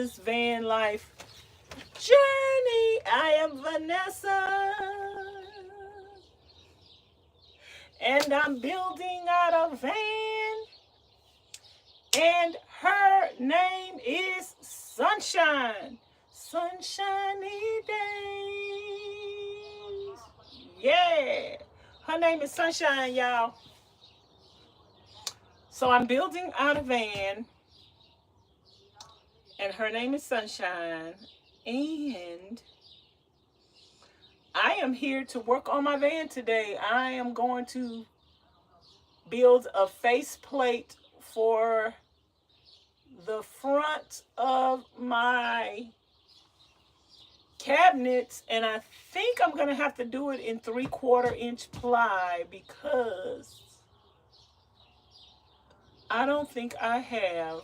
Van Life journey. I am Vanessa, and I'm building out a van, and her name is Sunshine. Sunshiny days. Yeah, her name is Sunshine, y'all. So I'm building out a van, and her name is Sunshine, and I am here to work on my van today. I am going to build a faceplate for the front of my cabinets, and I think I'm going to have to do it in 3/4 inch ply because I don't think I have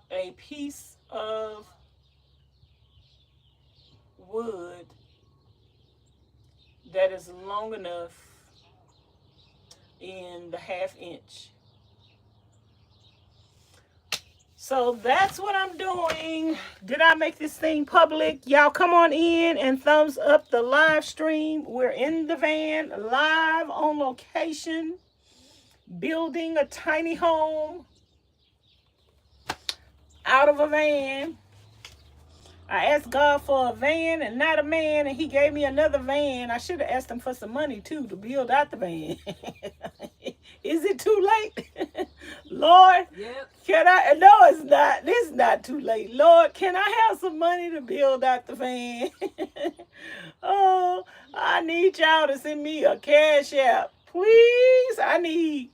a piece of wood that is long enough in the 1/2 inch. So that's what I'm doing. Did I make this thing public? Y'all come on in and thumbs up the live stream. We're in the van, live on location, building a tiny home out of a van. I asked God for a van and not a man, and he gave me another van. I should have asked him for some money too to build out the van. Is it too late? Lord, yep. Can I? No, it's not. It's not too late. Lord, can I have some money to build out the van? Oh, I need y'all to send me a cash app, please. I need.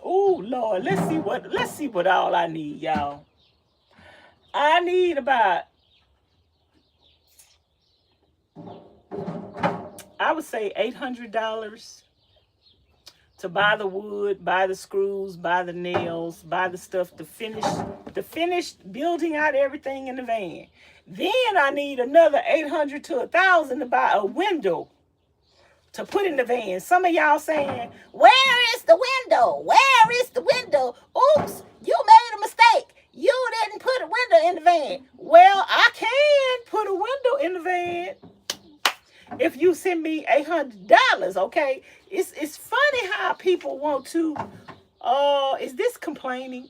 Oh Lord, let's see what all I need, y'all. I need about, I would say $800 to buy the wood, buy the screws, buy the nails, buy the stuff to finish building out everything in the van. Then I need another $800 to $1,000 to buy a window to put in the van. Some of y'all saying, where is the window? Where is the window? Oops, you made a mistake. You didn't put a window in the van. Well, I can put a window in the van if you send me $800, okay? It's funny how people want to, is this complaining?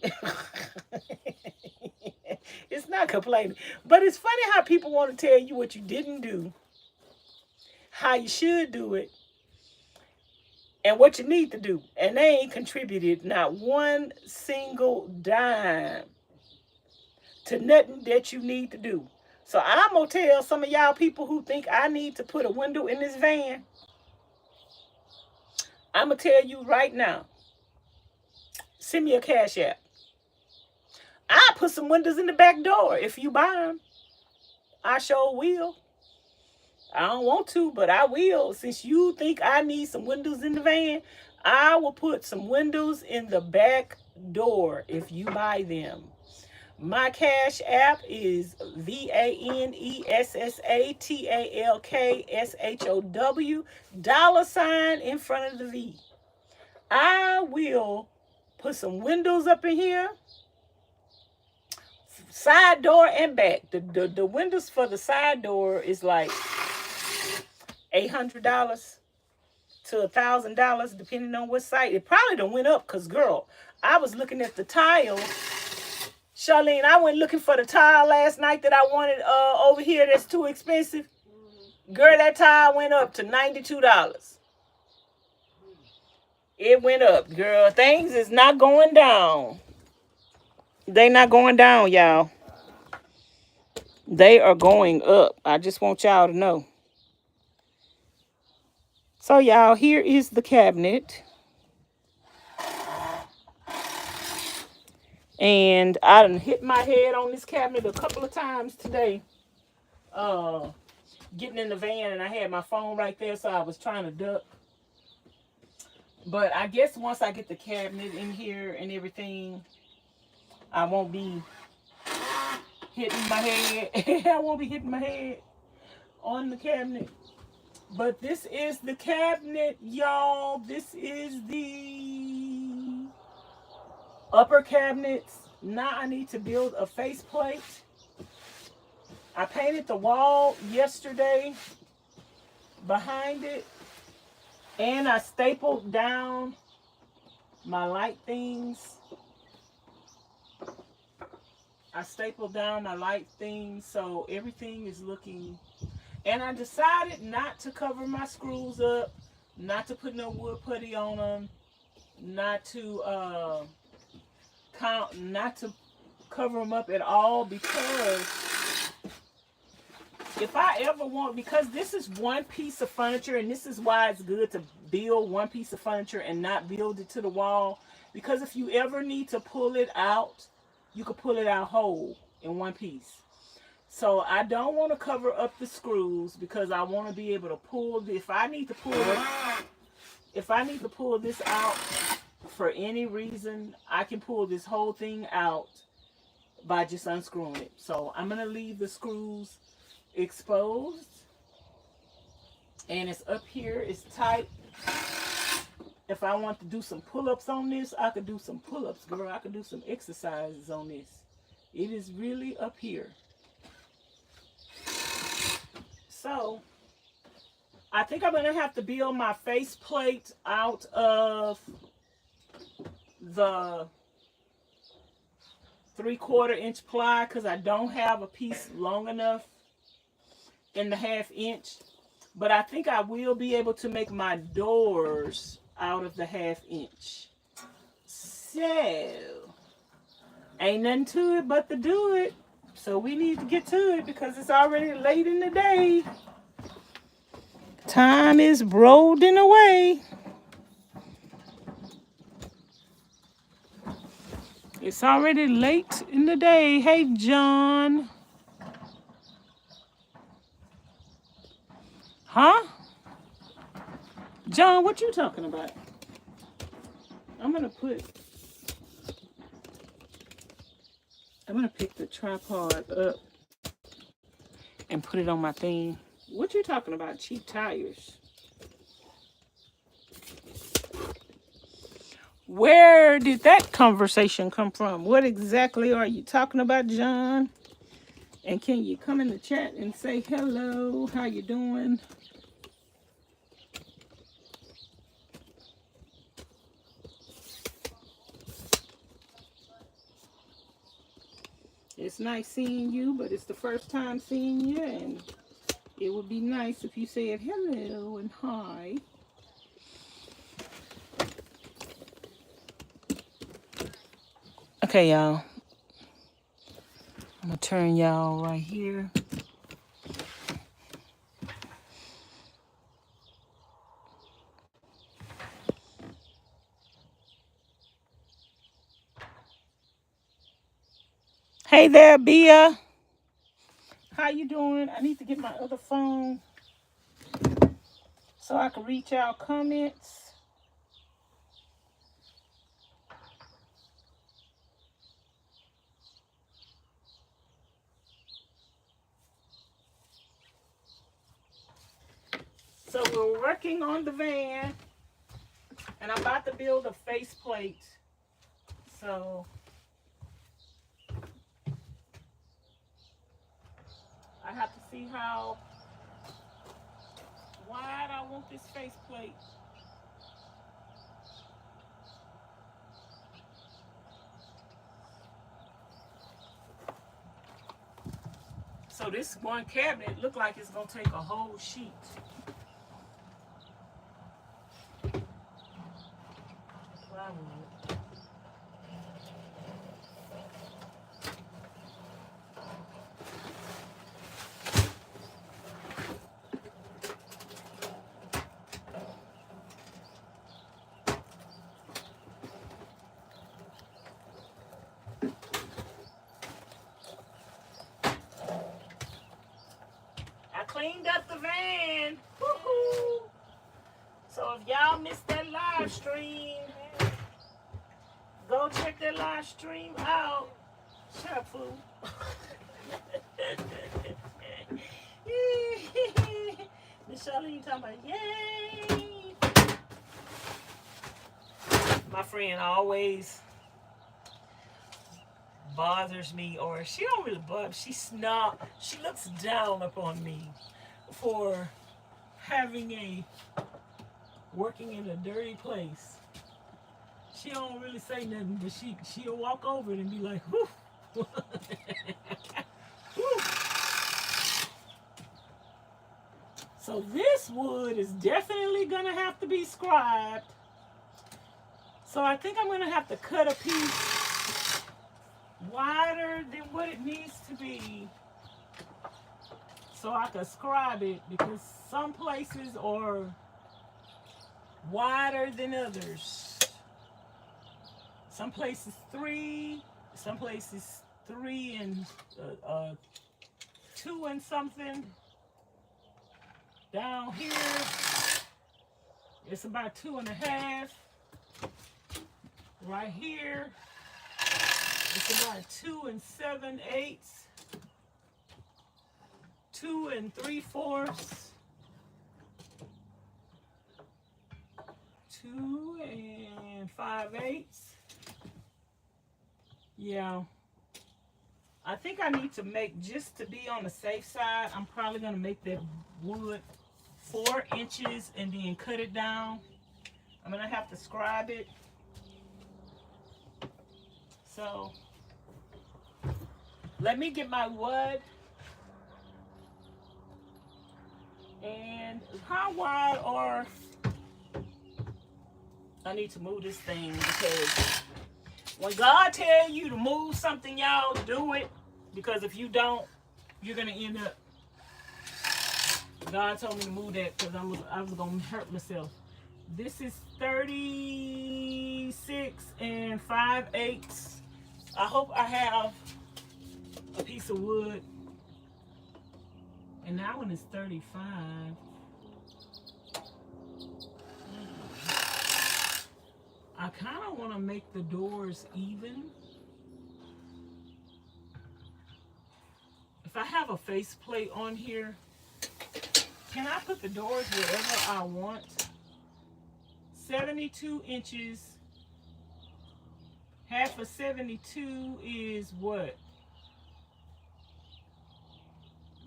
It's not complaining, but it's funny how people want to tell you what you didn't do, how you should do it, and what you need to do. And they ain't contributed not one single dime to nothing that you need to do. So I'm going to tell some of y'all people who think I need to put a window in this van, I'm going to tell you right now, send me a cash app. I'll put some windows in the back door if you buy them. I sure will. I don't want to, but I will. Since you think I need some windows in the van, I will put some windows in the back door if you buy them. My cash app is VANESSATALKSHOW, $ in front of the V. I will put some windows up in here, side door and back. The windows for the side door is like $800 to $1,000, depending on what site. It probably done went up because, girl, I was looking at the tile. Charlene, I went looking for the tile last night that I wanted over here that's too expensive. Girl, that tile went up to $92. It went up, girl. Things is not going down. They not going down, y'all. They are going up. I just want y'all to know. So, y'all, here is the cabinet. And I done hit my head on this cabinet a couple of times today. Getting in the van, and I had my phone right there, so I was trying to duck. But I guess once I get the cabinet in here and everything, I won't be hitting my head. I won't be hitting my head on the cabinet. But this is the cabinet, y'all. This is the upper cabinets. Now I need to build a faceplate. I painted the wall yesterday behind it, and I stapled down my light things. So everything is looking. And I decided not to cover my screws up, not to put no wood putty on them, not to cover them up at all, because if I ever want, because this is one piece of furniture, and this is why it's good to build one piece of furniture and not build it to the wall, because if you ever need to pull it out, you can pull it out whole in one piece. So I don't want to cover up the screws, because I want to be able to pull if I need to pull this out for any reason, I can pull this whole thing out by just unscrewing it. So I'm going to leave the screws exposed, and it's up here, it's tight. If I want to do some pull-ups on this, I could do some pull-ups, girl. I could do some exercises on this. It is really up here. So I think I'm gonna have to build my faceplate out of the 3/4 inch ply, because I don't have a piece long enough in the 1/2 inch. But I think I will be able to make my doors out of the 1/2 inch. So ain't nothing to it but to do it. So we need to get to it, because it's already late in the day. Time is rolling away. It's already late in the day. Hey, John. Huh? John, what you talking about? I'm gonna pick the tripod up and put it on my thing. What you talking about? Cheap tires. Where did that conversation come from? What exactly are you talking about, John? And can you come in the chat and say hello? How you doing? It's nice seeing you, but it's the first time seeing you, and it would be nice if you said hello and hi. Okay, y'all. I'm gonna turn y'all right here. Hey there, Bia. How you doing? I need to get my other phone so I can reach out comments. So we're working on the van, and I'm about to build a faceplate. So I have to see how wide I want this faceplate. So this one cabinet look like it's gonna take a whole sheet. I cleaned up the van. Woohoo! So if y'all missed that live stream, go check that live stream out. Shut up, fool. Ms Charlene talking about, yay! My friend always bothers me, or she don't really bother. She looks down upon me for working in a dirty place. She don't really say nothing, but she'll walk over it and be like, whew. Whew. So this wood is definitely gonna have to be scribed. So I think I'm gonna have to cut a piece wider than what it needs to be so I can scribe it, because some places are wider than others. Some places 3, some places 3 and 2 and something. Down here, it's about 2.5. Right here, it's about 2 7/8, 2 3/4, 2 5/8. Yeah, I think I need to make, just to be on the safe side, I'm probably gonna make that wood 4 inches and then cut it down. I'm gonna have to scribe it. So let me get my wood. And how wide are, I need to move this thing, because when God tells you to move something, y'all, do it. Because if you don't, you're gonna end up, God told me to move that because I was gonna hurt myself. This is 36 5/8. I hope I have a piece of wood. And that one is 35. I kind of want to make the doors even. If I have a faceplate on here, can I put the doors wherever I want? 72 inches. Half of 72 is what?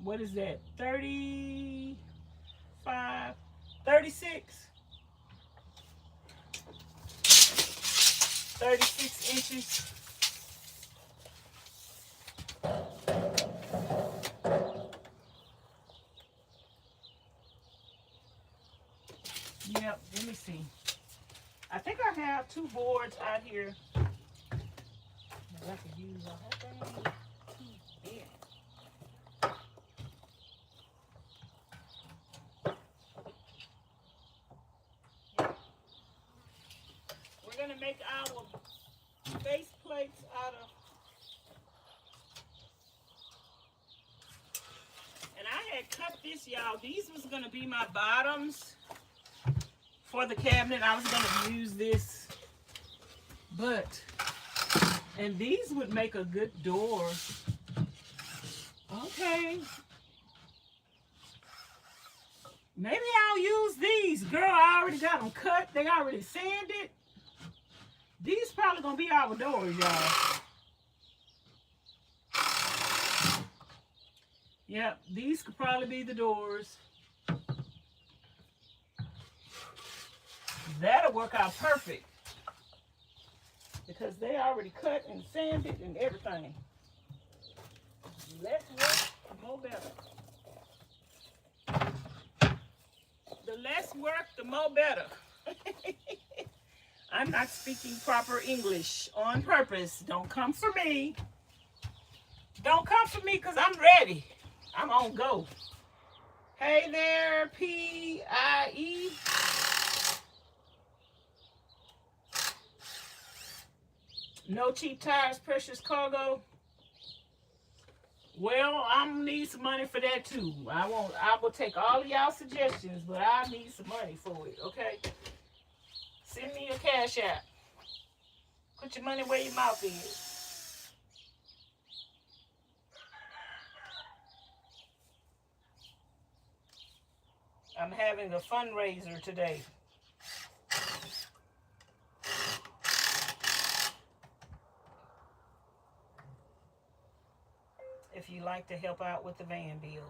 What is that? 35, 36? 36 inches. Yep, let me see. I think I have 2 boards out here. I could use a whole thing. Yeah. We're gonna make our face plates out of, and I had cut this, y'all. These was gonna be my bottoms for the cabinet. I was gonna use this, but, and these would make a good door. Okay. Maybe I'll use these. Girl, I already got them cut. They already sanded. These probably gonna be our doors, y'all. Yep, these could probably be the doors. That'll work out perfect, because they already cut and sanded and everything. Less work, the more better. The less work, the more better. I'm not speaking proper English on purpose. Don't come for me. Don't come for me, because I'm ready. I'm on go. Hey there, PIE. No cheap tires, precious cargo. Well, I'm gonna need some money for that too. I will take all of y'all suggestions, but I need some money for it, okay? Send me your cash app. Put your money where your mouth is. I'm having a fundraiser today. if you like to help out with the van bill.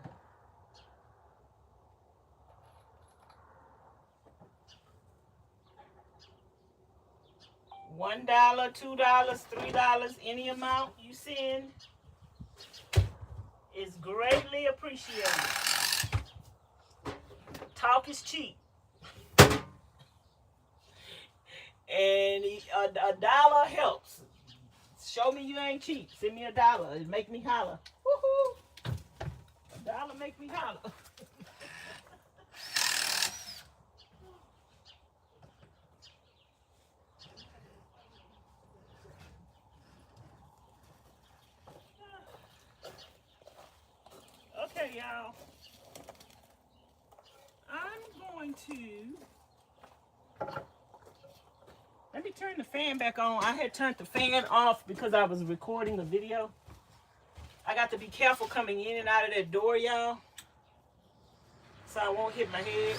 $1, $2, $3, any amount you send is greatly appreciated. Talk is cheap. And a dollar helps. Show me you ain't cheap. Send me $1. It make me holler. Woohoo! $1 make me holler. Okay, y'all. I'm going to... Let me turn the fan back on. I had turned the fan off because I was recording a video. I got to be careful coming in and out of that door, y'all, so I won't hit my head.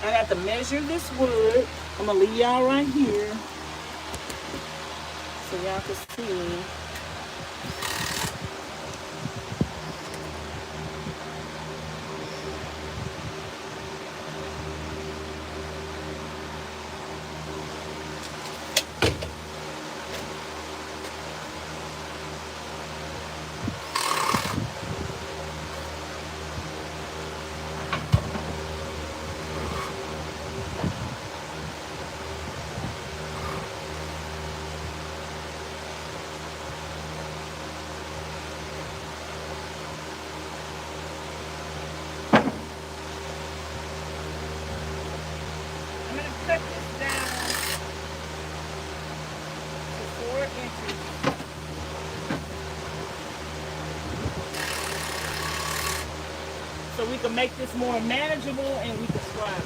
I got to measure this wood. I'm going to leave y'all right here so y'all can see. Cut this down to 4 inches. So we can make this more manageable and we can scribe it.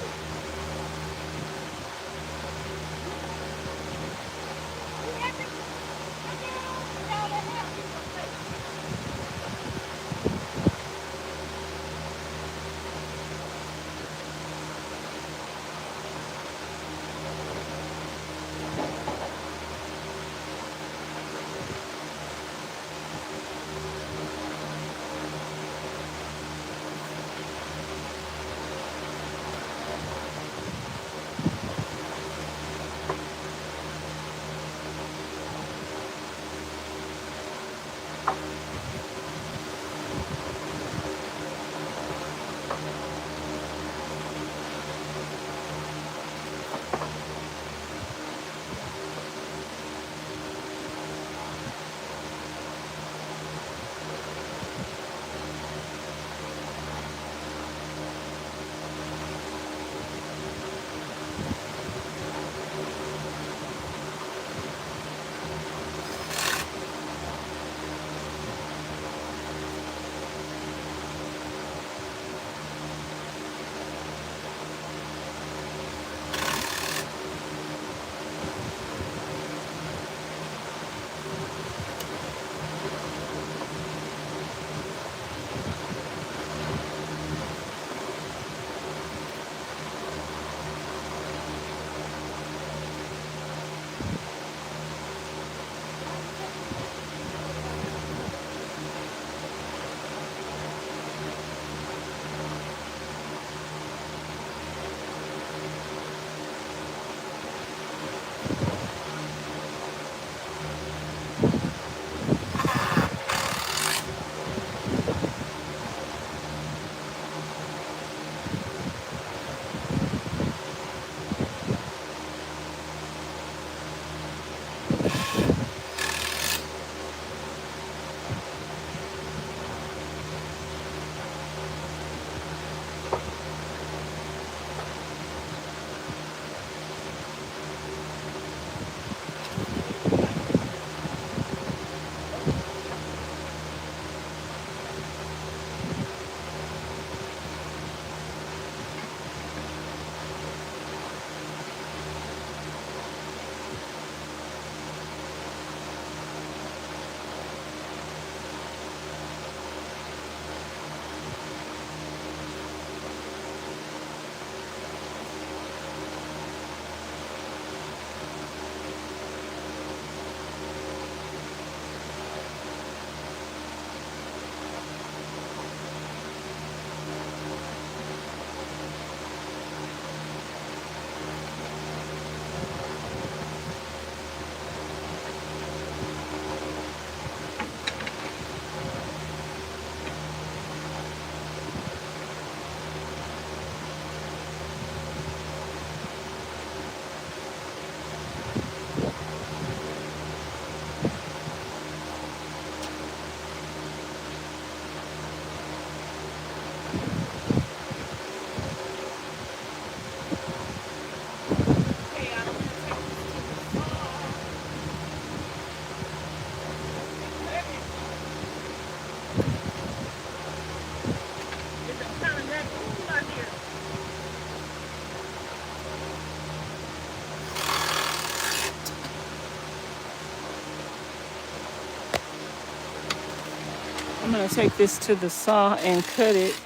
I'm gonna take this to the saw and cut it.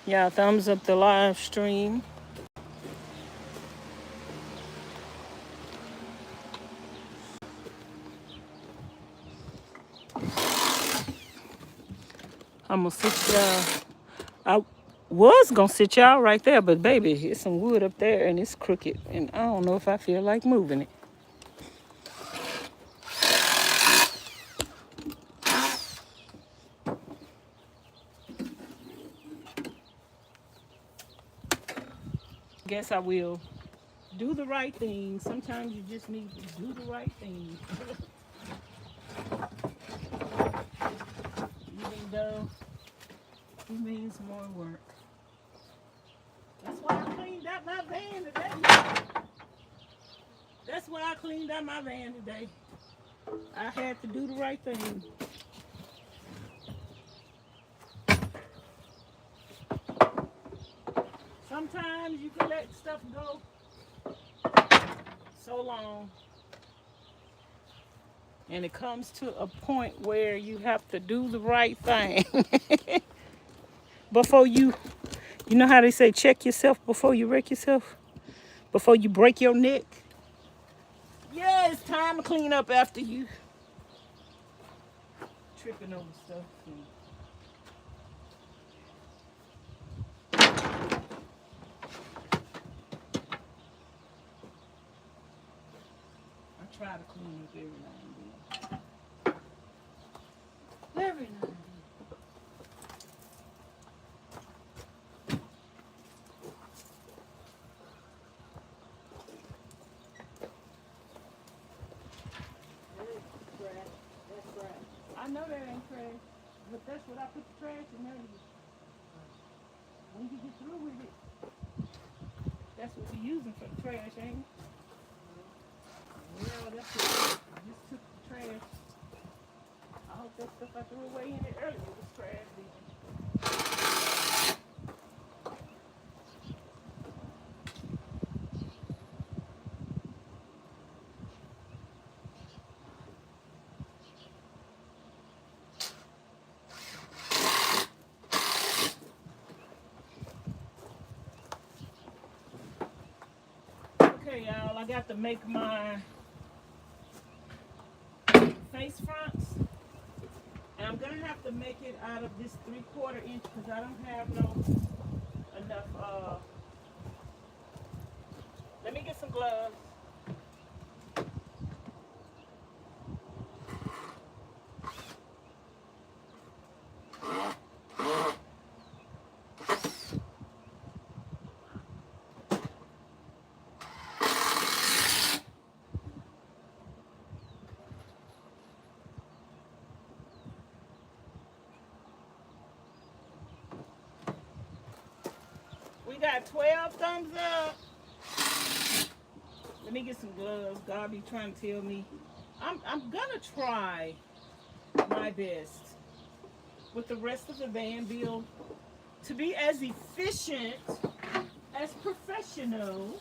Yeah, thumbs up the live stream. I'm gonna sit y'all. I was gonna sit y'all right there, but baby, it's some wood up there and it's crooked, and I don't know if I feel like moving it. Guess I will do the right thing. Sometimes you just need to do the right thing. Even though it means more work. That's why I cleaned out my van today. That's why I cleaned out my van today. I had to do the right thing. Sometimes you can let stuff go so long, and it comes to a point where you have to do the right thing before you know how they say check yourself before you wreck yourself, before you break your neck. Yeah, it's time to clean up after you tripping over stuff. I try to clean up every now and then. Every now and then. I know that ain't trash, but that's what I put the trash in there. When you get through with it, that's what we're using for the trash, ain't it? Well, that's what I just took the trash. I hope that stuff I threw away in it earlier was trash then. Okay, y'all, I got to make my face fronts, and I'm gonna have to make it out of this 3/4 inch because I don't have enough. Let me get some gloves. We got 12 thumbs up. Let me get some gloves. God be trying to tell me. I'm gonna try my best with the rest of the van build to be as efficient, as professional,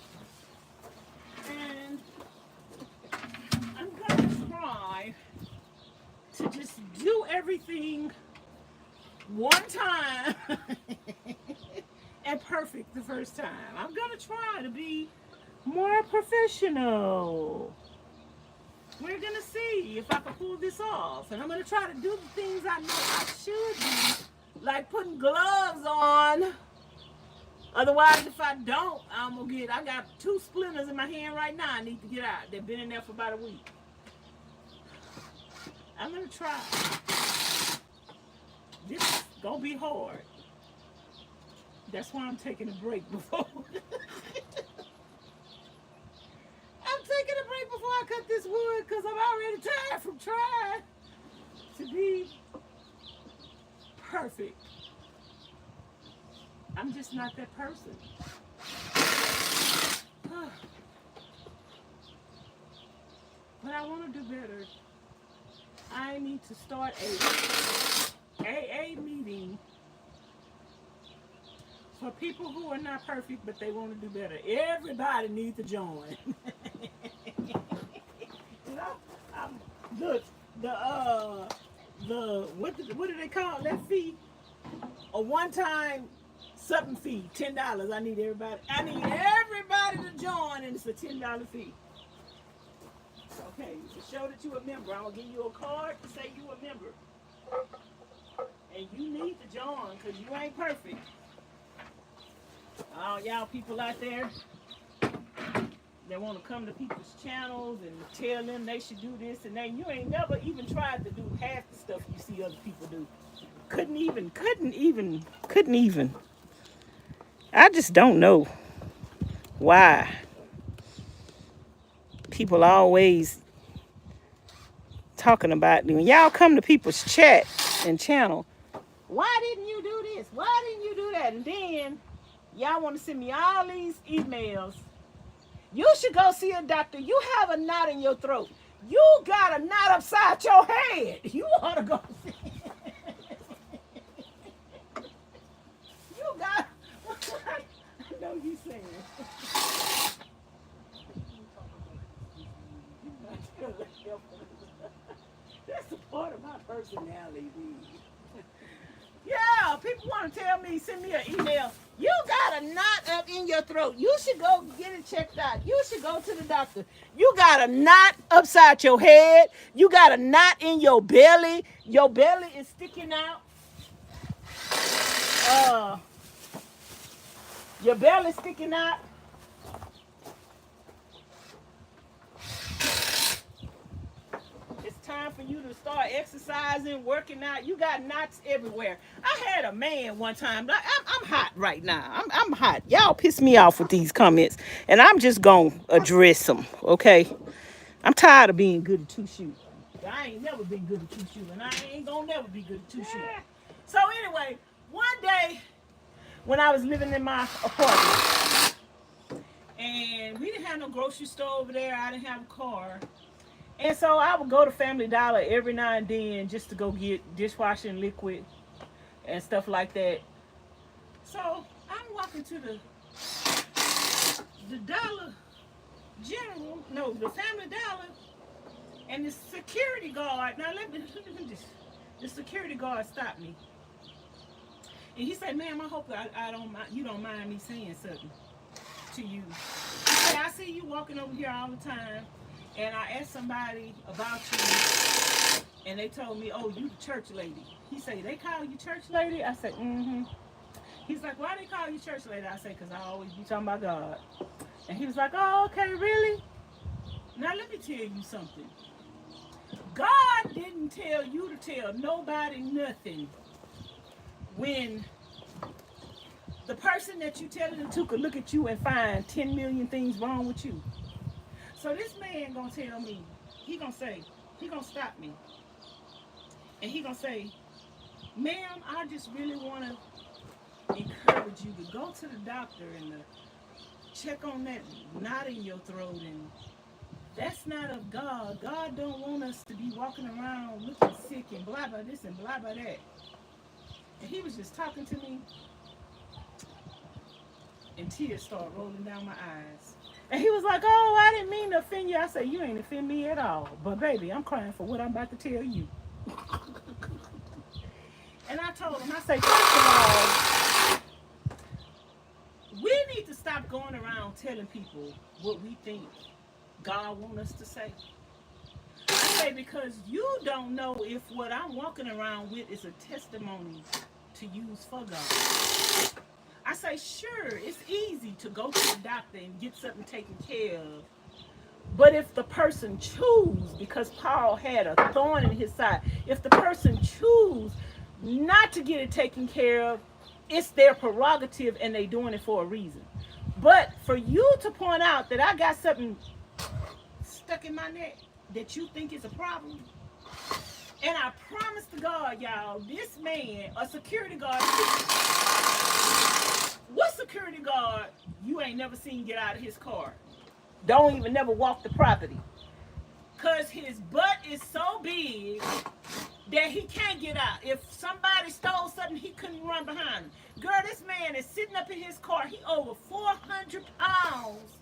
and I'm gonna try to just do everything one time and perfect the first time. I'm gonna try to be more professional. We're gonna see if I can pull this off, and I'm gonna try to do the things I know I should do, like putting gloves on. Otherwise, if I don't, I got 2 splinters in my hand right now I need to get out. They've been in there for about a week. I'm gonna try. This is gonna be hard. That's why I'm taking a break before. I'm taking a break before I cut this wood because I'm already tired from trying to be perfect. I'm just not that person. But I want to do better. I need to start a AA meeting for people who are not perfect, but they want to do better. Everybody needs to join. You know, What do they call that fee? A one-time something fee, $10. I need everybody to join, and it's a $10 fee. Okay, to show that you're a member, I'm gonna give you a card to say you're a member. And you need to join because you ain't perfect. All y'all people out there that want to come to people's channels and tell them they should do this and that, you ain't never even tried to do half the stuff you see other people do. Couldn't even. I just don't know why people always talking about when y'all come to people's chat and channel. Why didn't you do this? Why didn't you do that? And then y'all want to send me all these emails. You should go see a doctor. You have a knot in your throat. You got a knot upside your head. You ought to go see. You got. I know you saying. That's a part of my personality. Yeah, people want to tell me, send me an email. You got a knot up in your throat. You should go get it checked out. You should go to the doctor. You got a knot upside your head. You got a knot in your belly. Your belly is sticking out. Your belly sticking out. Time for you to start exercising, working out. You got knots everywhere. I had a man one time. I'm hot right now. I'm hot. Y'all piss me off with these comments, and I'm just gonna address them. Okay? I'm tired of being good at two-shoot. I ain't never been good at two-shoot, and I ain't gonna never be good at two-shoot. So anyway, one day when I was living in my apartment, and we didn't have no grocery store over there. I didn't have a car. And so I would go to Family Dollar every now and then just to go get dishwashing liquid and stuff like that. So I'm walking to the Dollar General, no, the Family Dollar, and the security guard, now let me just, the security guard stopped me. And he said, ma'am, I hope you don't mind me saying something to you. He said, I see you walking over here all the time. And I asked somebody about you, and they told me, oh, you the church lady. He said, they call you church lady? I said, mm-hmm. He's like, why they call you church lady? I said, because I always be talking about God. And he was like, oh, okay, really? Now, let me tell you something. God didn't tell you to tell nobody nothing when the person that you telling it to could look at you and find 10 million things wrong with you. So this man gonna tell me, he gonna stop me. And he gonna say, ma'am, I just really wanna encourage you to go to the doctor and check on that knot in your throat, and that's not of God. God don't want us to be walking around looking sick and blah blah this and blah blah that. And he was just talking to me, and tears started rolling down my eyes. And he was like, oh, I didn't mean to offend you. I said, you ain't offend me at all. But, baby, I'm crying for what I'm about to tell you. And I told him, I said, first of all, we need to stop going around telling people what we think God wants us to say. I say, because you don't know if what I'm walking around with is a testimony to use for God. I say, sure, it's easy to go to the doctor and get something taken care of. But if the person choose, because Paul had a thorn in his side, if the person choose not to get it taken care of, it's their prerogative and they doing it for a reason. But for you to point out that I got something stuck in my neck that you think is a problem, and I promise to God, y'all, this man, a security guard, what security guard you ain't never seen get out of his car? Don't even never walk the property. Because his butt is so big that he can't get out. If somebody stole something, he couldn't run behind him. Girl, this man is sitting up in his car. He over 400 pounds.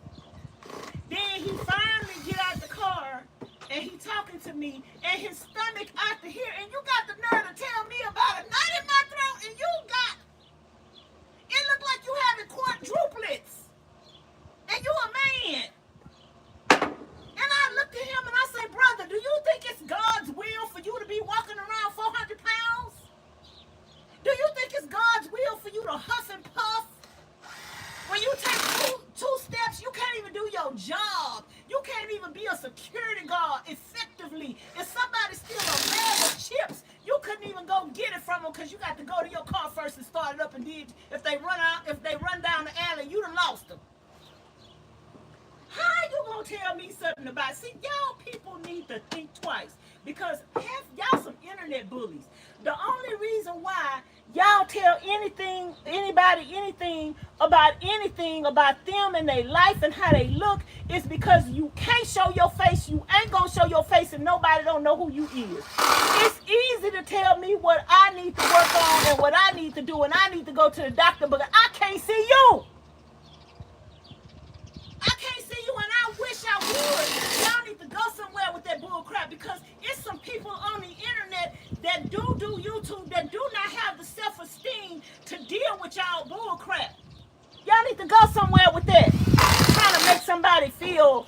Then he finally get out the car, and he talking to at me, and his stomach out to here, and you got the nerve to tell me about a knot in my throat, and you got, it looked like you having quadruplets, and you a man. And I looked at him and I say, brother, do you think it's God's will for you to be walking around 400 pounds? Do you think it's God's will for you to huff and puff? When you take two steps, you can't even do your job. You can't even be a security guard effectively. If somebody steals a bag of chips, you couldn't even go get it from them because you got to go to your car first and start it up. And then if they run down the alley, you done lost them. How you gonna tell me something about it? See, y'all people need to think twice, because y'all some internet bullies. The only reason why y'all tell anybody anything about them and their life and how they look is because you can't show your face. You ain't gonna show your face, and nobody don't know who you is. It's easy to tell me what I need to work on and what I need to do, and I need to go to the doctor, but I can't see you. I can't see you, and I wish I would. Y'all need to go somewhere with that bull crap, because it's some people on the internet that do YouTube that do not have the self-esteem to deal with y'all bull crap. Y'all need to go somewhere with that. Trying to make somebody feel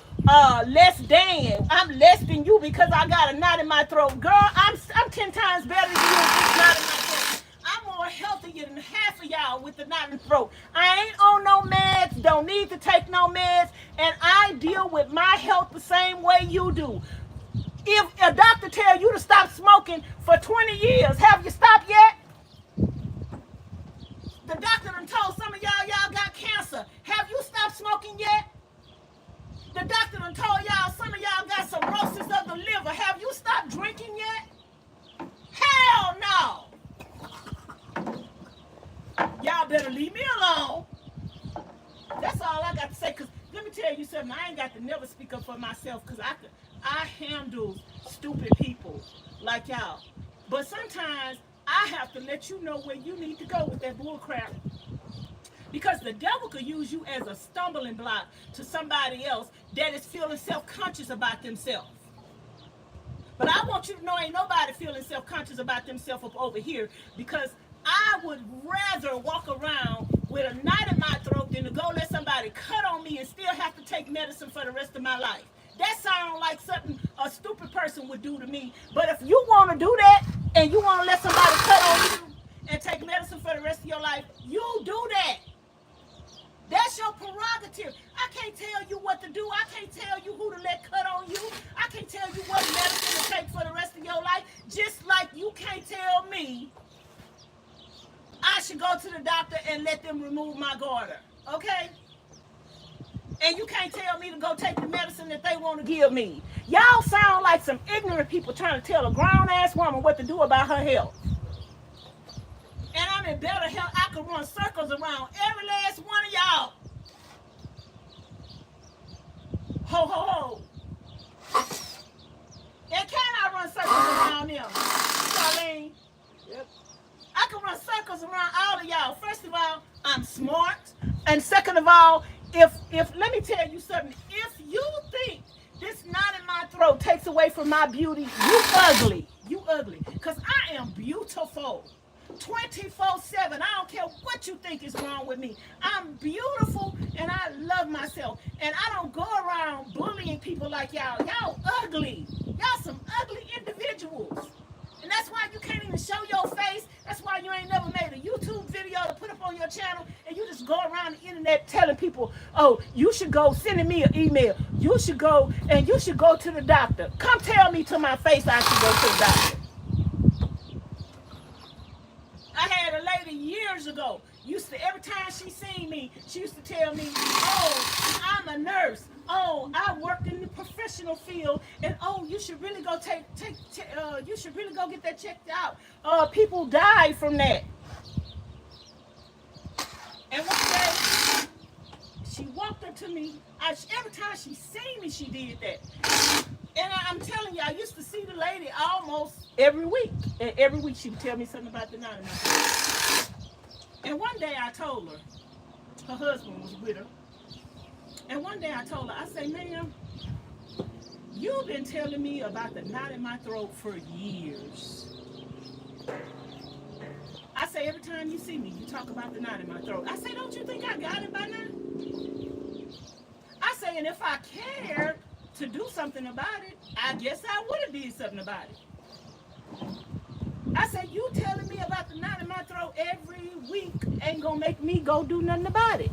less than. I'm less than you because I got a knot in my throat. Girl, I'm 10 times better than you with this knot in my throat. I'm more healthier than half of y'all with the knot in the throat. I ain't on no meds, don't need to take no meds, and I deal with my health the same way you do. If a doctor tell you to stop smoking for 20 years, have you stopped yet? The doctor done told some of y'all got cancer. Have you stopped smoking yet? The doctor done told y'all some of y'all got cirrhosis of the liver. Have you stopped drinking yet? Hell no! Y'all better leave me alone. That's all I got to say, because let me tell you something. I ain't got to never speak up for myself, because I handle stupid people like y'all. But sometimes I have to let you know where you need to go with that bull crap. Because the devil could use you as a stumbling block to somebody else that is feeling self-conscious about themselves. But I want you to know ain't nobody feeling self-conscious about themselves up over here, because I would rather walk around with a knot in my throat than to go let somebody cut on me and still have to take medicine for the rest of my life. That sounds like something a stupid person would do to me. But if you want to do that and you want to let somebody cut on you and take medicine for the rest of your life, you do that. That's your prerogative. I can't tell you what to do. I can't tell you who to let cut on you. I can't tell you what medicine to take for the rest of your life. Just like you can't tell me I should go to the doctor and let them remove my garter. Okay? And you can't tell me to go take the medicine that they want to give me. Y'all sound like some ignorant people trying to tell a grown-ass woman what to do about her health. And I'm in better health. I could run circles around every last one of y'all. Ho, ho, ho. And can I run circles around them? Charlene? Yep. I can run circles around all of y'all. First of all, I'm smart. And second of all, if let me tell you something. If you think this knot in my throat takes away from my beauty, you ugly. You ugly. Because I am beautiful. 24/7. I don't care what you think is wrong with me. I'm beautiful and I love myself. And I don't go around bullying people like y'all. Y'all ugly. Y'all some ugly individuals. And that's why you can't even show your face. That's why you ain't never made a YouTube video to put up on your channel, and you just go around the internet telling people, oh, you should go, sending me an email. You should go, and you should go to the doctor. Come tell me to my face I should go to the doctor. I had a lady years ago, every time she seen me, she used to tell me, oh, I'm a nurse. Oh, I work in the professional field, and oh, you should really go you should really go get that checked out. People die from that. And one day, she walked up to me. Every time she seen me, she did that. And I'm telling you, I used to see the lady almost every week. And every week she would tell me something about the knot in my throat. And one day I told her husband was with her. And one day I told her, I say, ma'am, You've been telling me about the knot in my throat for years. I say every time you see me, you talk about the knot in my throat. I say, don't you think I got it by now? I say, and if I cared to do something about it, I guess I would have did something about it. I say, you telling me about the knot in my throat every week ain't gonna make me go do nothing about it.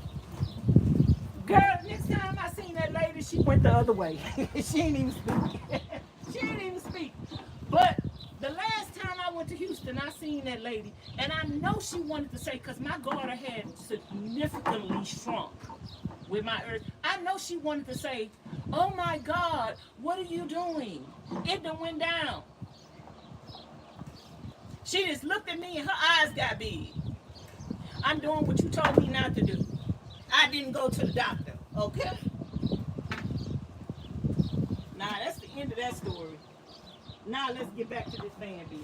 Girl, next time I seen that lady, she went the other way. She ain't even speak. She ain't even speak. But the last time I went to Houston, I seen that lady, and I know she wanted to say, because my daughter had significantly shrunk with my earth. I know she wanted to say, oh my God, what are you doing? It done went down. She just looked at me and her eyes got big. I'm doing what you told me not to do. I didn't go to the doctor, okay? Now, that's the end of that story. Now, let's get back to this van bill.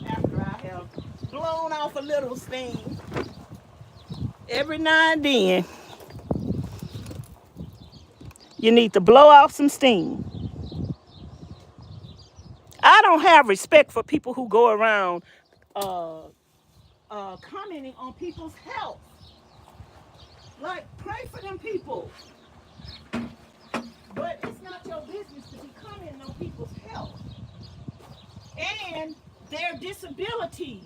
After I have blown off a little steam, every now and then, you need to blow off some steam. I don't have respect for people who go around commenting on people's health. Like, pray for them people. But it's not your business to be commenting on people's health and their disabilities.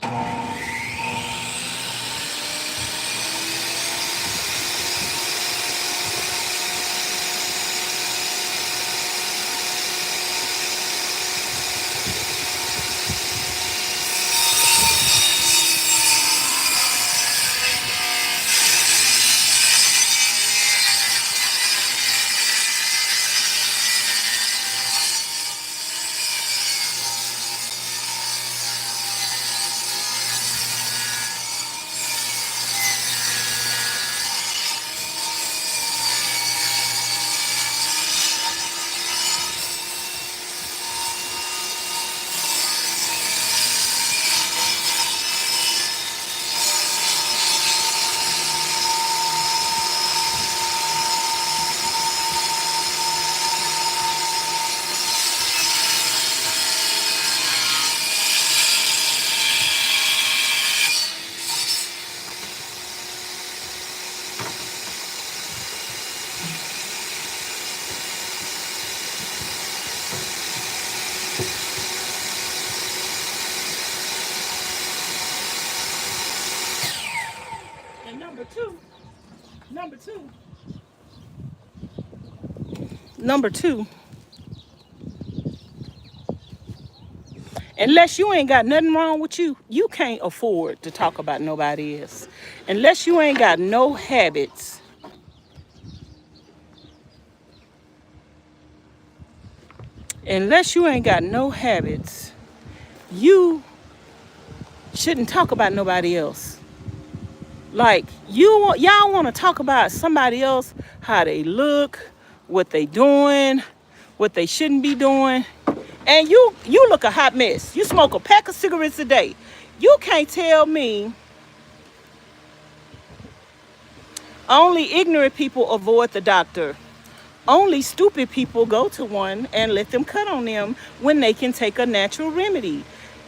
And number two, unless you ain't got nothing wrong with you, you can't afford to talk about nobody else. Unless you ain't got no habits. Unless you ain't got no habits, you shouldn't talk about nobody else. Like, y'all want to talk about somebody else, how they look, what they doing, what they shouldn't be doing. And you look a hot mess. You smoke a pack of cigarettes a day. You can't tell me only ignorant people avoid the doctor. Only stupid people go to one and let them cut on them when they can take a natural remedy.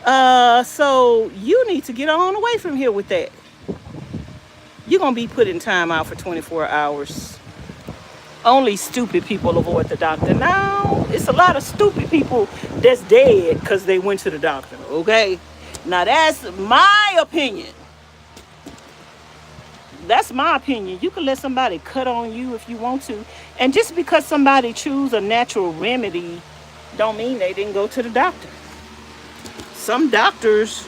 So you need to get on away from here with that. You're going to be put in time out for 24 hours. Only stupid people avoid the doctor. Now, it's a lot of stupid people that's dead because they went to the doctor, okay? Now, that's my opinion. That's my opinion. You can let somebody cut on you if you want to. And just because somebody choose a natural remedy don't mean they didn't go to the doctor. Some doctors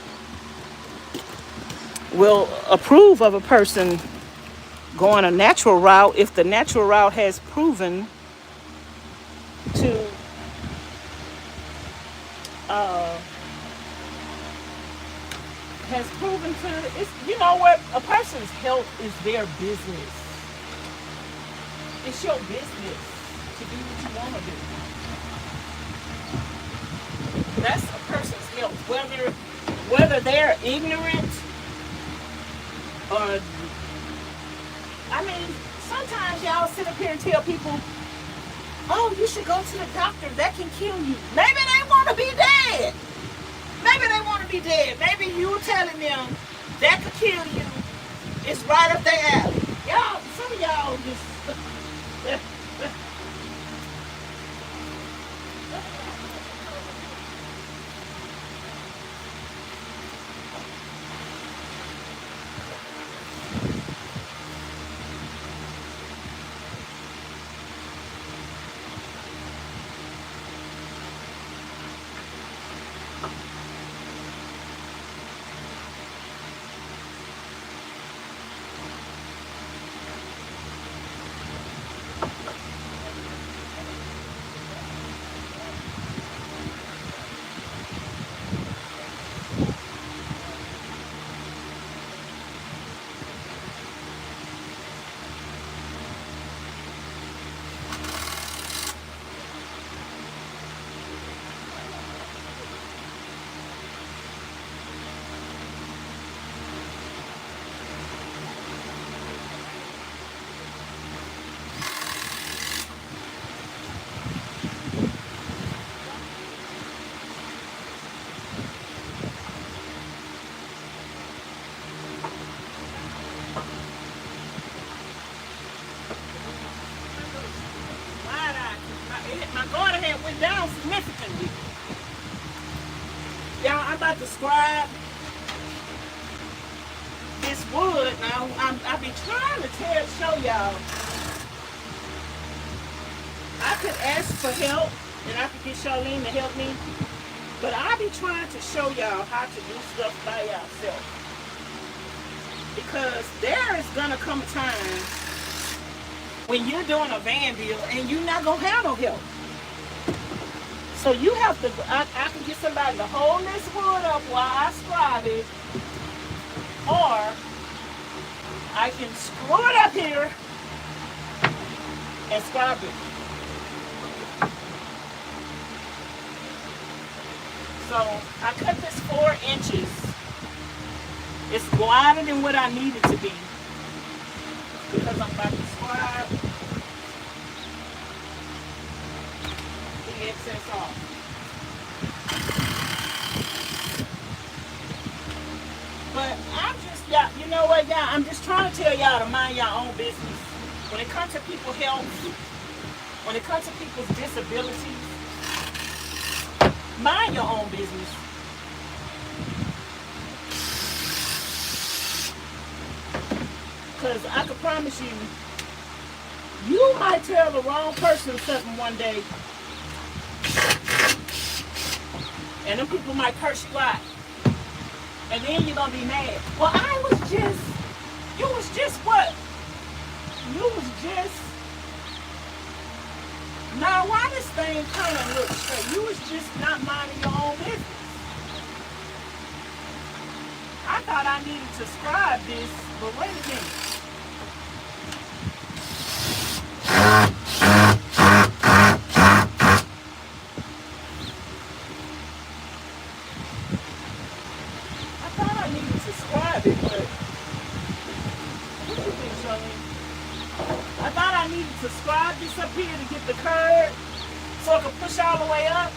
will approve of a person going a natural route if the natural route has proven to it's, you know what, a person's health is their business. It's your business to do what you want to do. That's a person's health, whether they're ignorant or, I mean, sometimes y'all sit up here and tell people Oh, you should go to the doctor. That can kill you. Maybe they want to be dead. Maybe they want to be dead. Maybe you telling them that could kill you. It's right up their alley. Y'all, some of y'all just... My garden had went down significantly. Y'all, I'm about to scribe this wood. Now, I've been trying to show y'all. I could ask for help, and I could get Charlene to help me. But I be trying to show y'all how to do stuff by yourself. Because there is going to come a time when you're doing a van deal and you're not going to have no help. So you have to, I can get somebody to hold this wood up while I scribe it, or I can screw it up here and scribe it. So I cut this 4 inches. It's wider than what I need it to be because I'm about to scribe the excess off. But I'm just, y'all, you know what, y'all? I'm just trying to tell y'all to mind your own business. When it comes to people's health, when it comes to people's disabilities, mind your own business. Because I can promise you, you might tell the wrong person something one day, and them people might curse you out. And then you're going to be mad. Well, you was just what? You was just, now why this thing kind of looks straight? You was just not minding your own business. I thought I needed to scribe this, but wait a minute. To scribe this up here to get the curve so it can push all the way up,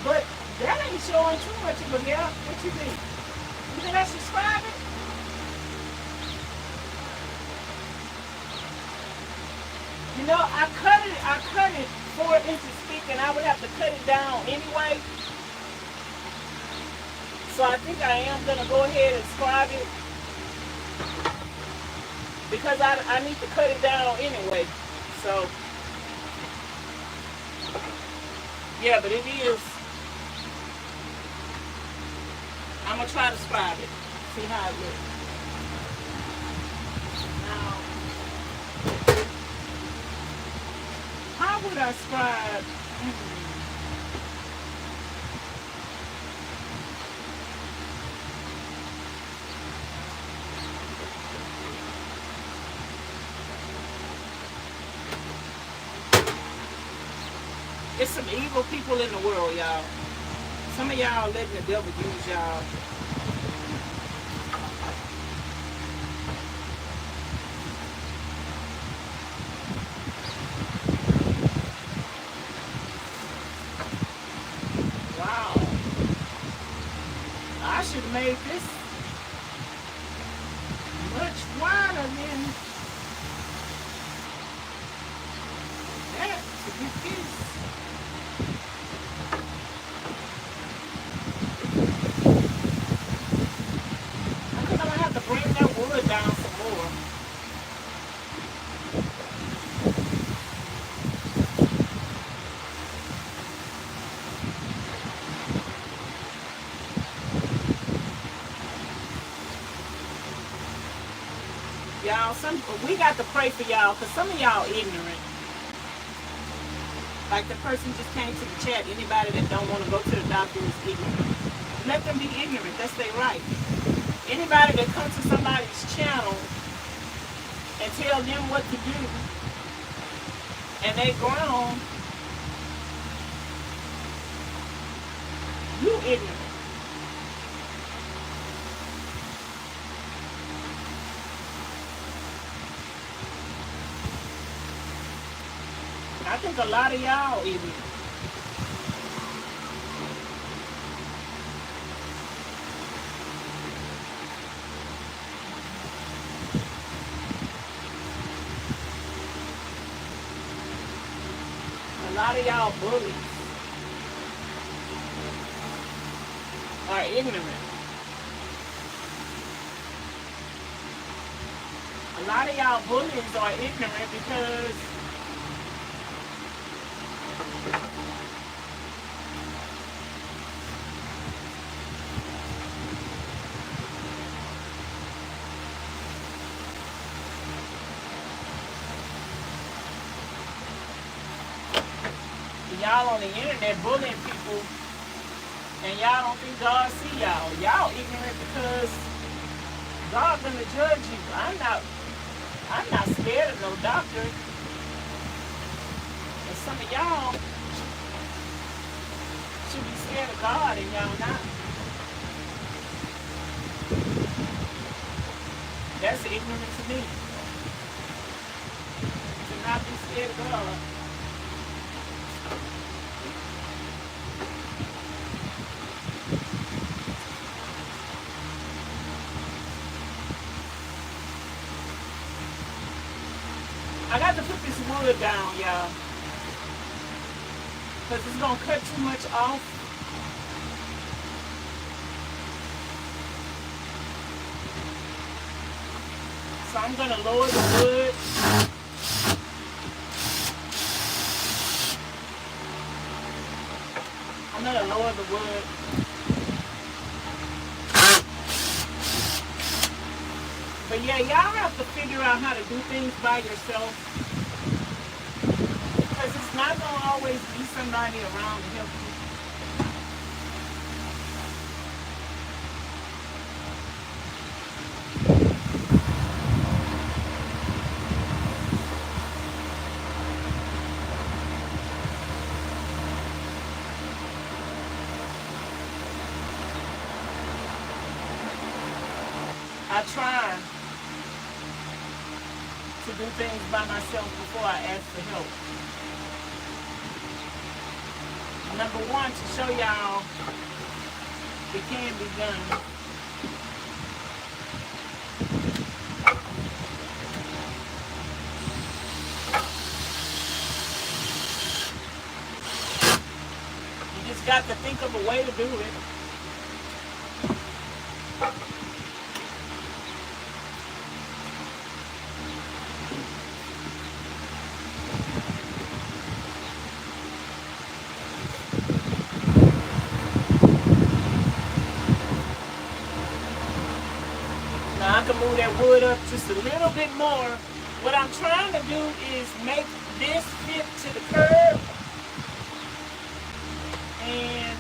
but that ain't showing too much of a gap. What you think? You think I should scribe it? You know, I cut it 4 inches thick, and I would have to cut it down anyway. So I think I am gonna go ahead and scribe it because I need to cut it down anyway. So, yeah, but it is. I'm going to try to scribe it. See how it looks. Now, how would I scribe? There's some evil people in the world, y'all. Some of y'all letting the devil use y'all. made this much wider than that to get this. I think I'm gonna have to bring that wood down some more. Y'all, we got to pray for y'all because some of y'all ignorant. Like the person just came to the chat, anybody that don't want to go to the doctor is ignorant. Let them be ignorant, that's their right. Anybody that comes to somebody's channel and tell them what to do, and they grown, you ignorant. I think a lot of y'all ignorant. A lot of y'all bullies are ignorant. A lot of y'all bullies are ignorant because y'all on the internet bullying people, and y'all don't think God see y'all. Y'all ignorant because God's gonna judge you. I'm not scared of no doctor. And some of y'all should be scared of God, and y'all not. That's ignorant to me. To not be scared of God. I got to put this wood down, y'all, because it's going to cut too much off. So I'm going to lower the wood. I'm going to lower the wood. But yeah, y'all have to figure out how to do things by yourself. Because it's not going to always be somebody around to help you. I try to do things by myself before I ask for help. Number one, to show y'all it can be done. You just got to think of a way to do it. I can move that wood up just a little bit more. What I'm trying to do is make this fit to the curb. And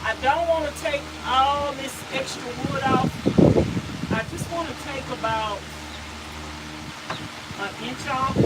I don't want to take all this extra wood off. I just want to take about an inch off.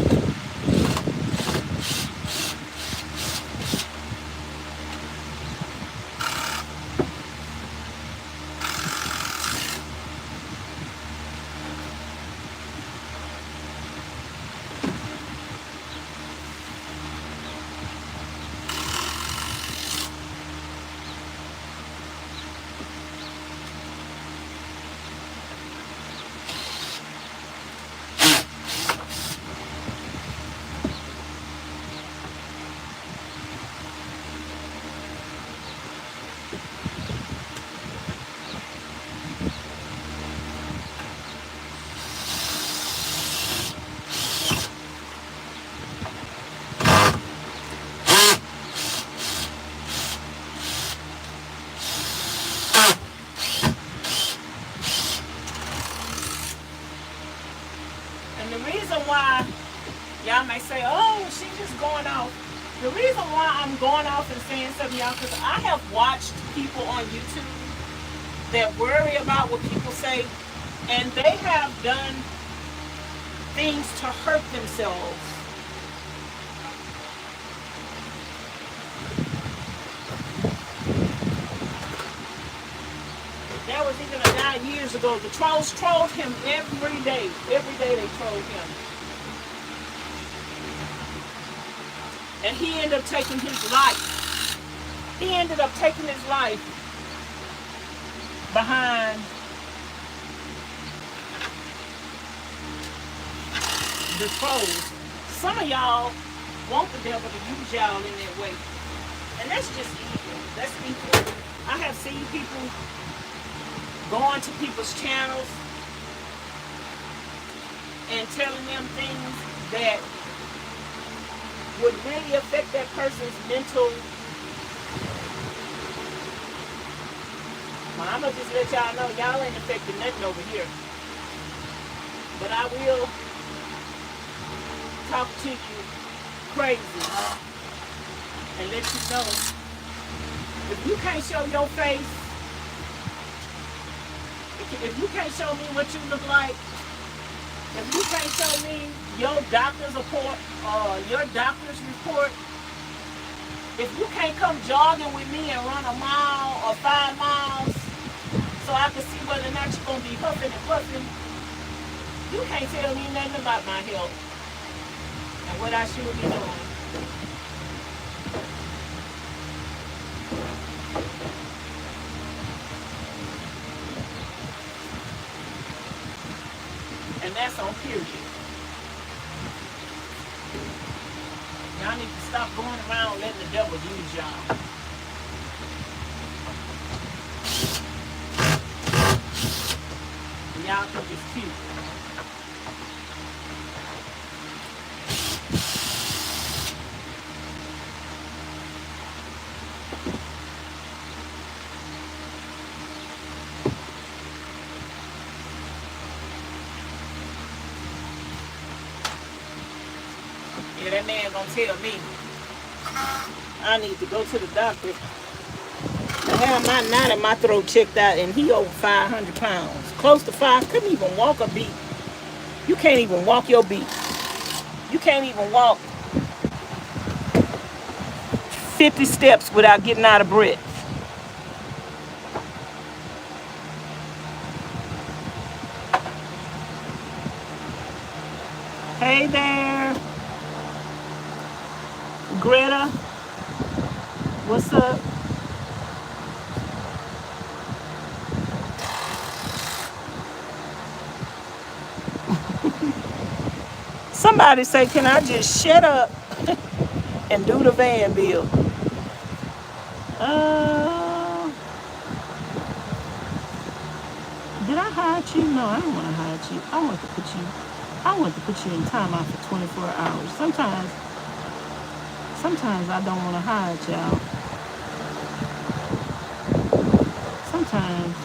say, oh, she's just going off. The reason why I'm going off and saying something, y'all, because I have watched people on YouTube that worry about what people say, and they have done things to hurt themselves. That was even a guy years ago. The trolls trolled him every day. Every day they trolled him. And he ended up taking his life. He ended up taking his life behind the trolls. Some of y'all want the devil to use y'all in that way. And that's just evil. That's evil. I have seen people going to people's channels and telling them things that would really affect that person's mental. Well, I'm going to just let y'all know, y'all ain't affecting nothing over here. But I will talk to you crazy and let you know, if you can't show your face, if you can't show me what you look like, if you can't show me your doctor's report, if you can't come jogging with me and run a mile or 5 miles so I can see whether or not you're going to be huffing and puffing, you can't tell me nothing about my health and what I should be doing. And that's on period. Y'all need to stop going around letting the devil use y'all. And y'all think it's cute. Yeah, that man gonna tell me I need to go to the doctor. I have my knot in my throat checked out, and he over 500 pounds. Close to 5. Couldn't even walk a beat. You can't even walk your beat. You can't even walk 50 steps without getting out of breath. Hey there, Greta. What's up? Somebody say, can I just shut up and do the van bill? Did I hide you? No, I don't want to hide you. I want to put you in timeout for 24 hours. Sometimes I don't want to hide y'all. Sometimes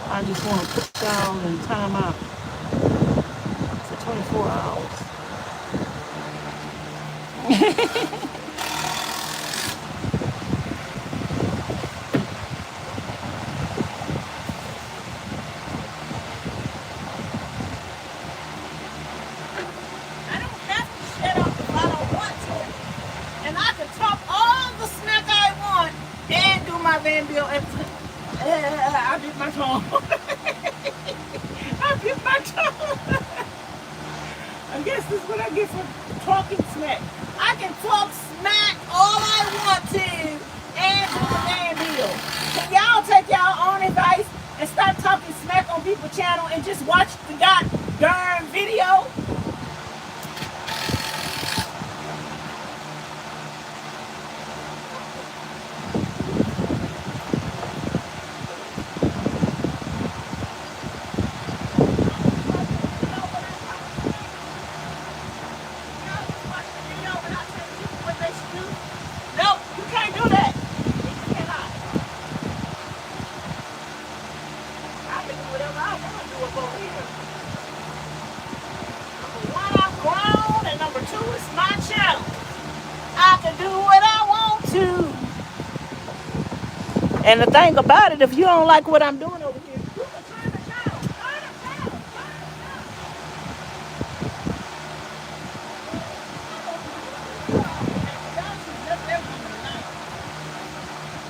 I just want to put y'all in timeout for 24 hours. I bit my tongue. I bit my tongue. I guess this is what I get for talking smack. I can talk smack all I want to and do the damn deal. Can y'all take y'all own advice and stop talking smack on people's channel and just watch the goddamn video? do up over here. Number one, I'm grown, and number two, it's my channel. I can do what I want to. And the thing about it, if you don't like what I'm doing over here, you can turn the channel. Turn the channel. Turn the channel.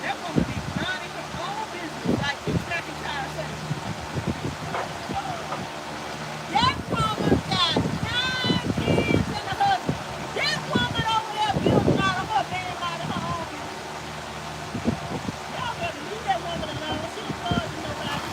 That woman be minding her own business like this McIntyre said. That woman got 9 kids and a husband. That woman over there building out of her man minding her own business. Y'all better leave that woman alone. She ain't causing nobody.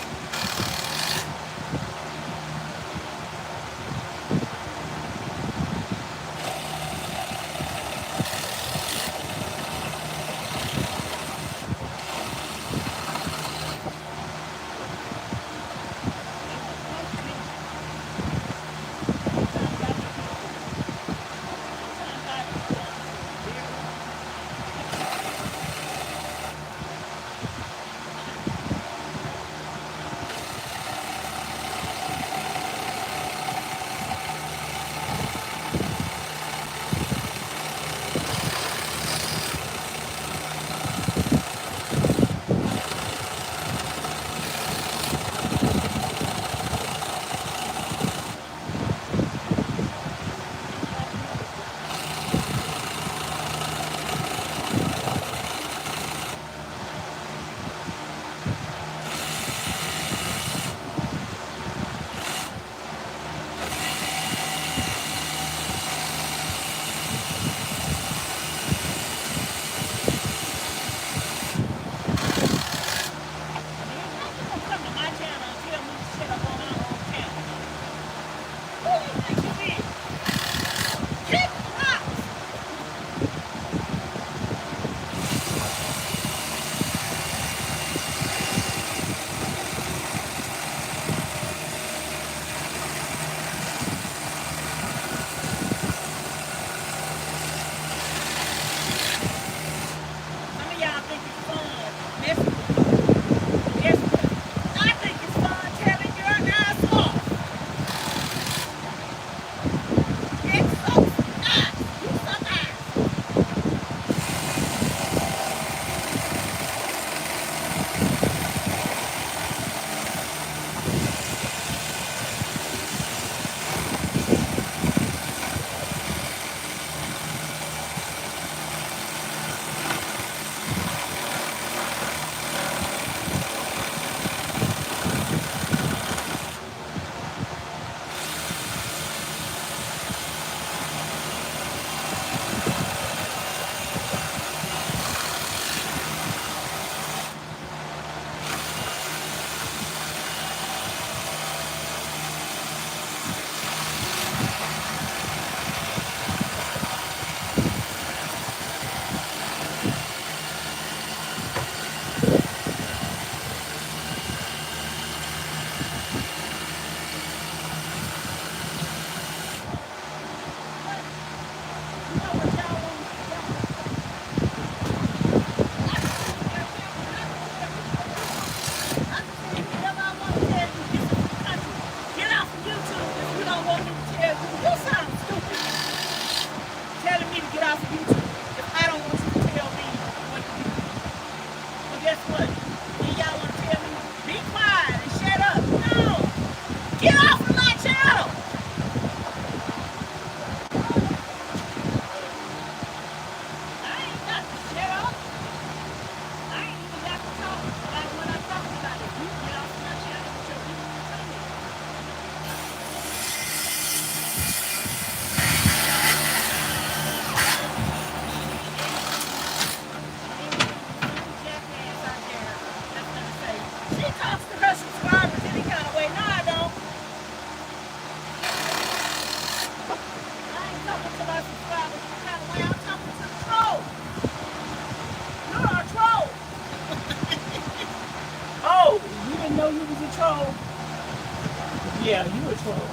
Yeah, you a troll.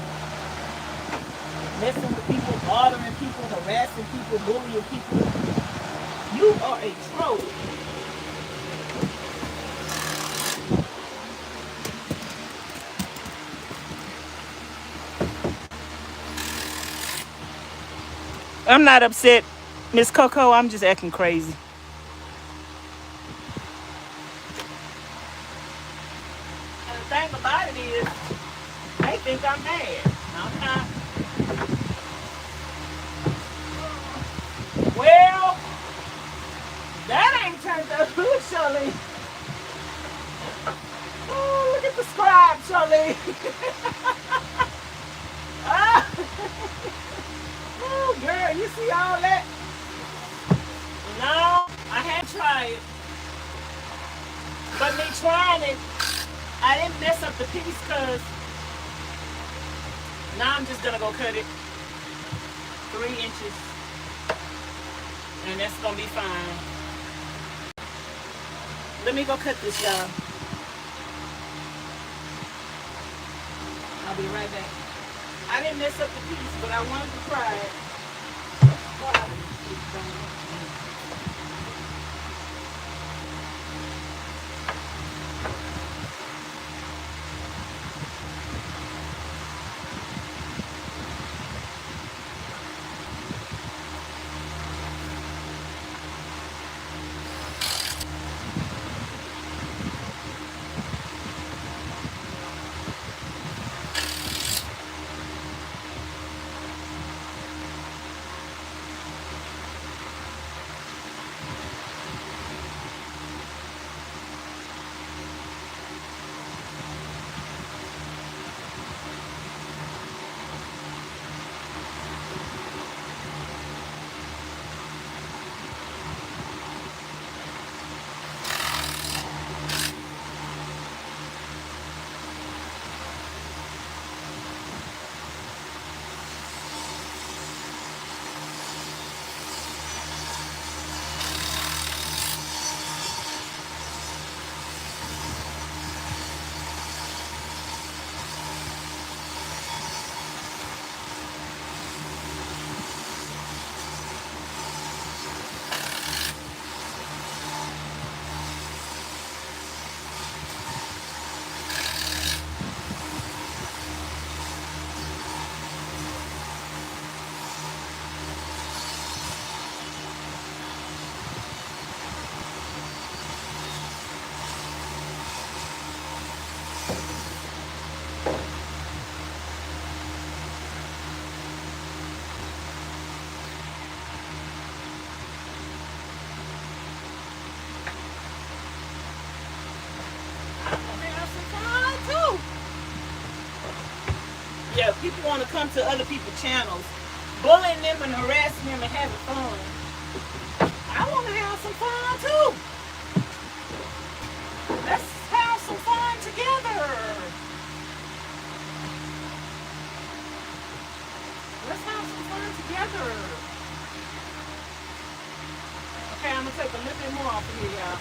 Messing with people, bothering people, harassing people, bullying people. You are a troll. I'm not upset, Miss Coco. I'm just acting crazy. And the thing about it is, they think I'm mad. I'm not. Well, that ain't turned out good, Charlene. Oh, look at the scribe, Charlene. Ah. Oh, girl, you see all that? No, I had tried it. But me trying it, I didn't mess up the piece because now I'm just going to go cut it 3 inches. And that's going to be fine. Let me go cut this, y'all. I'll be right back. I didn't mess up the piece, but I wanted to try it. Yeah, people want to come to other people's channels, bullying them and harassing them and having fun. I want to have some fun too. Let's have some fun together. Let's have some fun together. Okay, I'm going to take a little bit more off of here, y'all.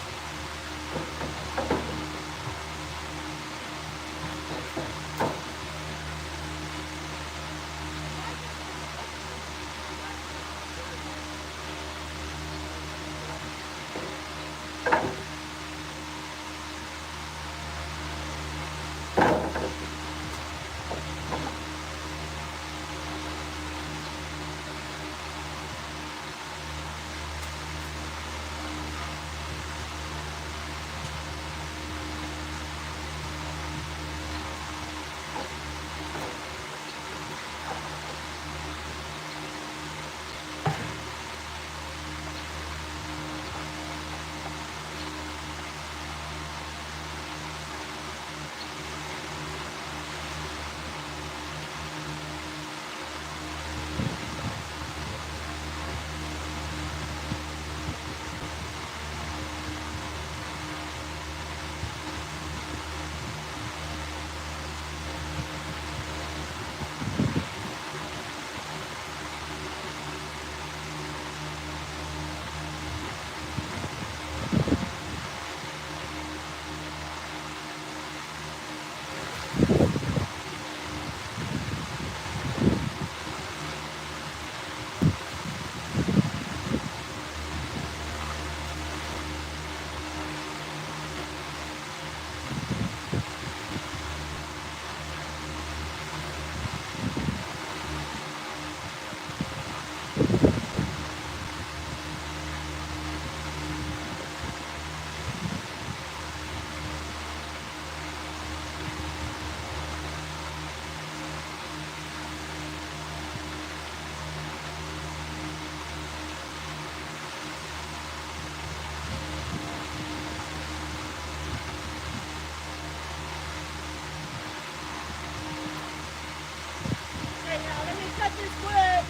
this, but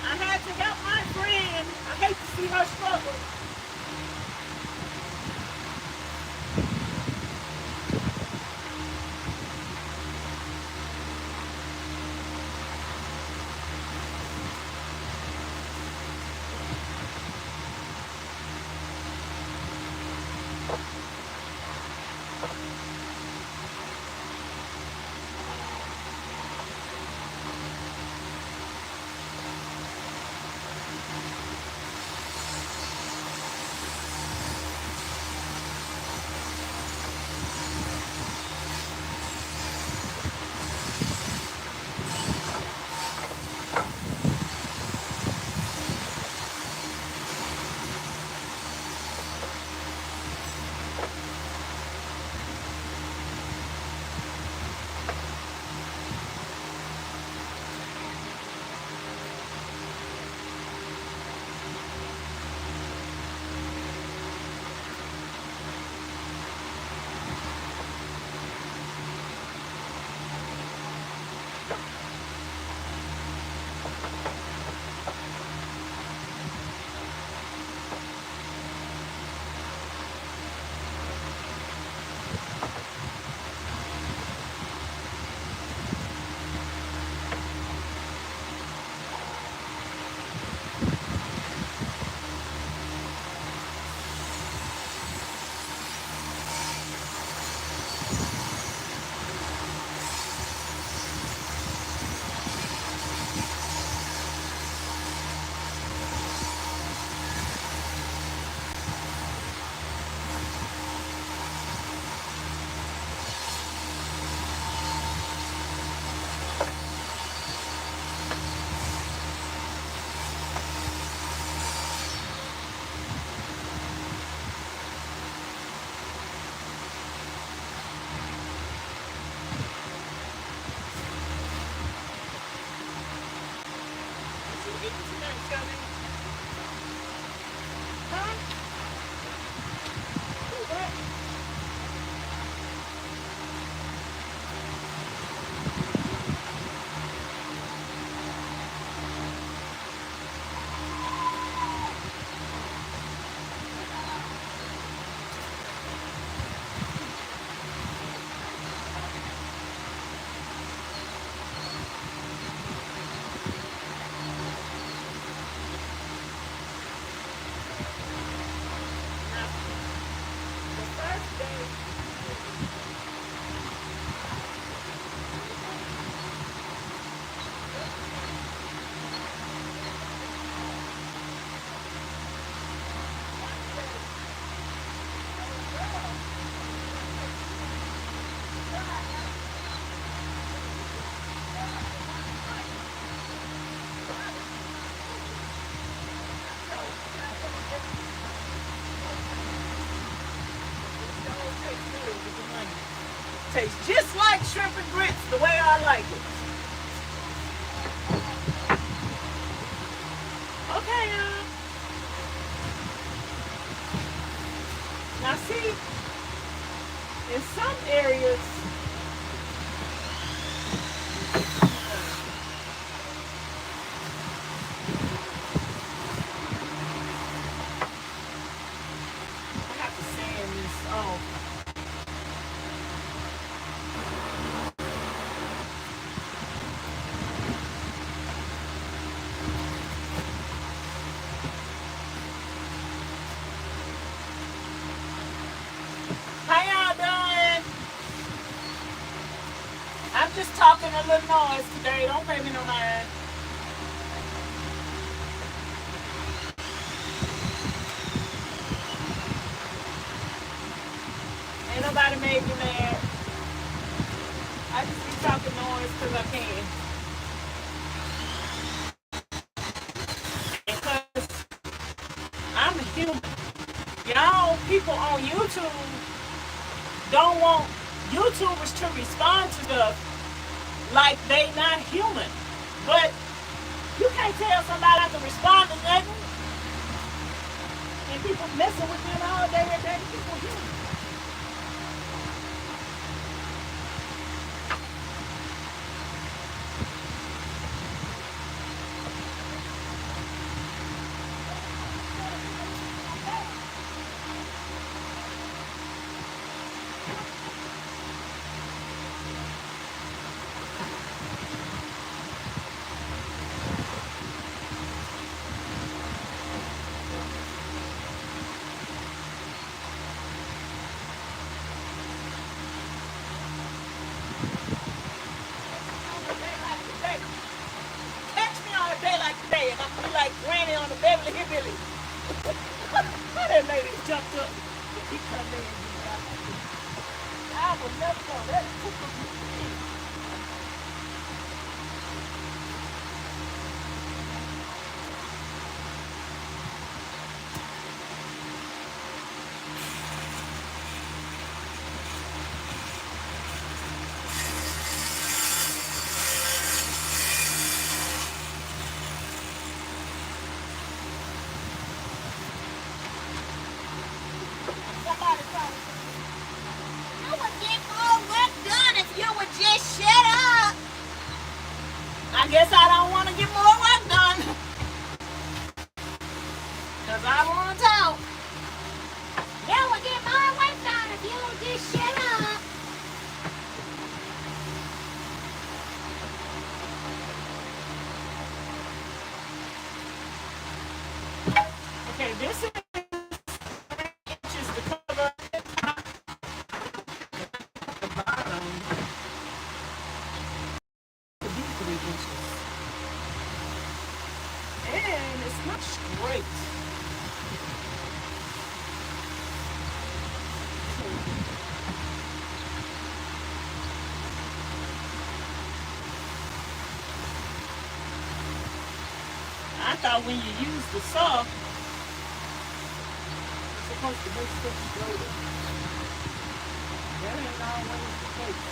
I had to help my friend. I hate to see her struggle. Tastes just like shrimp and grits, the way I like it. Okay, y'all. Now see, in some areas, I have to sand this off. Just talking a little noise today. Don't pay me no mind. Ain't nobody made me mad. I just be talking noise because I can. Because I'm a human. Y'all, people on YouTube don't want YouTubers to respond to stuff like they not human. But you can't tell somebody not to respond to nothing. And people messing with them all day and day. People human. jumped up. He come in. I would never know. That took me. Somebody trying to. You would get more work done if you would just shut up. I guess I don't want to get more work done. Because I want to talk. You would get more work done if you would just shut up. Okay, this is inches to cover the bottom. To be 3 inches. And it's not straight. I thought when you use the saw, it's supposed to make stuff straighter. That ain't always the case.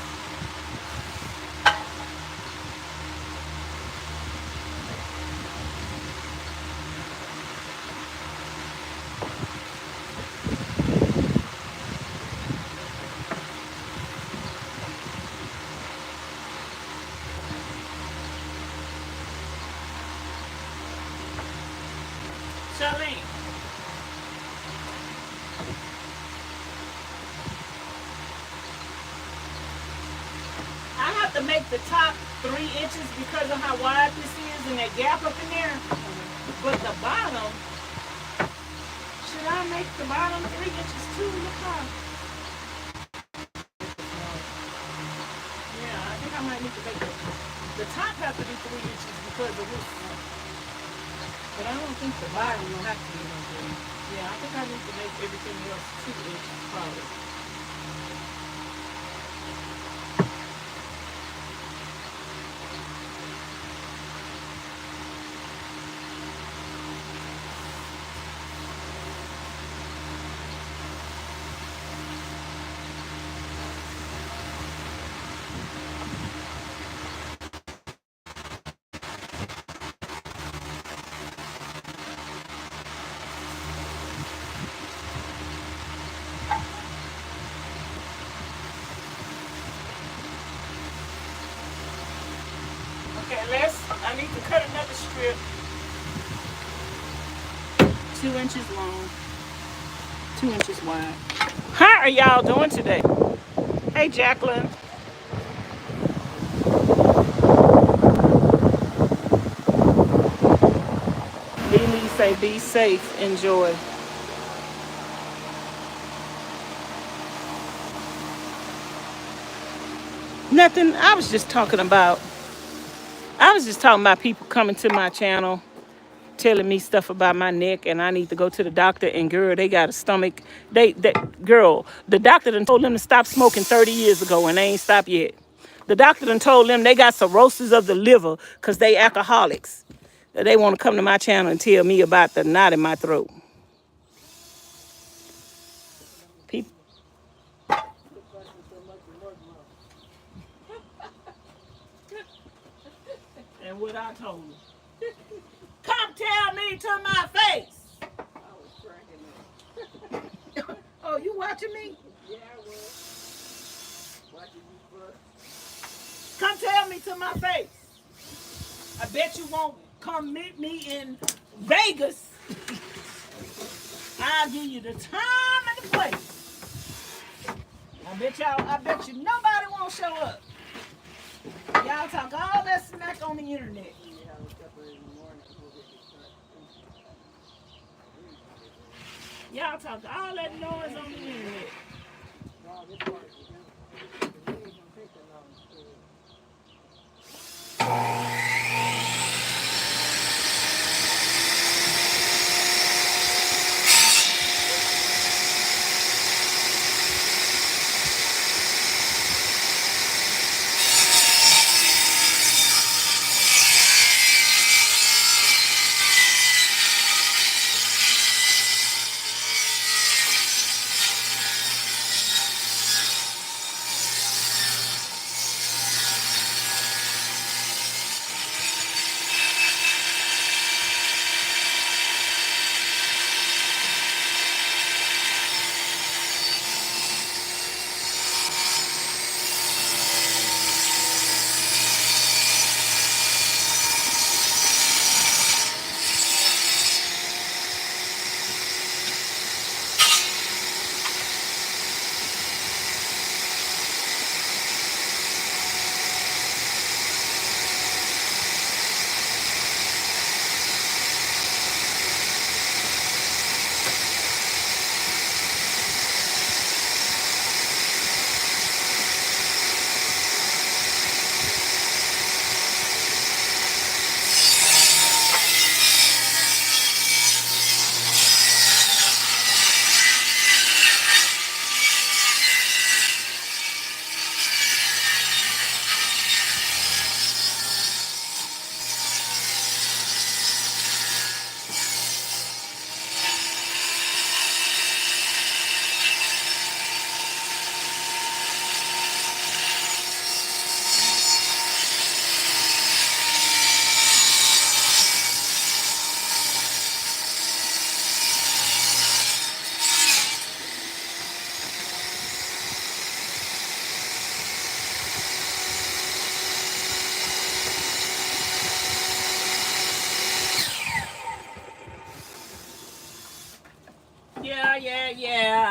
Charlene. I have to make the top 3 inches because of how wide this is and that gap up in there. But the bottom, should I make the bottom 3 inches too? Look how. Yeah, I think I might need to make the top have to be 3 inches because of this. But I don't think the bottom will have to be no good. Yeah, I think I need to make everything else 2 inches probably. Okay, I need to cut another strip. 2 inches long, 2 inches wide. How are y'all doing today? Hey, Jacqueline. Lily say be safe, enjoy. Nothing, I was just talking about people coming to my channel telling me stuff about my neck and I need to go to the doctor, and girl, they got a stomach. The doctor done told them to stop smoking 30 years ago and they ain't stopped yet. The doctor done told them they got cirrhosis of the liver because they alcoholics. They want to come to my channel and tell me about the knot in my throat. People. And what I told them. Come tell me to my face. I was cracking up. Oh, you watching me? Yeah, I was. Watching you first. Come tell me to my face. I bet you won't come meet me in Vegas. I'll give you the time and the place. I bet you nobody won't show up. Y'all talk all that smack on the internet. Y'all talk all that noise on the internet.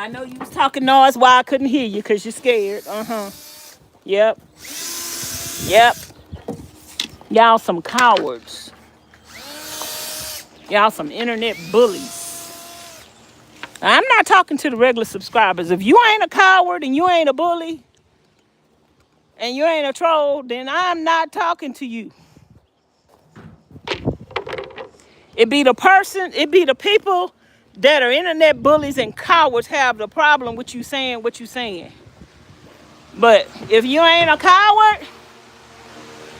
I know you was talking noise while I couldn't hear you because you're scared. Yep. Yep. Y'all some cowards. Y'all some internet bullies. I'm not talking to the regular subscribers. If you ain't a coward and you ain't a bully and you ain't a troll, then I'm not talking to you. It be the people that are internet bullies and cowards have the problem with you saying what you saying. But if you ain't a coward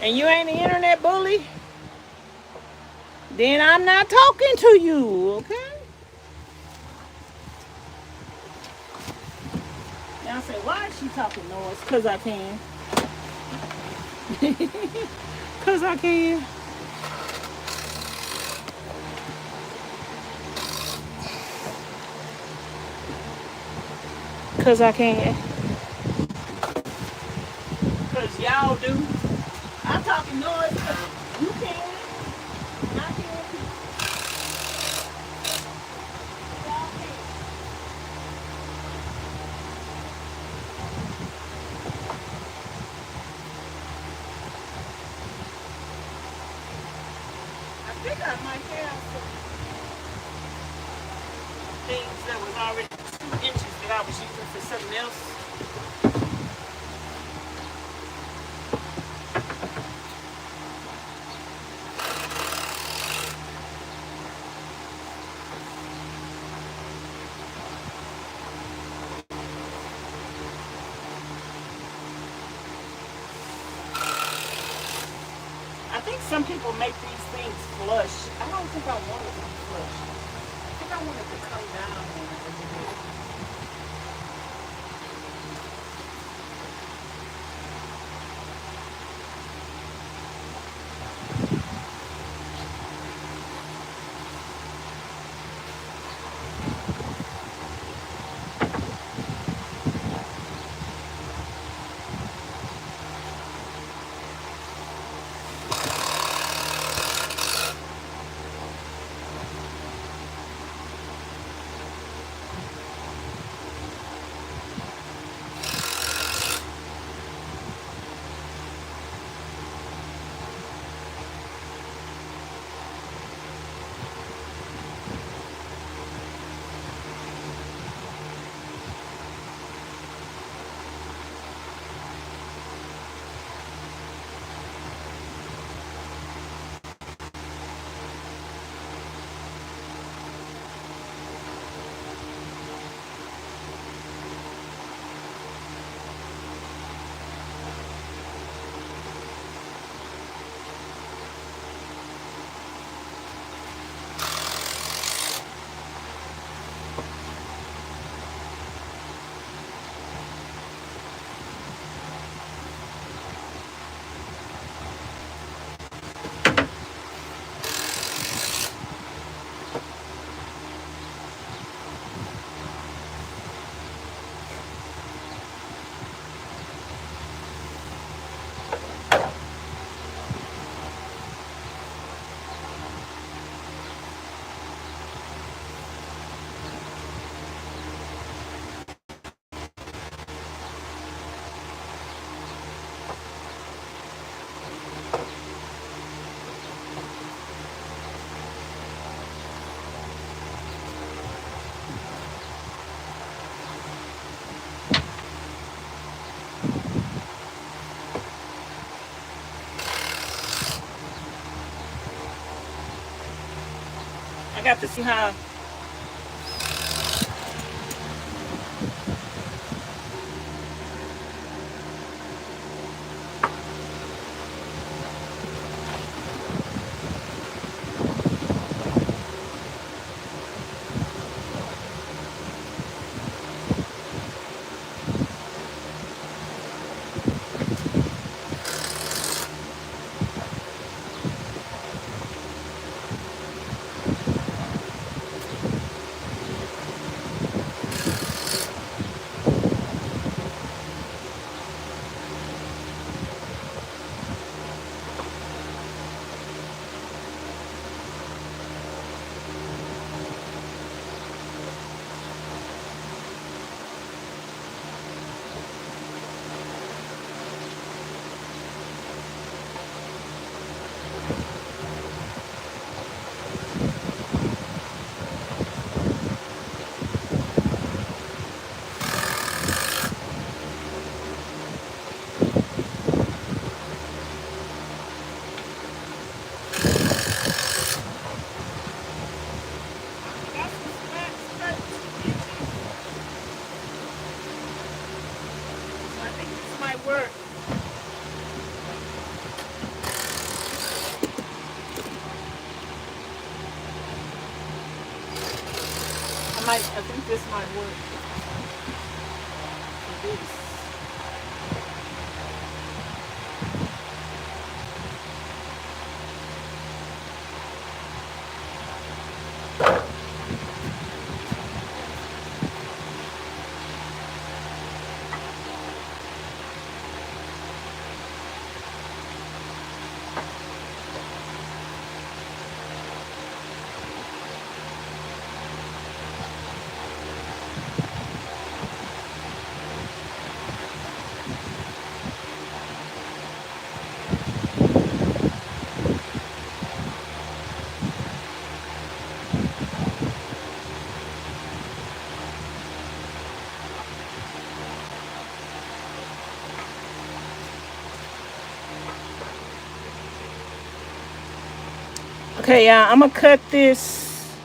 and you ain't an internet bully, then I'm not talking to you, okay? Now say, why is she talking noise? Because I can. Because I can. Because I can. Because y'all do. I'm talking noise because you can. And I can. Y'all can. I think I might have some things that was already 2 inches that I was using for something else. I think some people make these things flush. I don't think I want it to be flush. I think I want it to come down a little bit. I got to see how. might work. I think this might work. This. Okay, y'all, I'm gonna cut this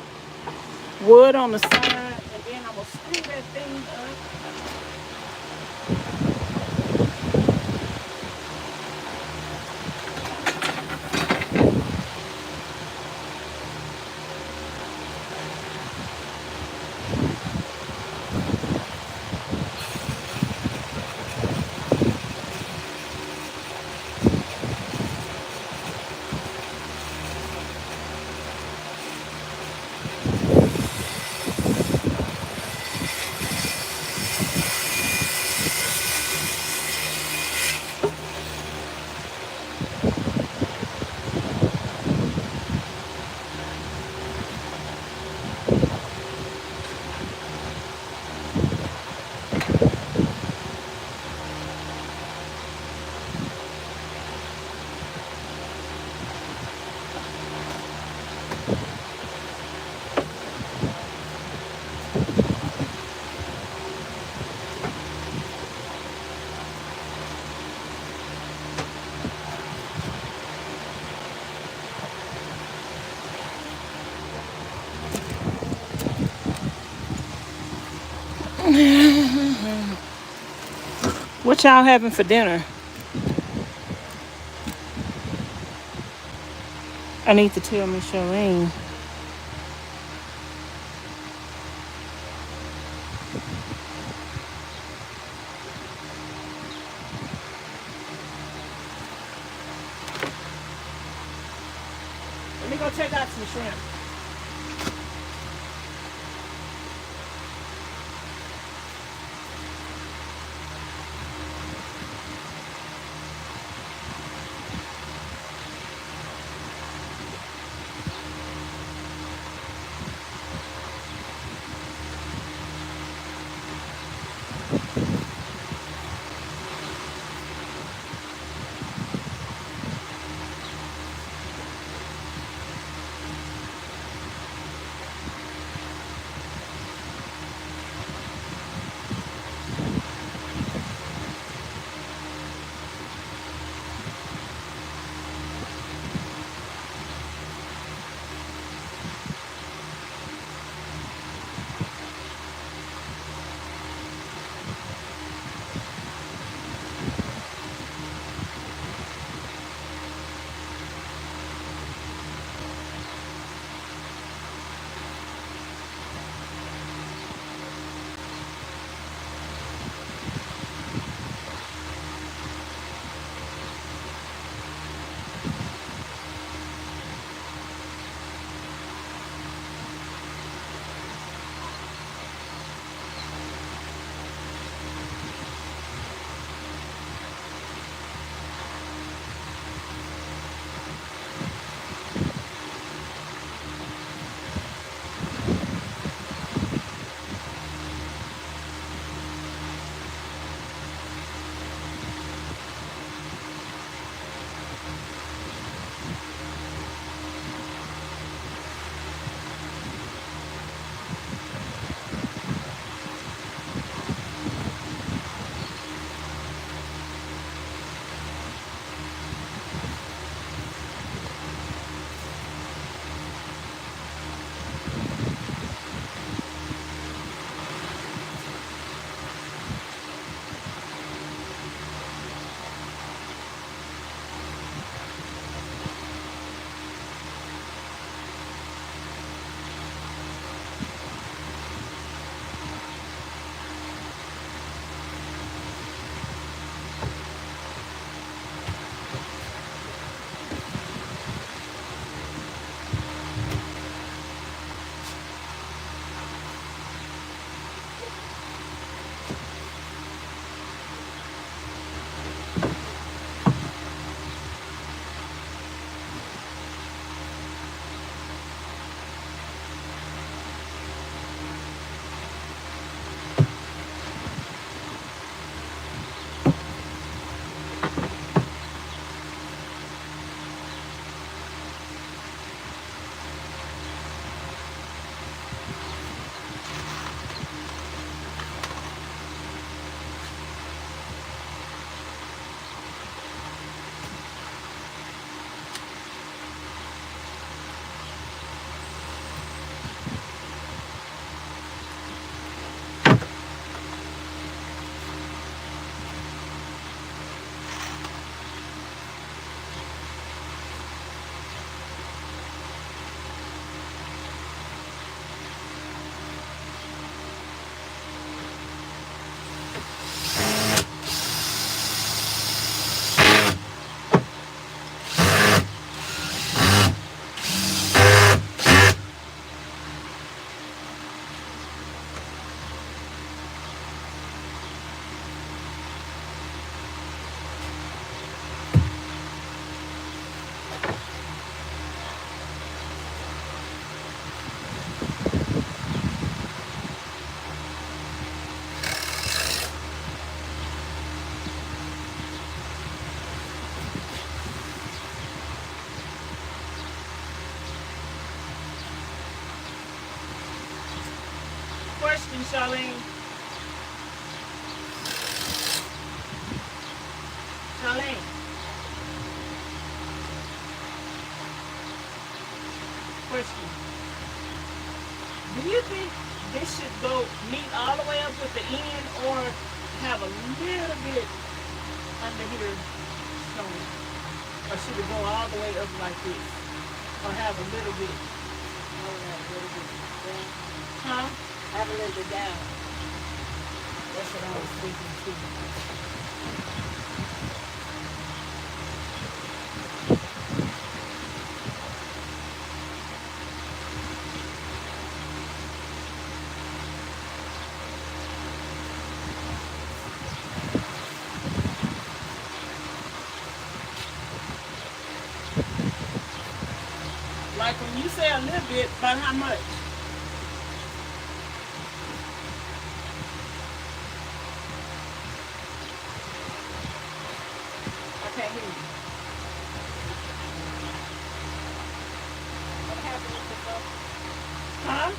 wood on the side and then I'm gonna screw that thing up. What y'all having for dinner? I need to tell Ms Charlene. Let me go check out some shrimp. Ms Charlene? Charlene? Question. Do you think this should go meet all the way up with the end or have a little bit under here showing? Or should it go all the way up like this? Or have a little bit? Huh? Have a little bit down. That's what I was thinking too. Like when you say a little bit, but how much? I can't hear you. What happened with the phone? Huh?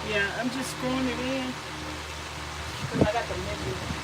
Yeah, I'm just screwing it in. Cause I got the message.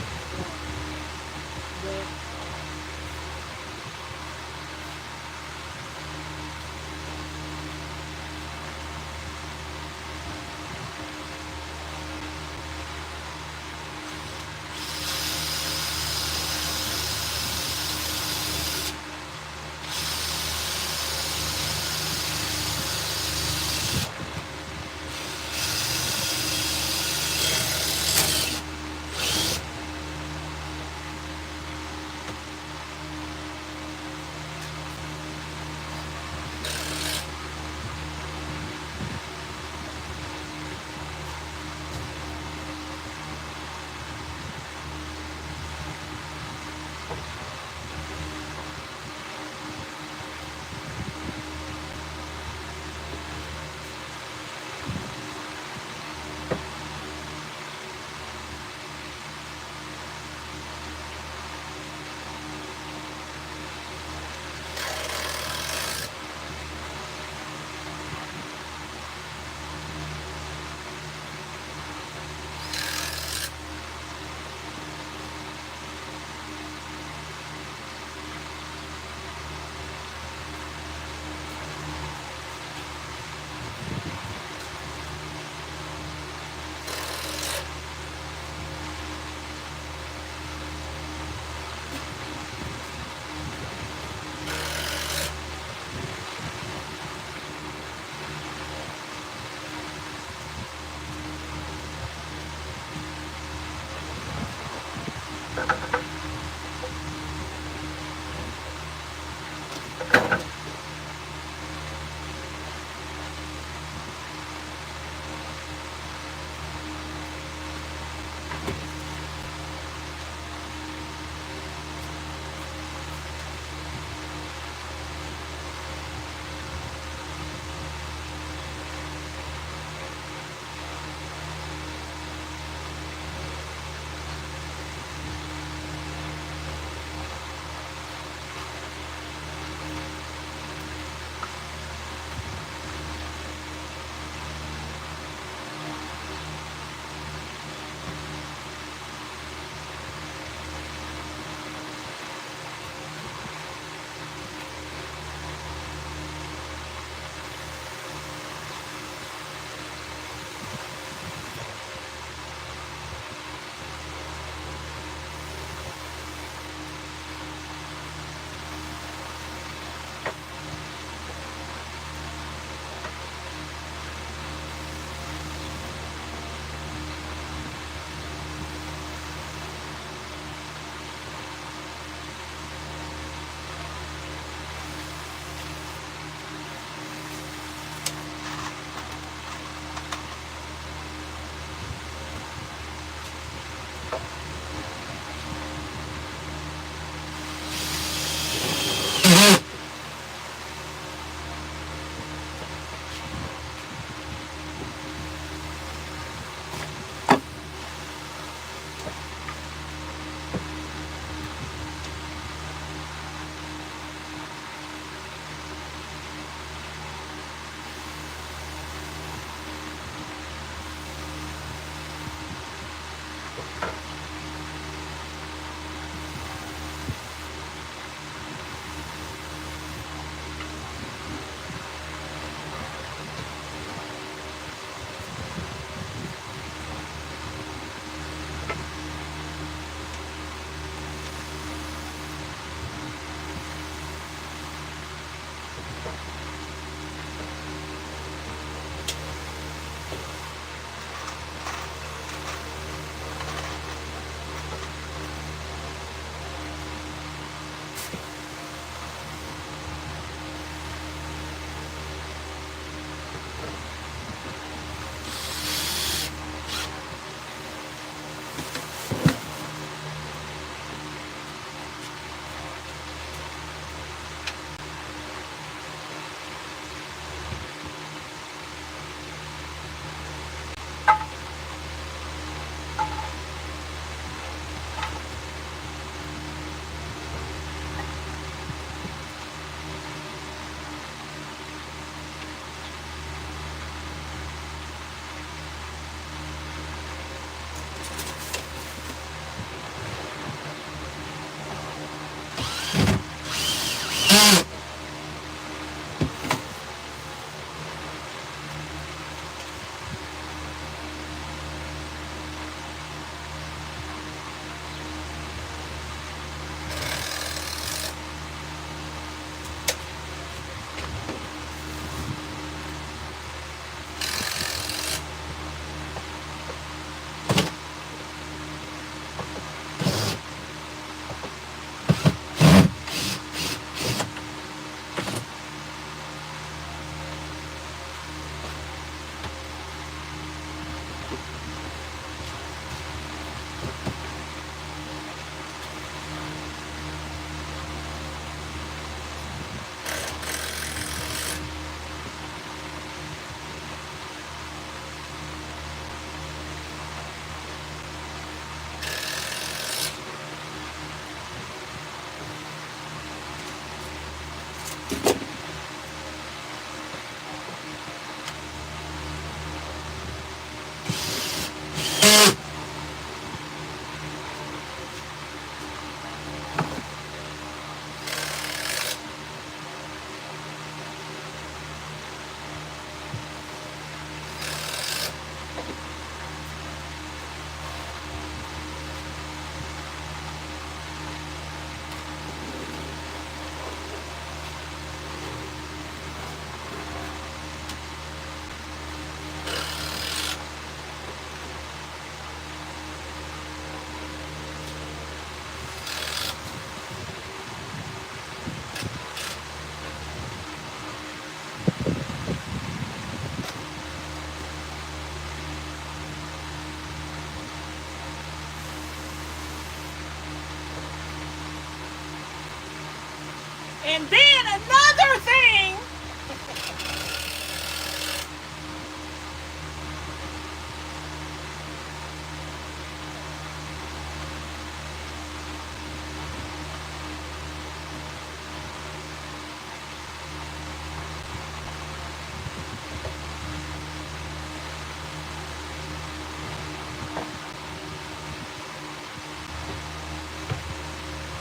And then another thing.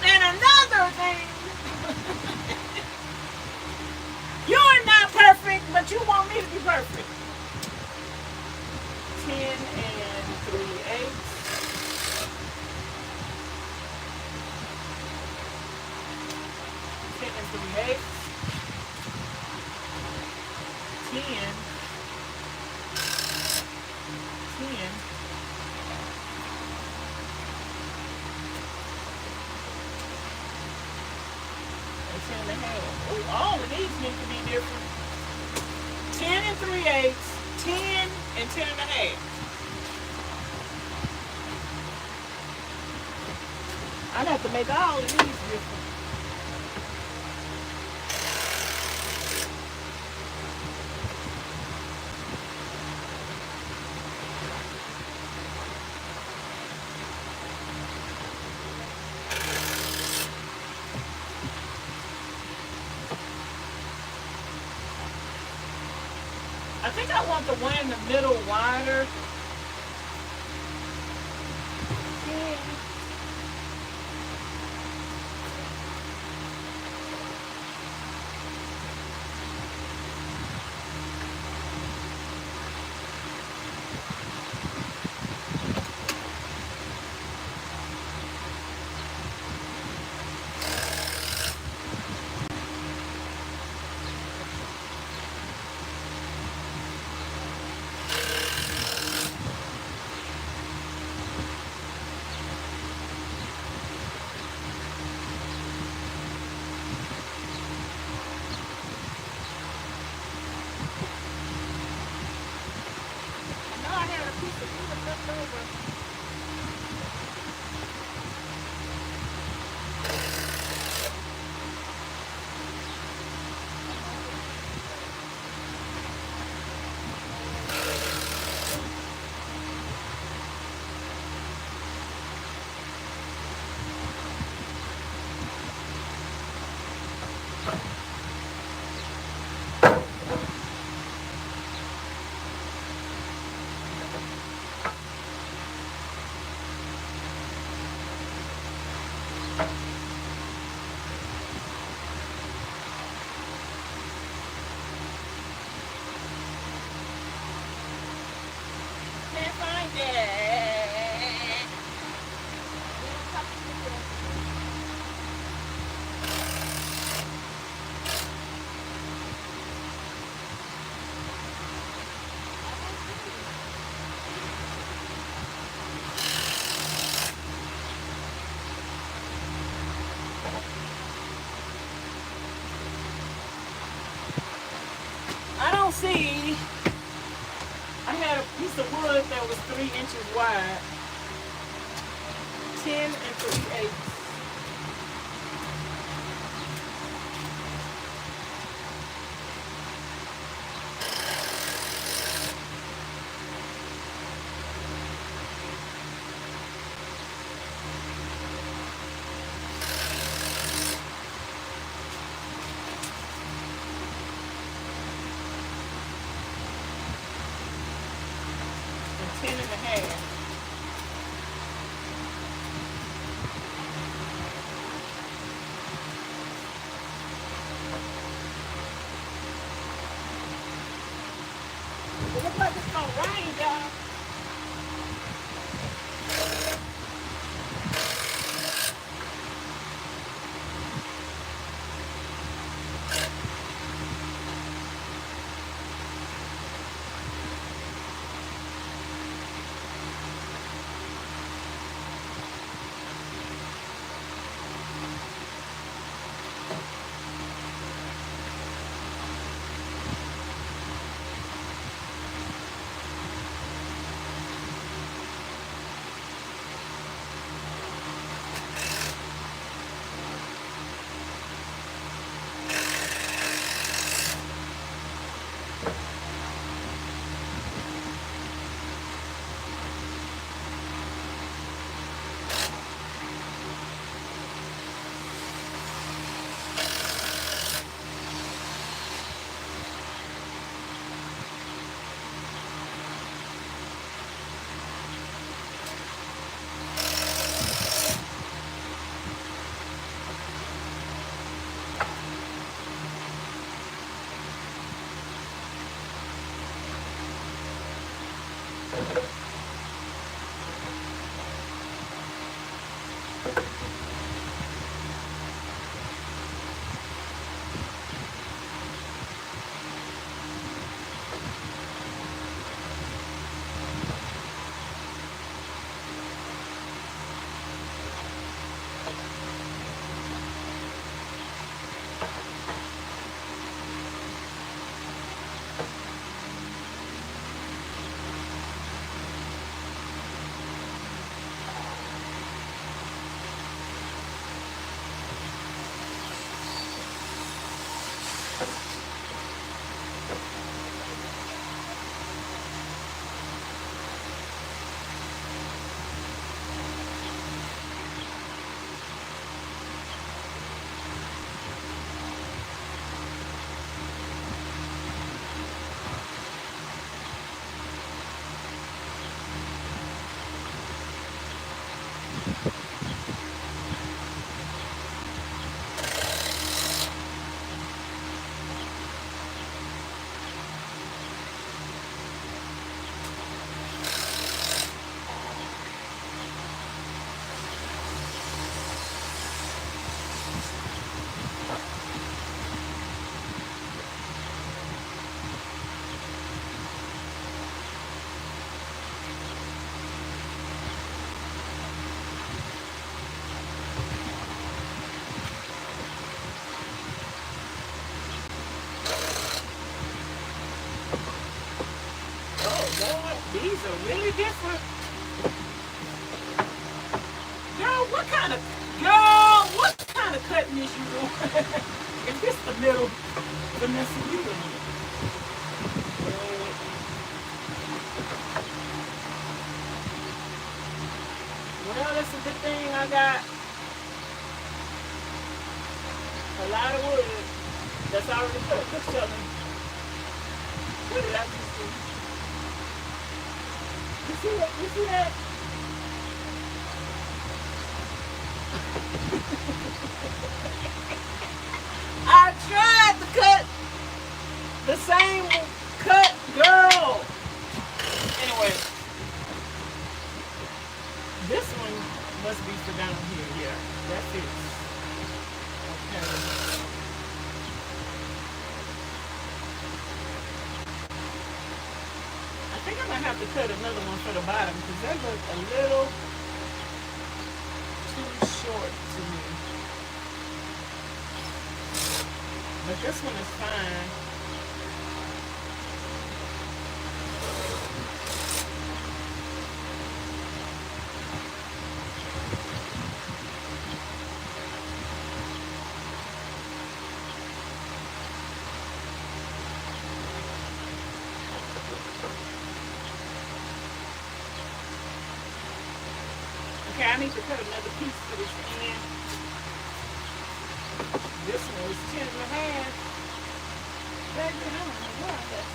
And another thing. You're not perfect, but you want me to be perfect. 10 and 3/8. 10 and 3/8. 10. 10. And 10 and a half. Ooh, all of these need to be different. 10 and 3/8. 10 and 10 and a half. I'd have to make all of these different. I think I want the one in the middle wider. See, I had a piece of wood that was 3 inches wide. 10 and 3/8. It looks like it's gonna rain, y'all. these are really different. Girl, what kind of cutting is you doing? If this the middle, Vanessa, you doing it. Well, that's a good thing I got a lot of wood that's already cut. Look, Charlene. What did I just do? You see that? You see that? I tried to cut the same cut, girl. Anyway, this one must be for down here. Yeah, that's it. Okay. I think I might have to cut another one for the bottom because that looks a little too short to me. But this one is fine. Okay, I need to cut another piece for this end. This one was 10 and a half. Baby, I don't know why that.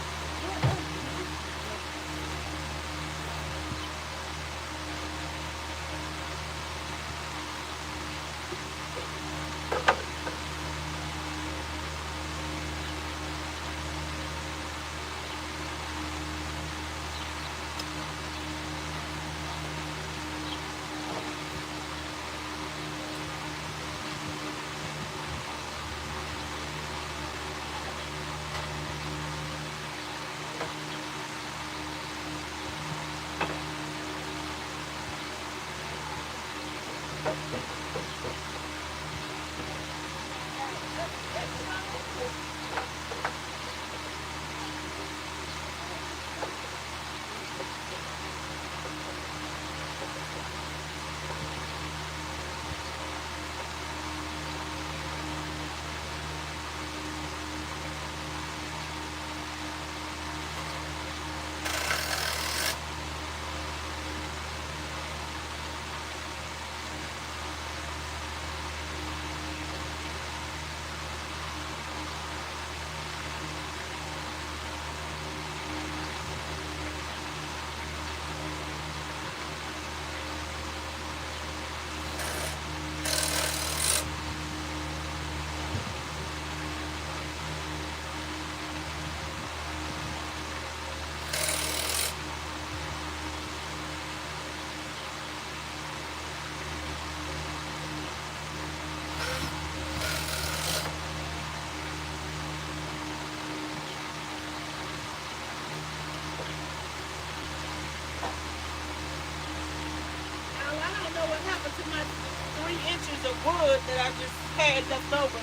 To my 3 inches of wood that I just had left over.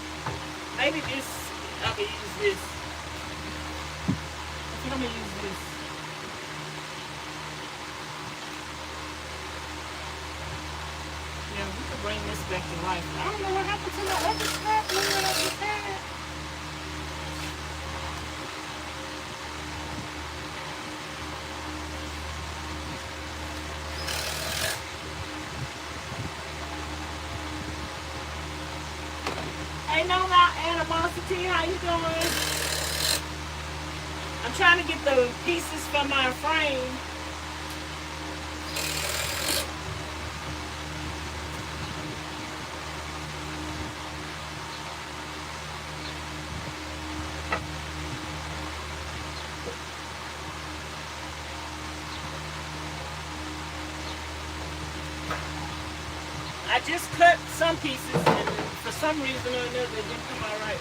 Maybe this, I can use this. I think I'm going to use this. Yeah, we could bring this back to life. I don't know what happened to my other scrap wood that I just had. Hey, no more animosity. How you doing? I'm trying to get the pieces for my frame. I just cut some pieces and for some reason or another it didn't come out right.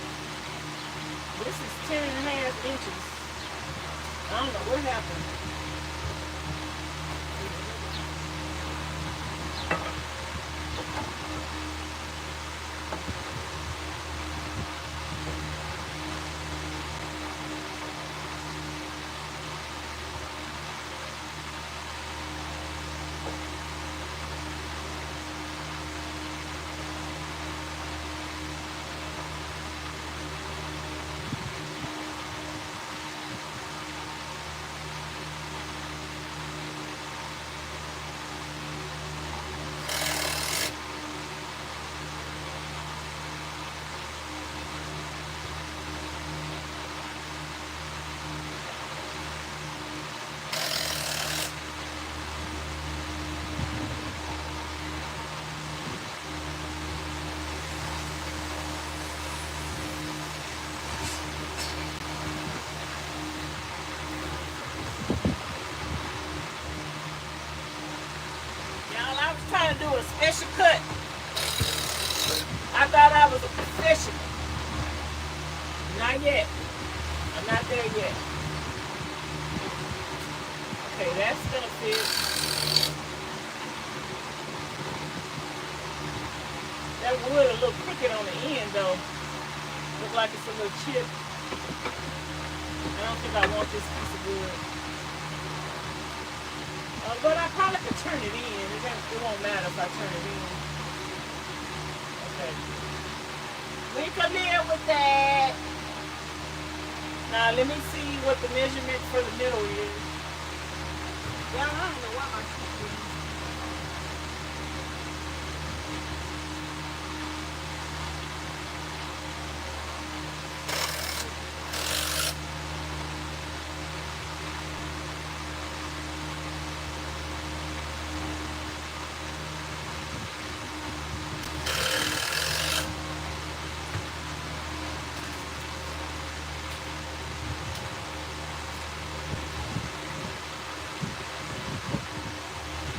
This is 10 and a half inches. I don't know what happened. special cut. I thought I was a professional. Not yet. I'm not there yet. Okay, that's gonna fit. That wood a little crooked on the end though. Look like it's a little chip. I don't think I want this piece of wood. But I probably could turn it in. It won't matter if I turn it in. Okay. We can live with that. Now let me see what the measurement for the middle is. Yeah, I don't know what my sheet is.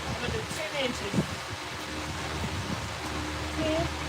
I'm gonna do 10 inches. 10.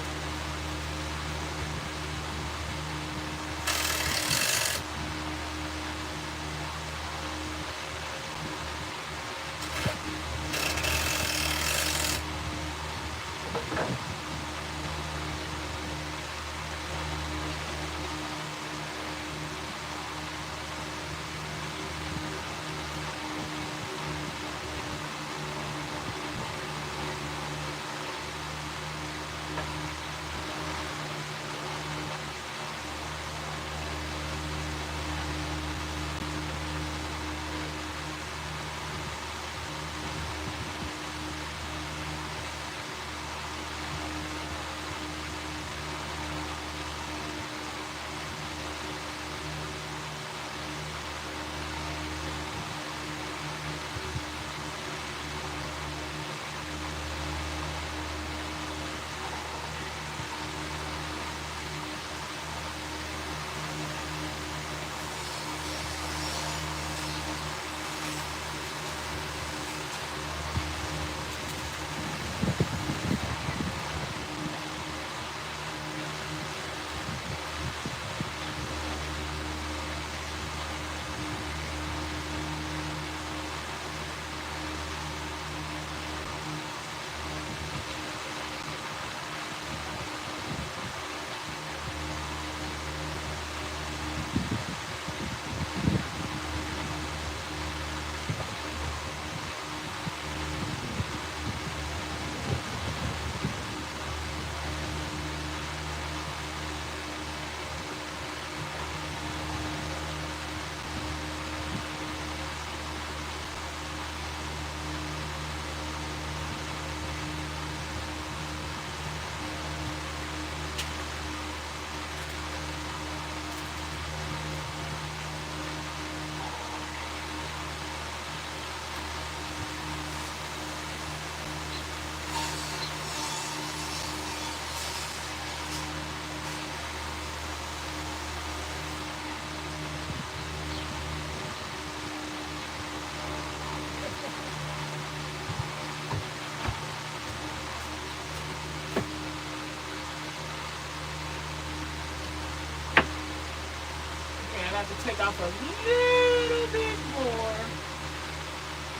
have to take off a little bit more.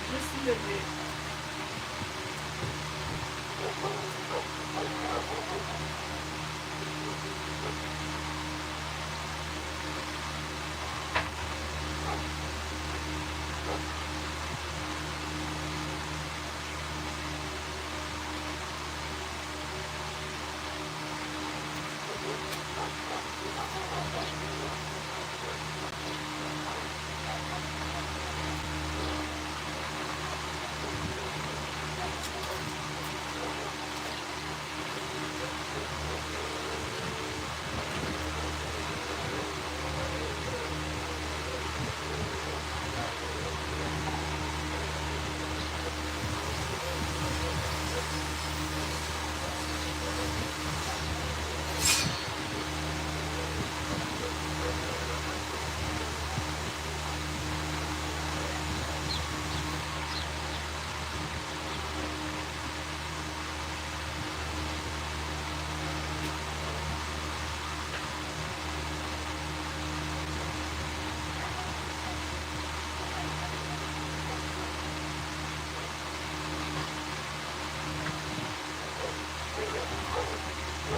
Just a little bit. I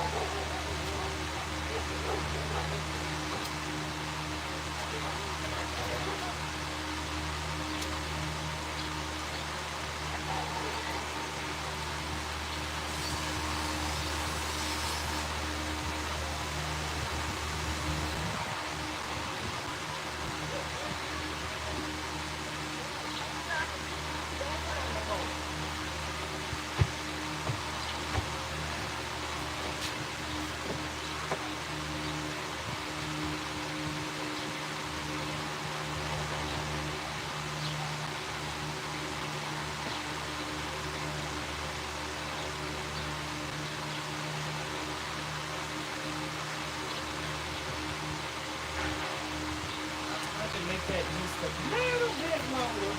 can make that just a little bit longer.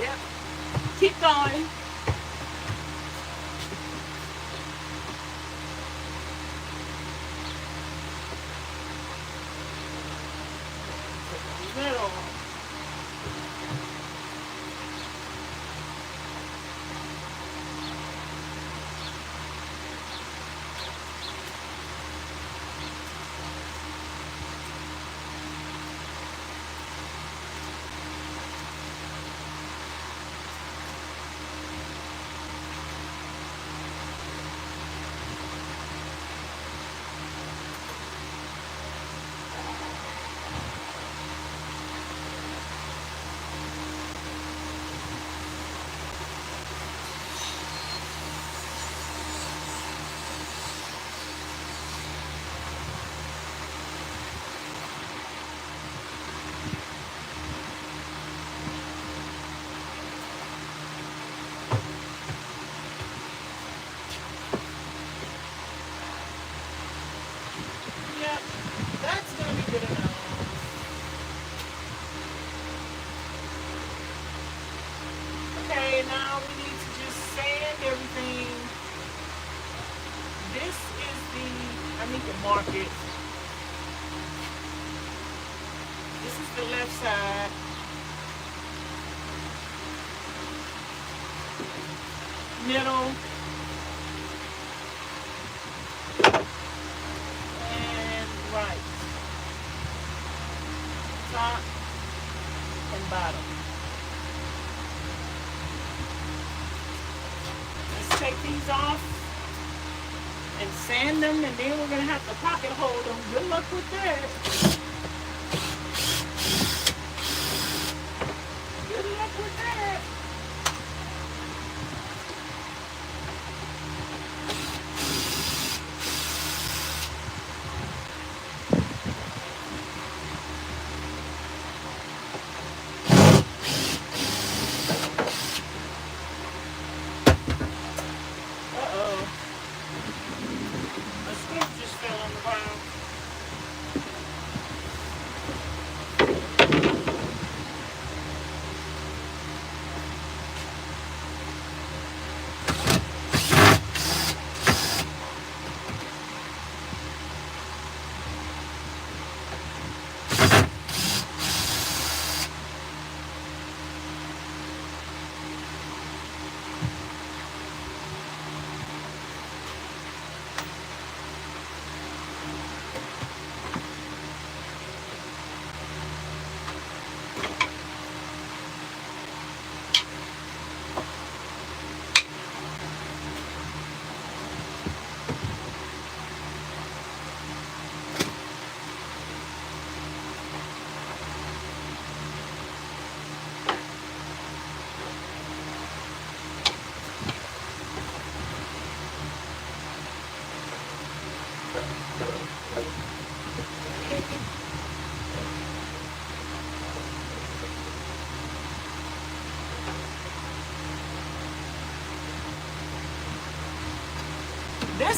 Yep. Keep going. Little. Yep. That's going to be good enough. Okay, now we need to just sand everything. This is the, I need to mark it. This is the left side. Middle. And right. Top and bottom. Let's take these off and sand them, and then we're going to have to pocket hold them. Good luck with that. Good luck with that. Uh-oh. My screw just fell on the ground. This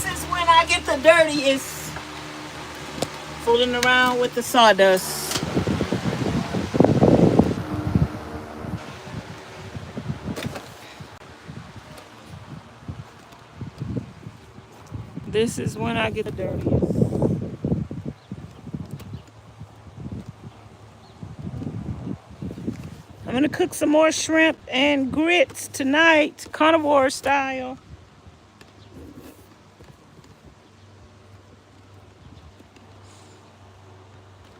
is when I get the dirtiest. Fooling around with the sawdust. This is when I get the dirtiest. I'm gonna cook some more shrimp and grits tonight, carnivore style.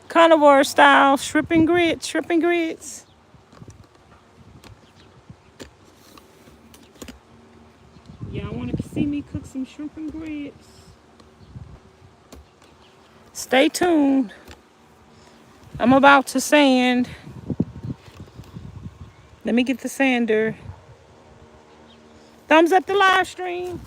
Carnivore style, shrimp and grits, shrimp and grits. Y'all want to see me cook some shrimp and grits? Stay tuned. I'm about to sand. Let me get the sander. Thumbs up the live stream.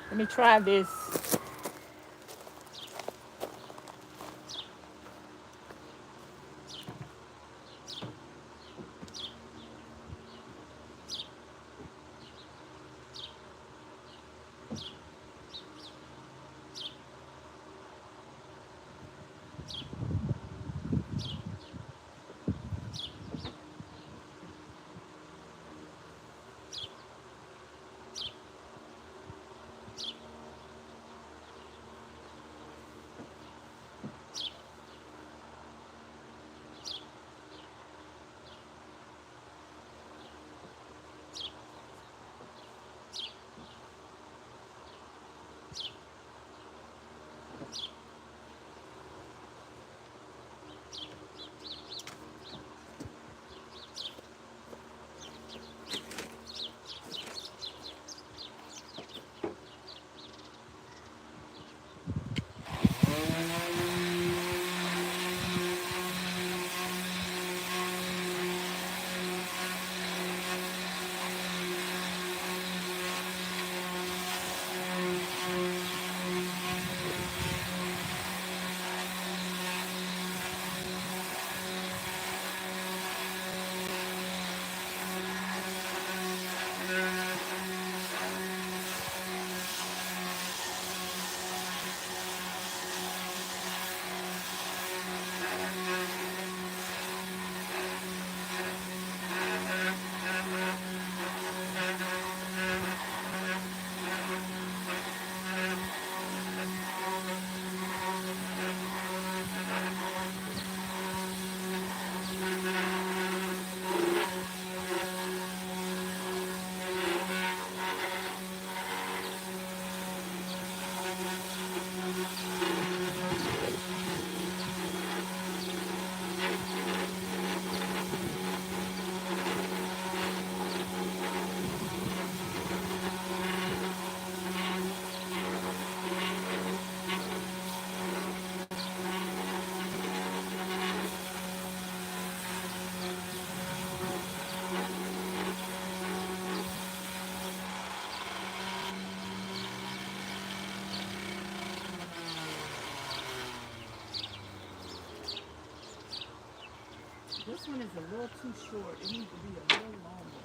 Let me try this. This one is a little too short. It needs to be a little longer.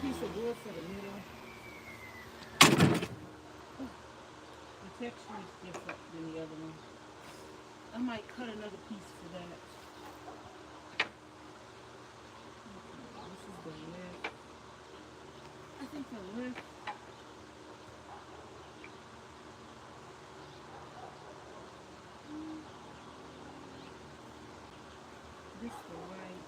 piece of wood for the middle. The texture is different than the other one. I might cut another piece for that. Okay, this is the left. I think the left. This the right.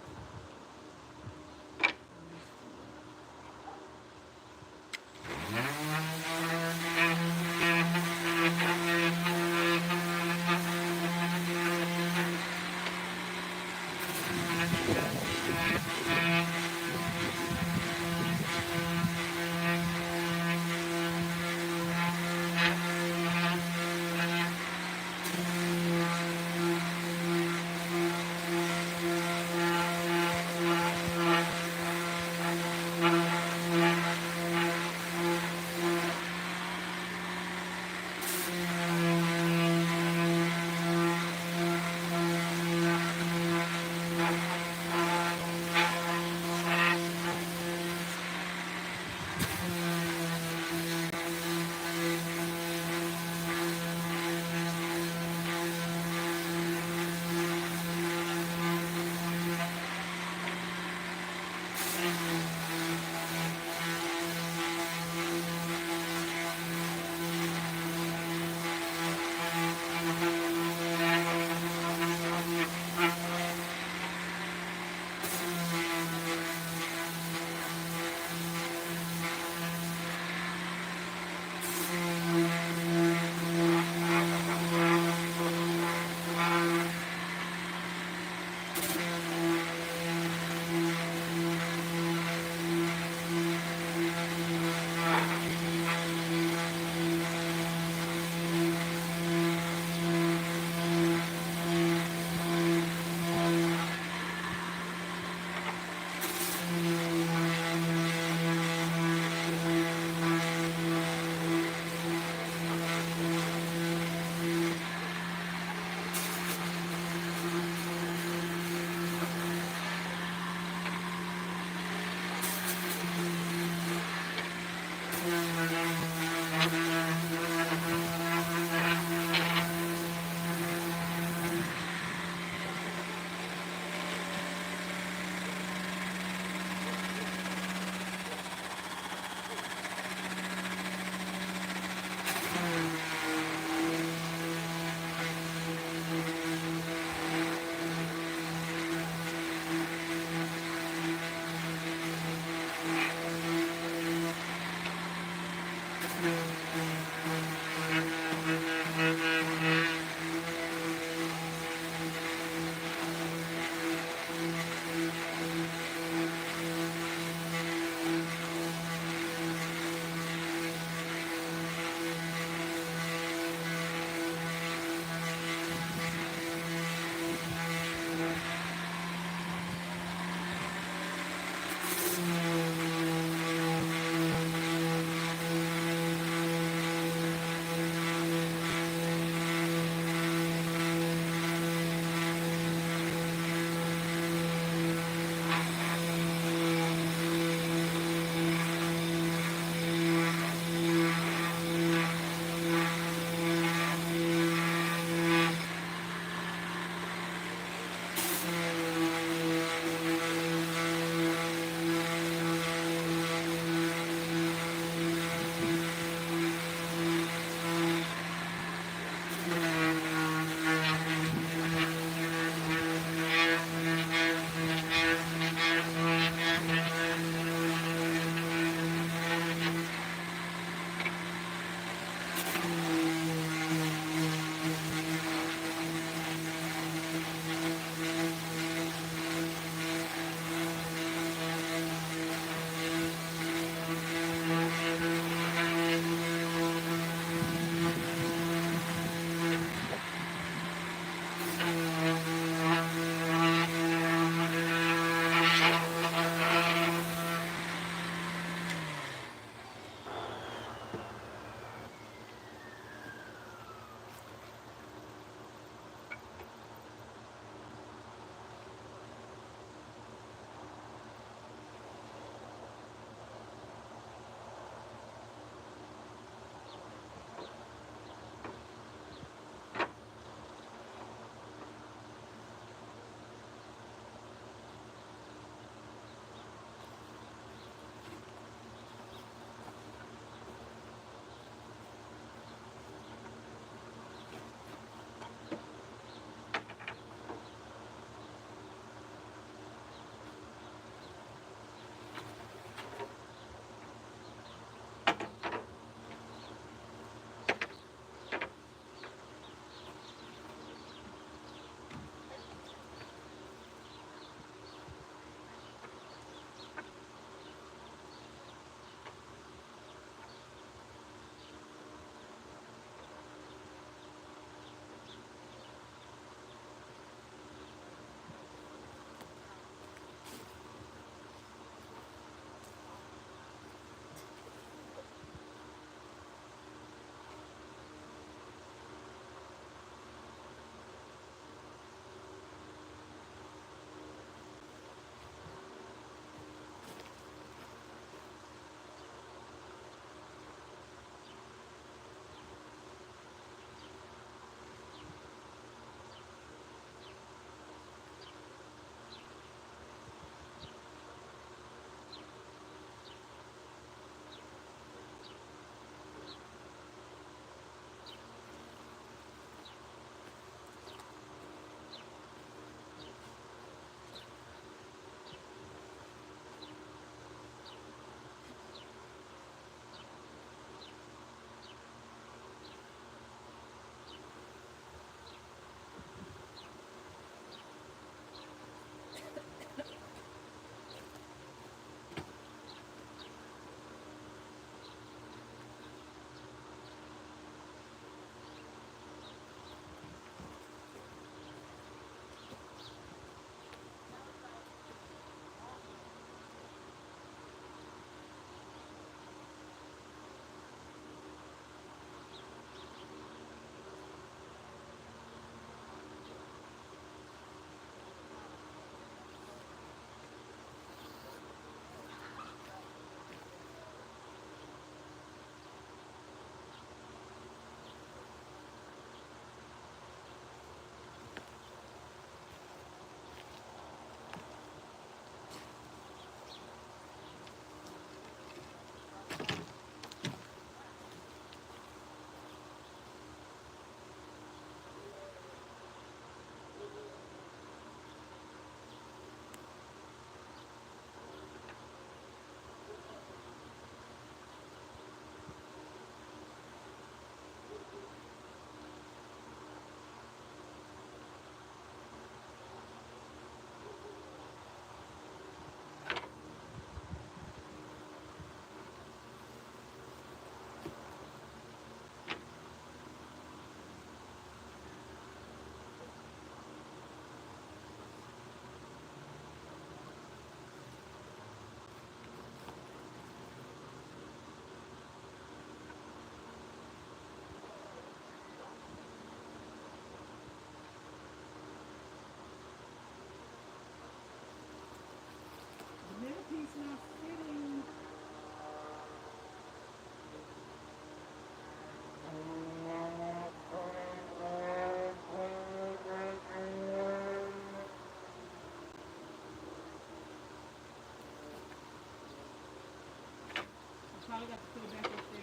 probably got to put it back up there.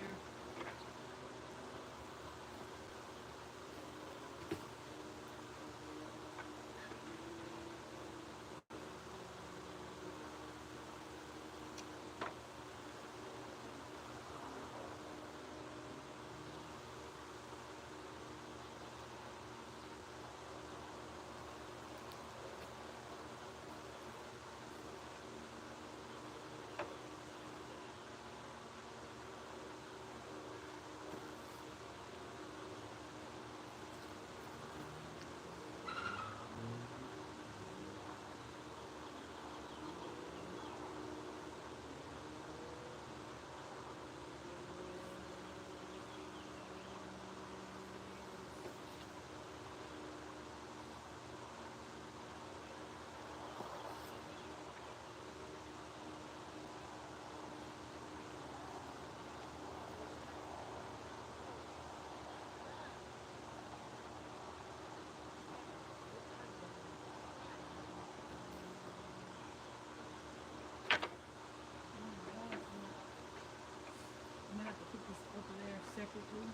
I'm gonna have to put this over there separately.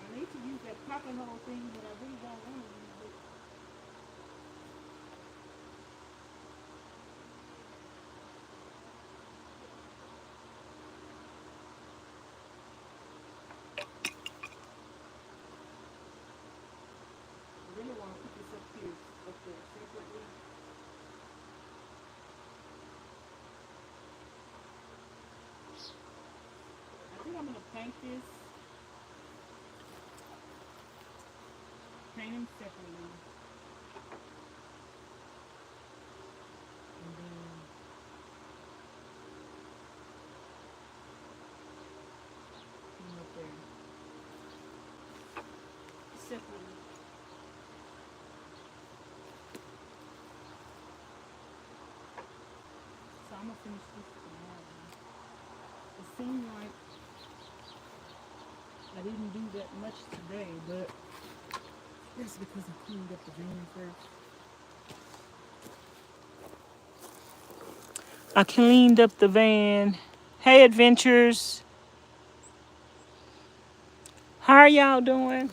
I need to use that pocket hole thing, but I really don't want to use it. I really want to put this up here, up there separately. I think I'm gonna paint this. Paint them separately. And then put them up there. Separately. So I'm gonna finish this tomorrow. It seemed like I didn't do that much today, but that's because I cleaned up the van first. I cleaned up the van. Hey, adventures. How are y'all doing?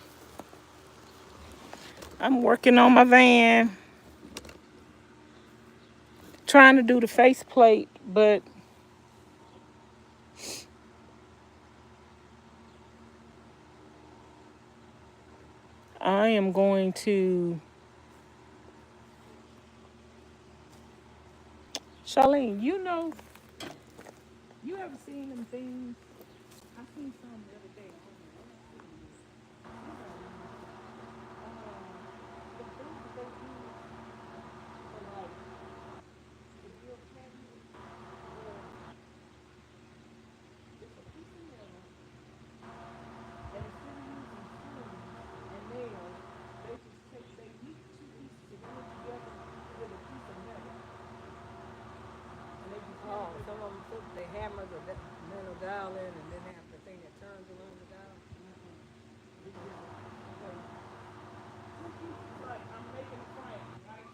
I'm working on my van. Trying to do the faceplate, but I am going to... Charlene, you know, you ever seen them things? I seen some the other day. The things that they use for like to build cabinets, it's a piece of metal, and instead of using screws and nails, they meet two pieces of wood together with a piece of metal, and they just Some of them put they hammer the metal dial in, and then they have the thing that turns around the dial. two pieces like I'm making a frame, right?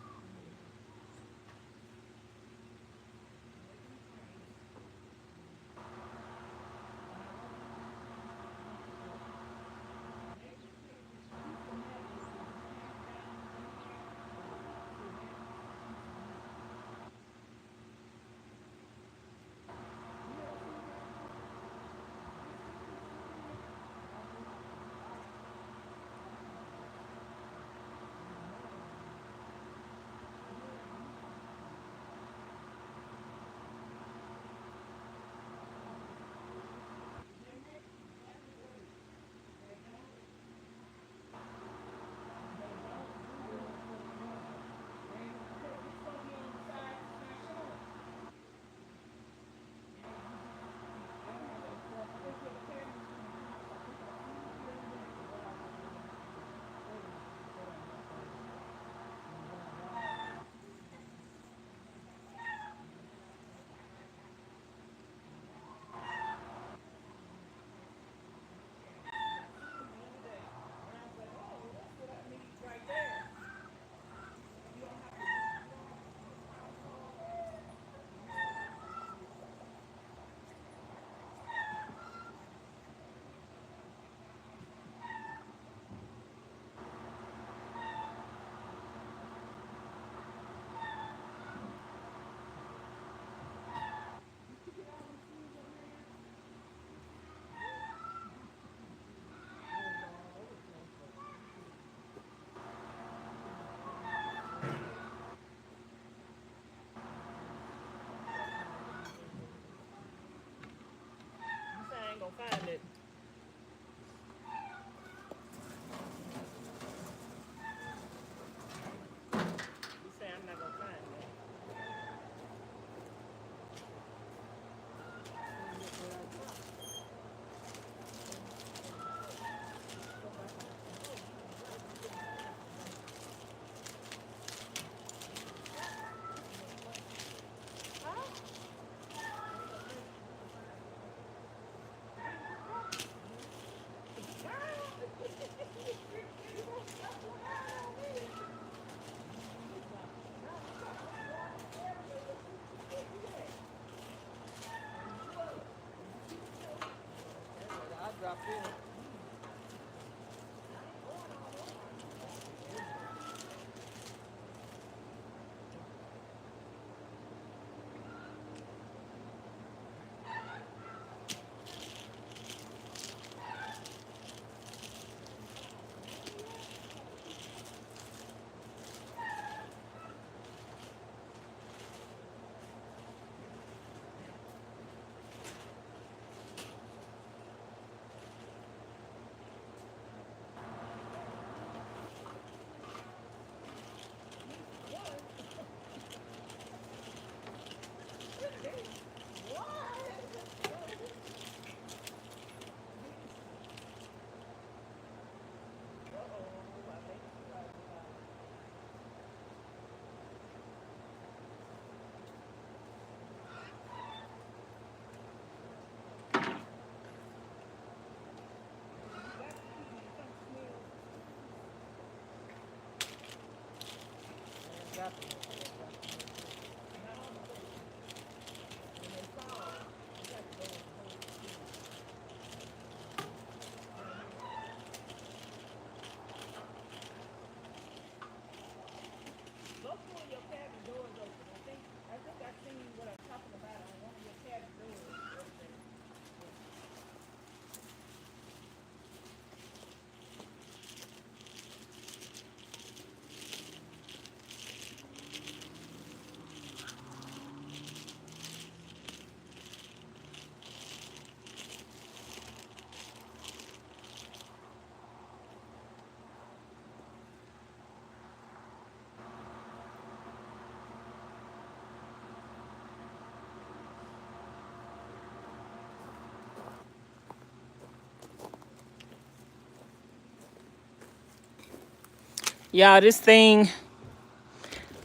Y'all, this thing,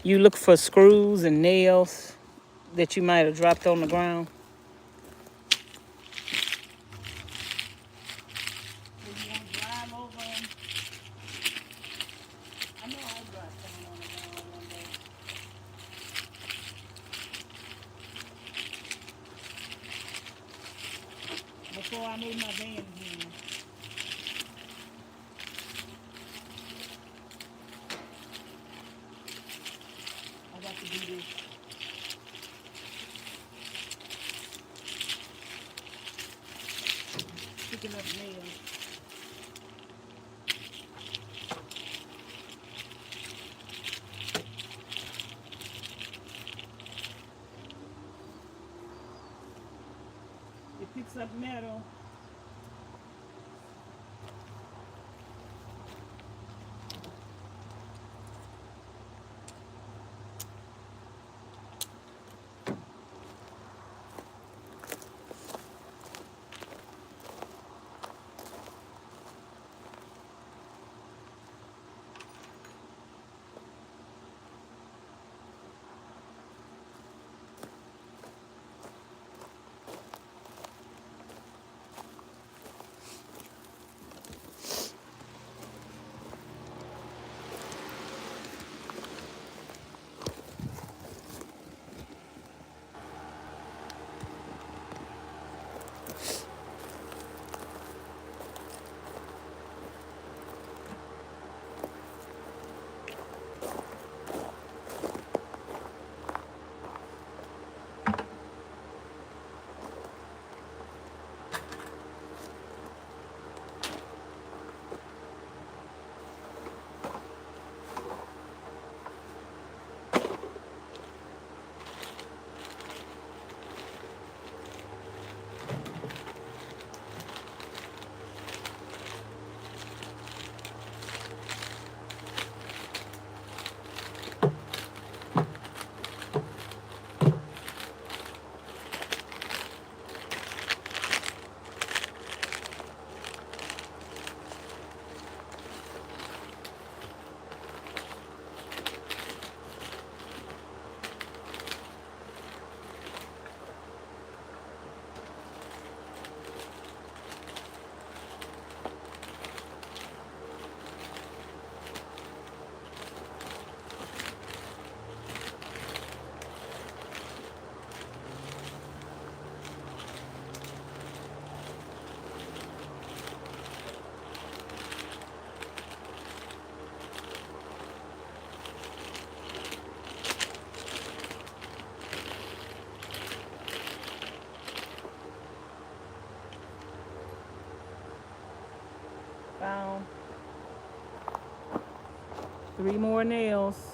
you look for screws and nails that you might have dropped on the ground. You want to drive over them? I know I dropped some on the ground one day. Before I moved my van again. I got to do this. Picking up nails. It picks up metal. 3 more nails.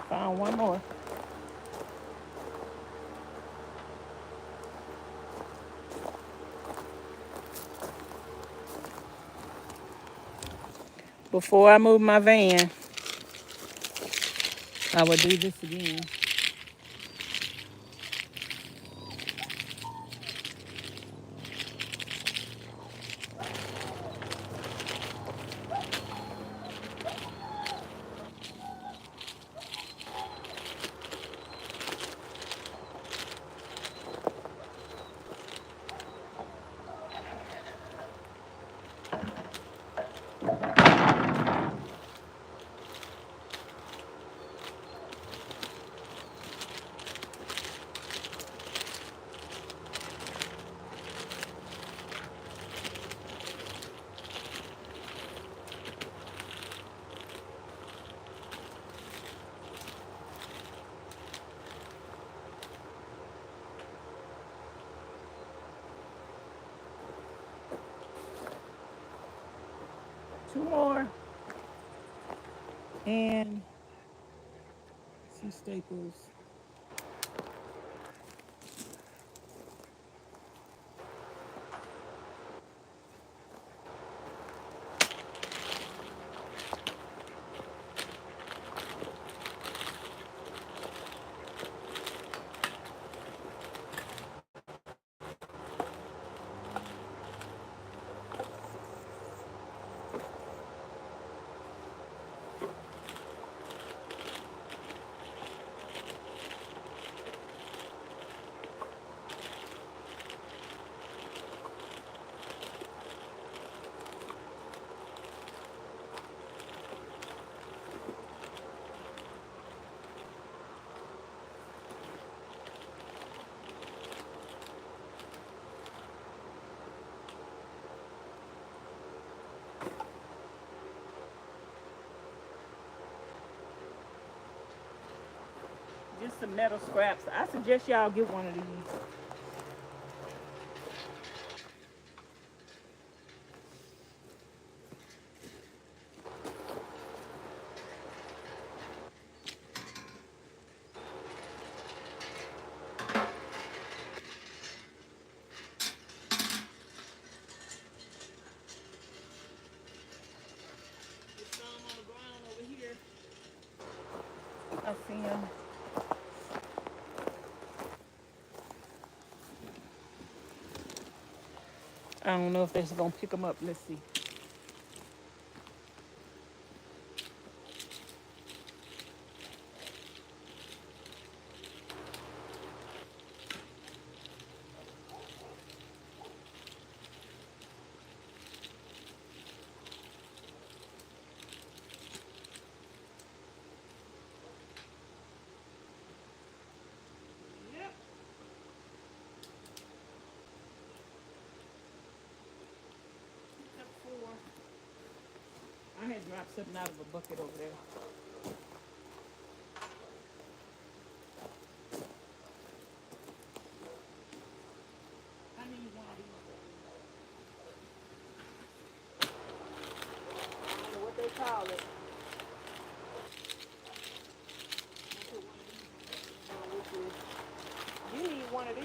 Found one more. Before I move my van, I will do this again. Two more. And some staples. Just some metal scraps. I suggest y'all get one of these. There's some on the ground over here. I see them. I don't know if they're gonna pick them up. Let's see. Yep. Up 4. I had dropped something out of a bucket over there. I need one of these. I don't know what they call it. You need one of these.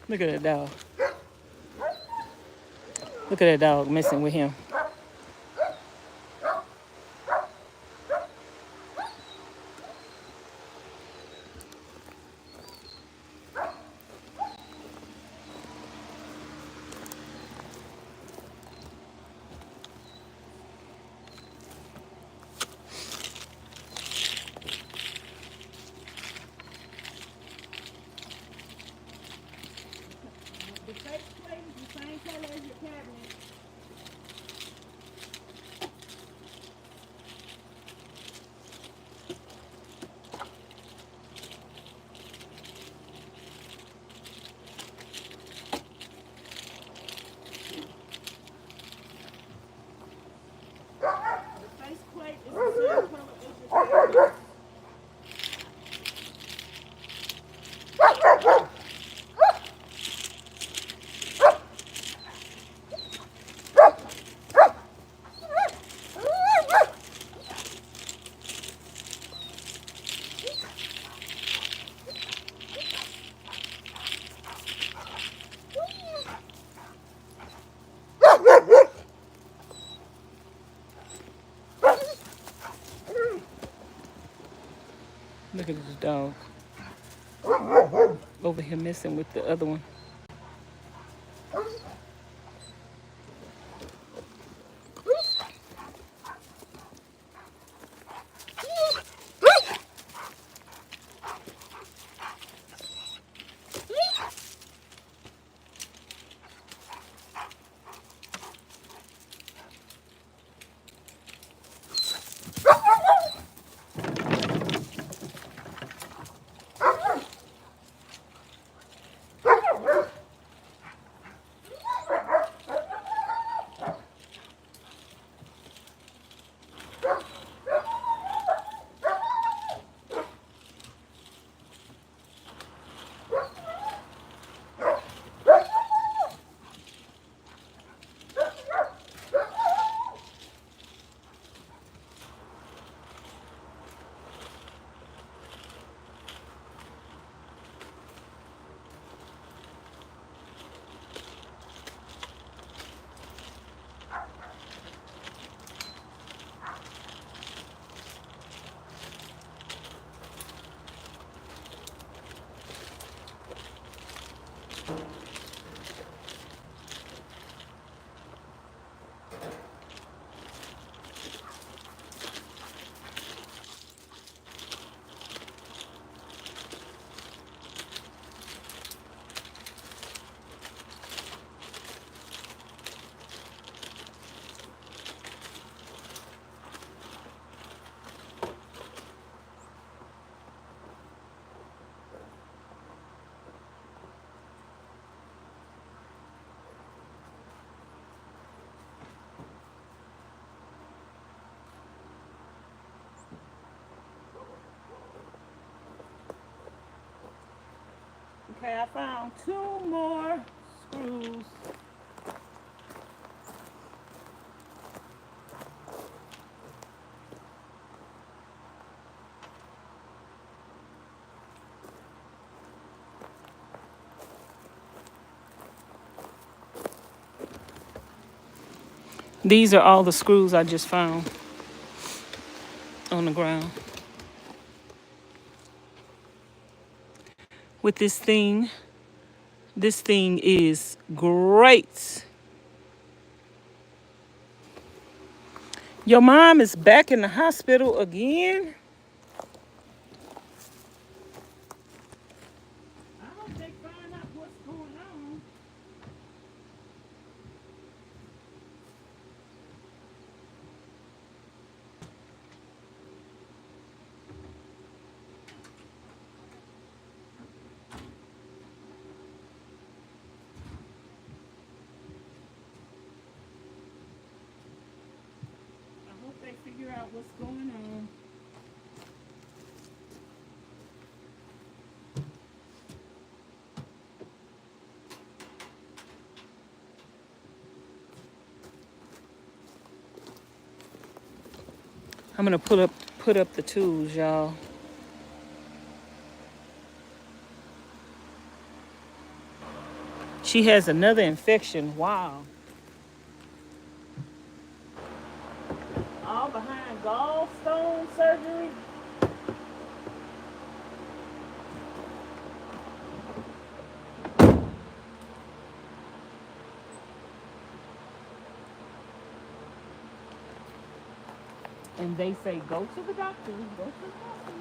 Look at that dog. Look at that dog messing with him. The face plate is the same color as your cabinet. The face plate is the same color as your cabinet. Look at this dog. Over here messing with the other one. Okay, I found 2 more screws. These are all the screws I just found on the ground. With this thing is great. Your mom is back in the hospital again? I hope they find out what's going on. I hope they figure out what's going on. I'm gonna put up the tools, y'all. She has another infection. Wow. All behind gallstone surgery. And they say, go to the doctor. Go to the doctor.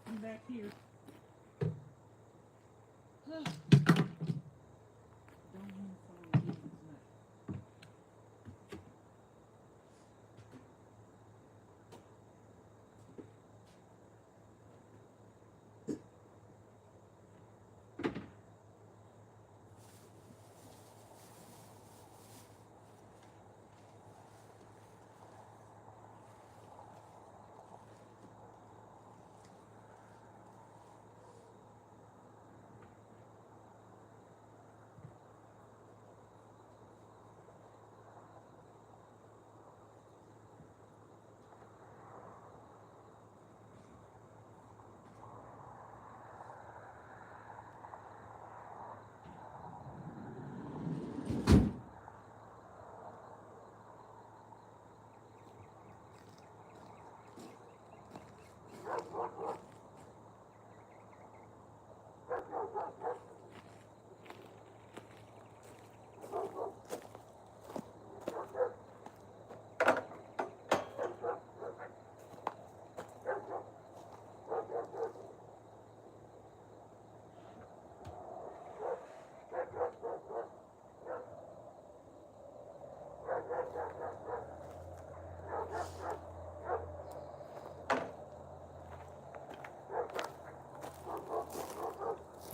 I'm back here.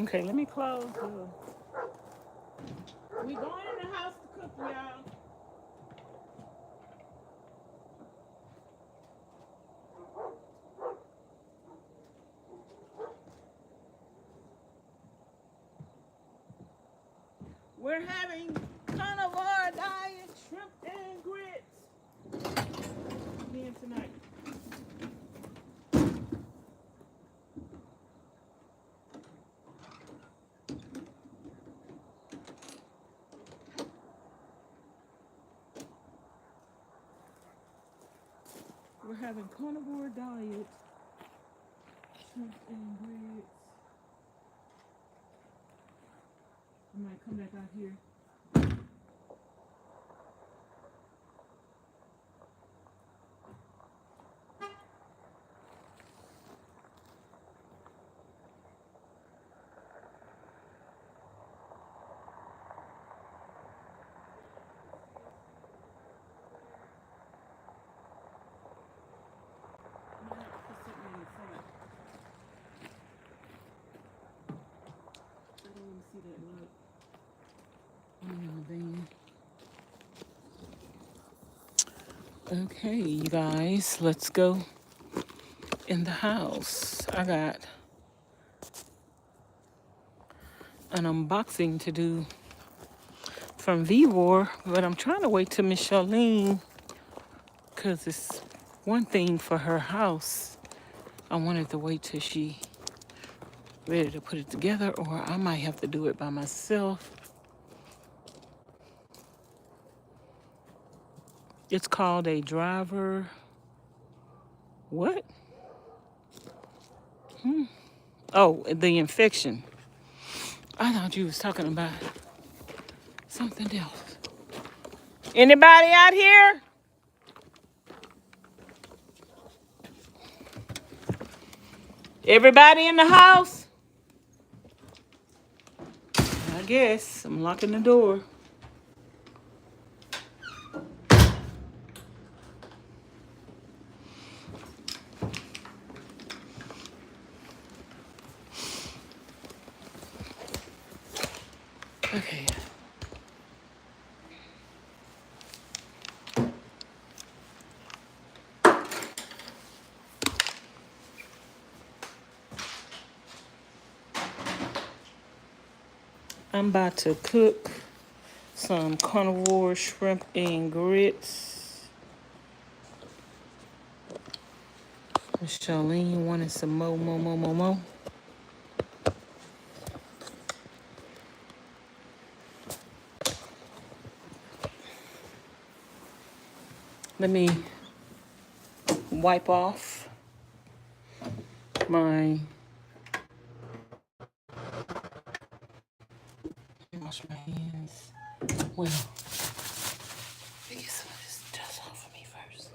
Okay, let me close. We going in the house to cook, y'all. We're having carnivore diet, shrimp and grits. Again tonight. We're having carnivore diet, shrimp and grits. I might come back out here. I might have to put something in the front. I don't want to see that light. I'm in the van. Okay, you guys, let's go in the house. I got an unboxing to do from VWar, but I'm trying to wait till Ms Charlene, because it's one thing for her house. I wanted to wait till she ready to put it together, or I might have to do it by myself. It's called a driver. What? Oh, the infection. I thought you was talking about something else. Anybody out here? Everybody in the house? I guess I'm locking the door. Okay. I'm about to cook some carnivore shrimp and grits. Miss Charlene wanted some mo. Let me wipe off my, wash my hands. Well, let me get some of this dust off of me first.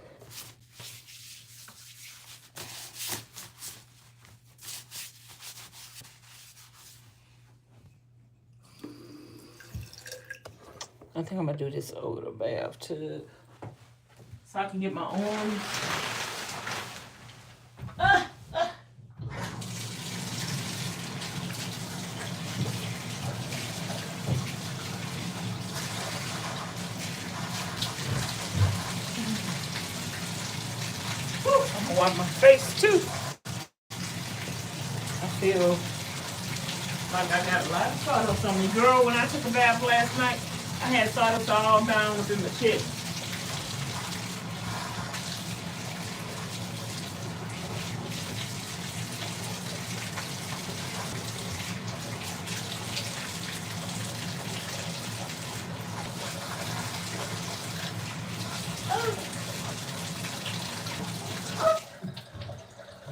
I think I'm gonna do this over the bathtub so I can get my arms. I'm gonna wipe my face too. I feel like I got a lot of sawdust on me. Girl, when I took a bath last night, I had sawdust all down within the chest.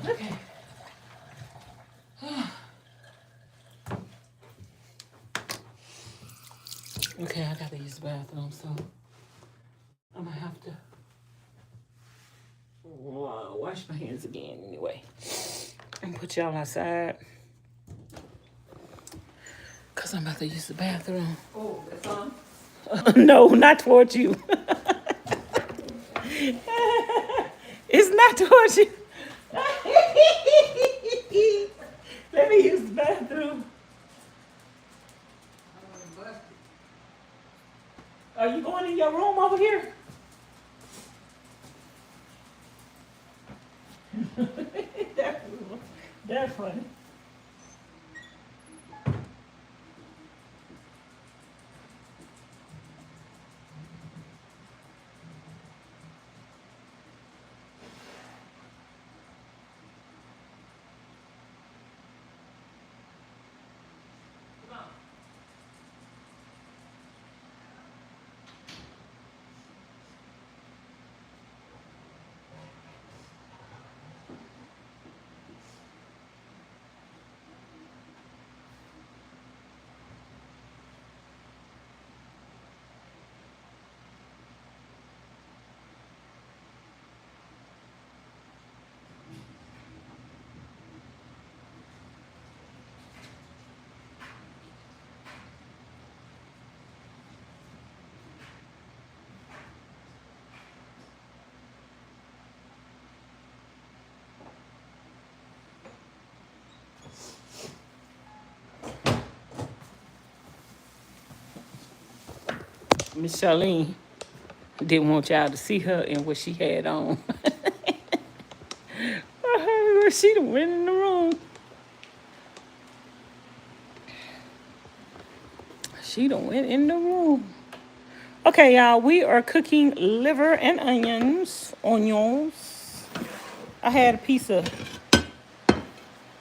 Okay. Okay, I gotta use the bathroom, so I'm gonna have to wash my hands again anyway. And put y'all outside. Cause I'm about to use the bathroom. Oh, that's on? No, not towards you. It's not towards you. Let me use the bathroom. Are you going in your room over here? That's funny. Ms Charlene didn't want y'all to see her and what she had on. She done went in the room. She done went in the room. Okay, y'all, we are cooking liver and onions. I had a piece of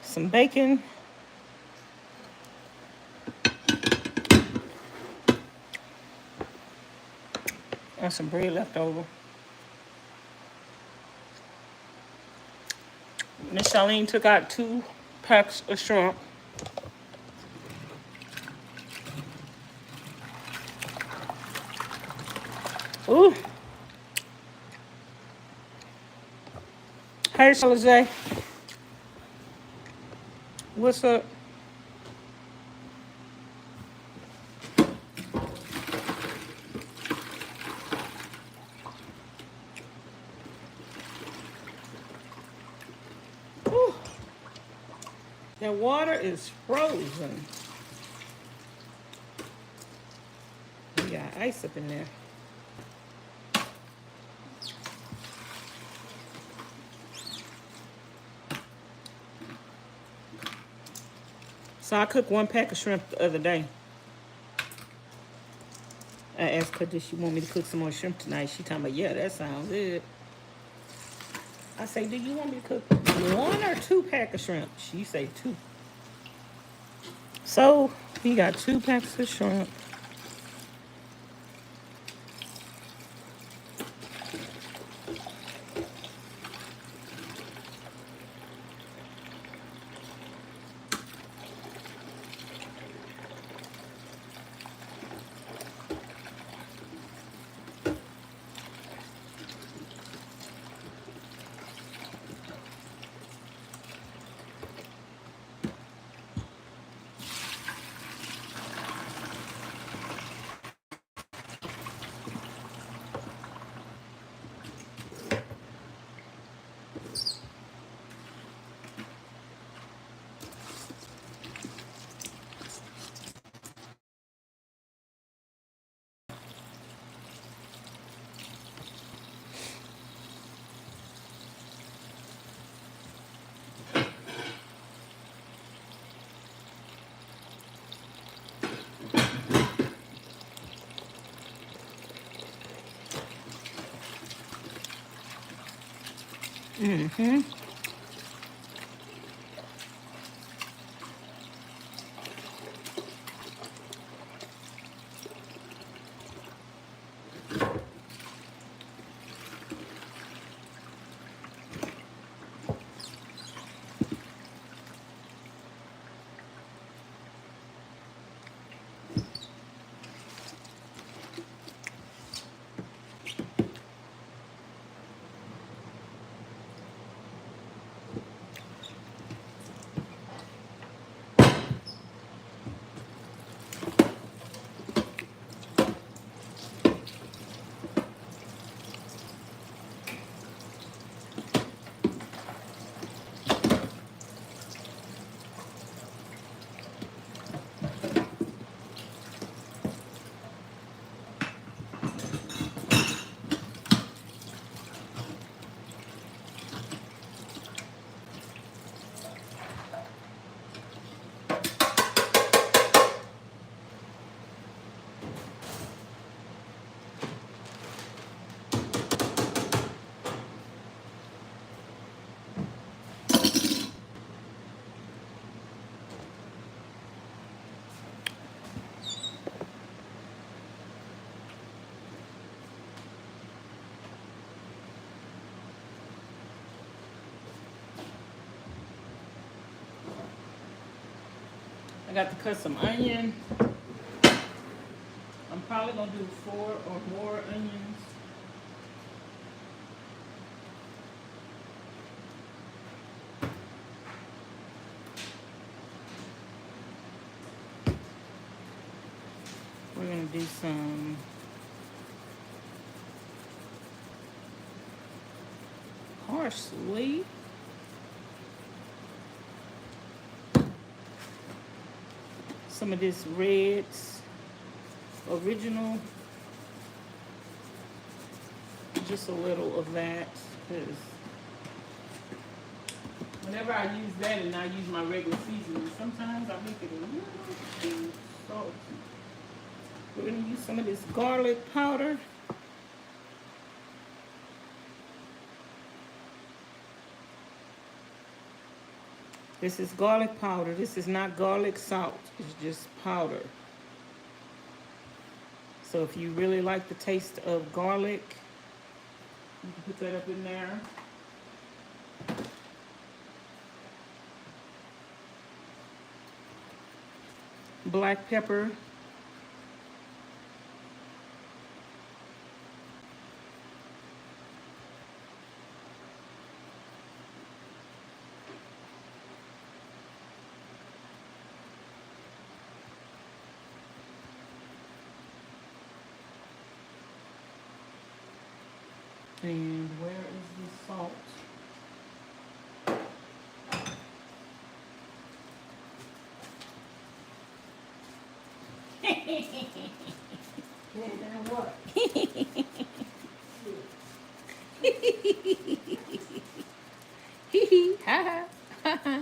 some bacon. And some bread left over. Ms Charlene took out 2 packs of shrimp. Ooh. Hey, Jose. What's up? Ooh. That water is frozen. We got ice up in there. So I cooked 1 pack of shrimp the other day. I asked her, did she want me to cook some more shrimp tonight? She told me, yeah, that sounds good. I say, do you want me to cook 1 or 2 pack of shrimp? She say 2. So we got 2 packs of shrimp. Mm-hmm. I got to cut some onion. I'm probably gonna do 4 or more onions. We're gonna do some parsley. Some of this Red's original. Just a little of that, because whenever I use that and I use my regular seasoning, sometimes I make it a little too salty. We're gonna use some of this garlic powder. This is garlic powder. This is not garlic salt. It's just powder. So if you really like the taste of garlic, you can put that up in there. Black pepper. And where is the salt? And what? Hee hee, ha ha, ha ha.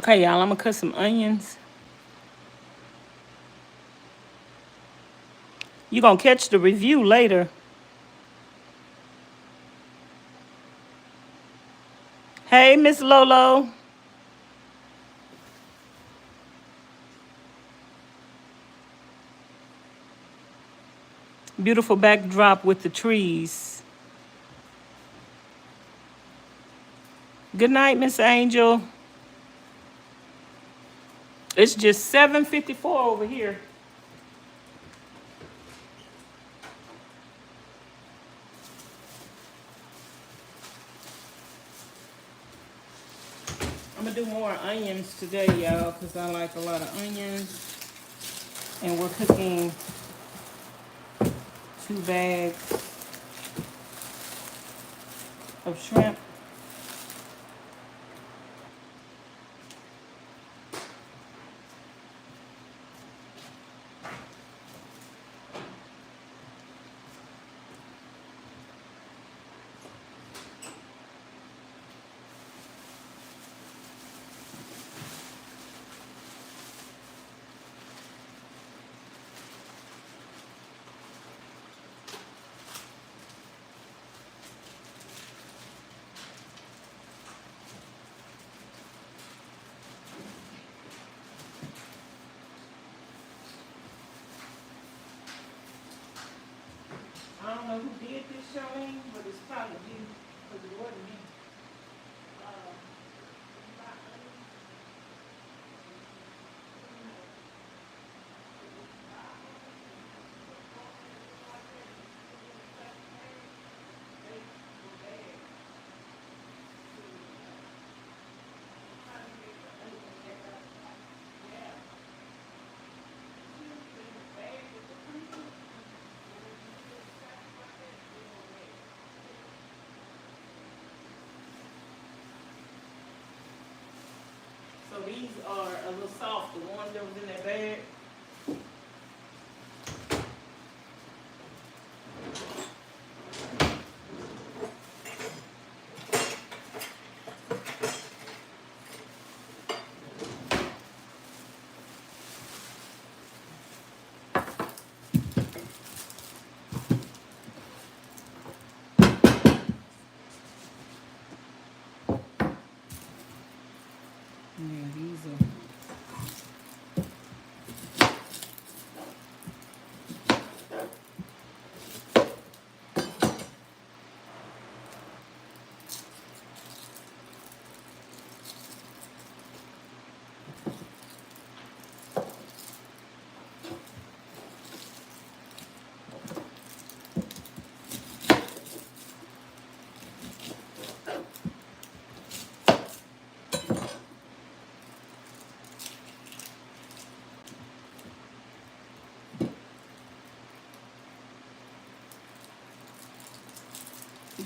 Okay, y'all, I'm gonna cut some onions. You're gonna catch the review later. Hey, Miss Lolo. Beautiful backdrop with the trees. Good night, Miss Angel. It's just 7:54 over here. I'm gonna do more onions today, y'all, because I like a lot of onions. And we're cooking 2 bags of shrimp. I don't know who did this, Charlene, but it's probably you, because it wasn't me. So these are a little soft, the ones that was in that bag. Yeah, these are.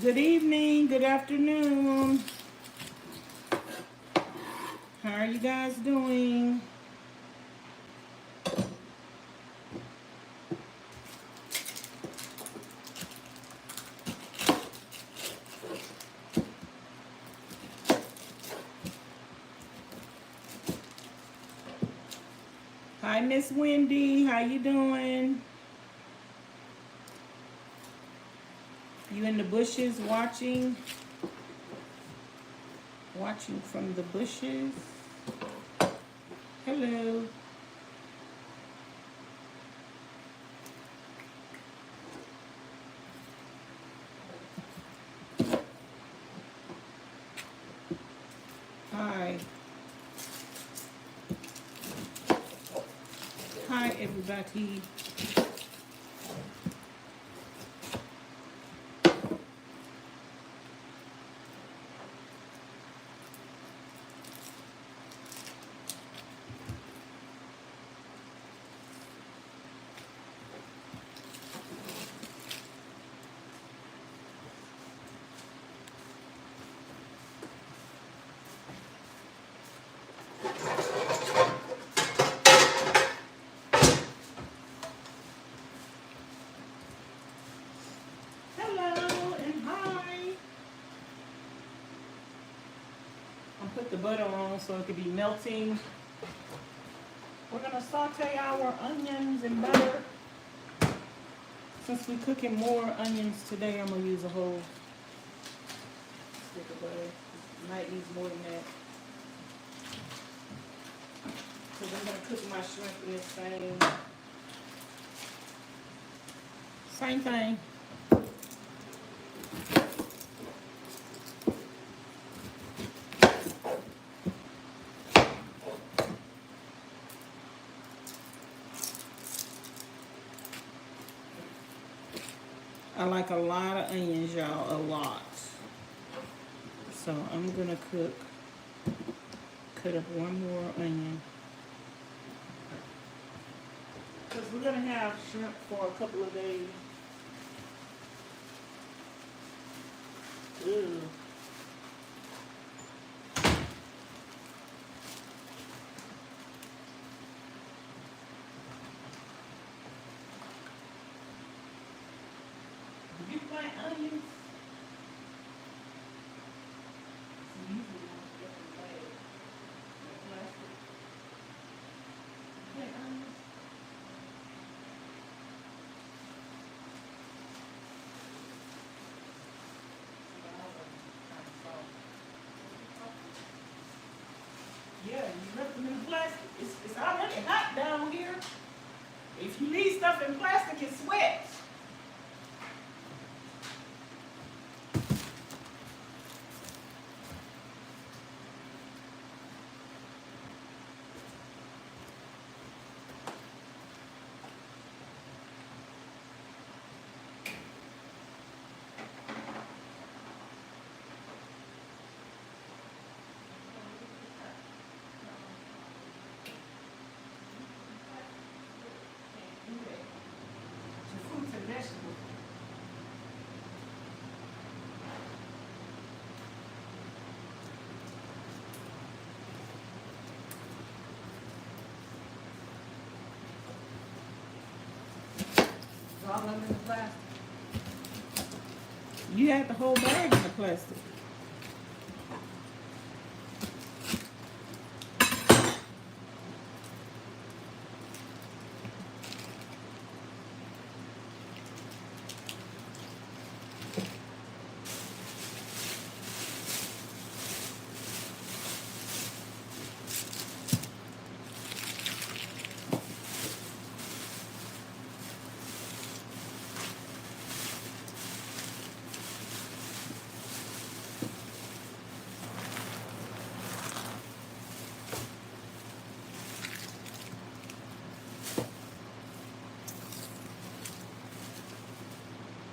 Good evening, good afternoon. How are you guys doing? Hi, Miss Wendy. How you doing? You in the bushes watching? Watching from the bushes. Hello. Hi. Hi, everybody. Put the butter on so it could be melting. We're gonna saute our onions and butter. Since we're cooking more onions today, I'm gonna use a whole stick of butter. Might use more than that. Because I'm gonna cook my shrimp in this same thing. I like a lot of onions, y'all, a lot. So I'm gonna cut up one more onion. Because we're gonna have shrimp for a couple of days. Ew. Do you plant onions? Yeah, you left them in plastic. It's already hot down here. If you leave stuff in plastic, it sweats. Fruits and vegetables. It's all under the plastic. You had the whole bag in the plastic.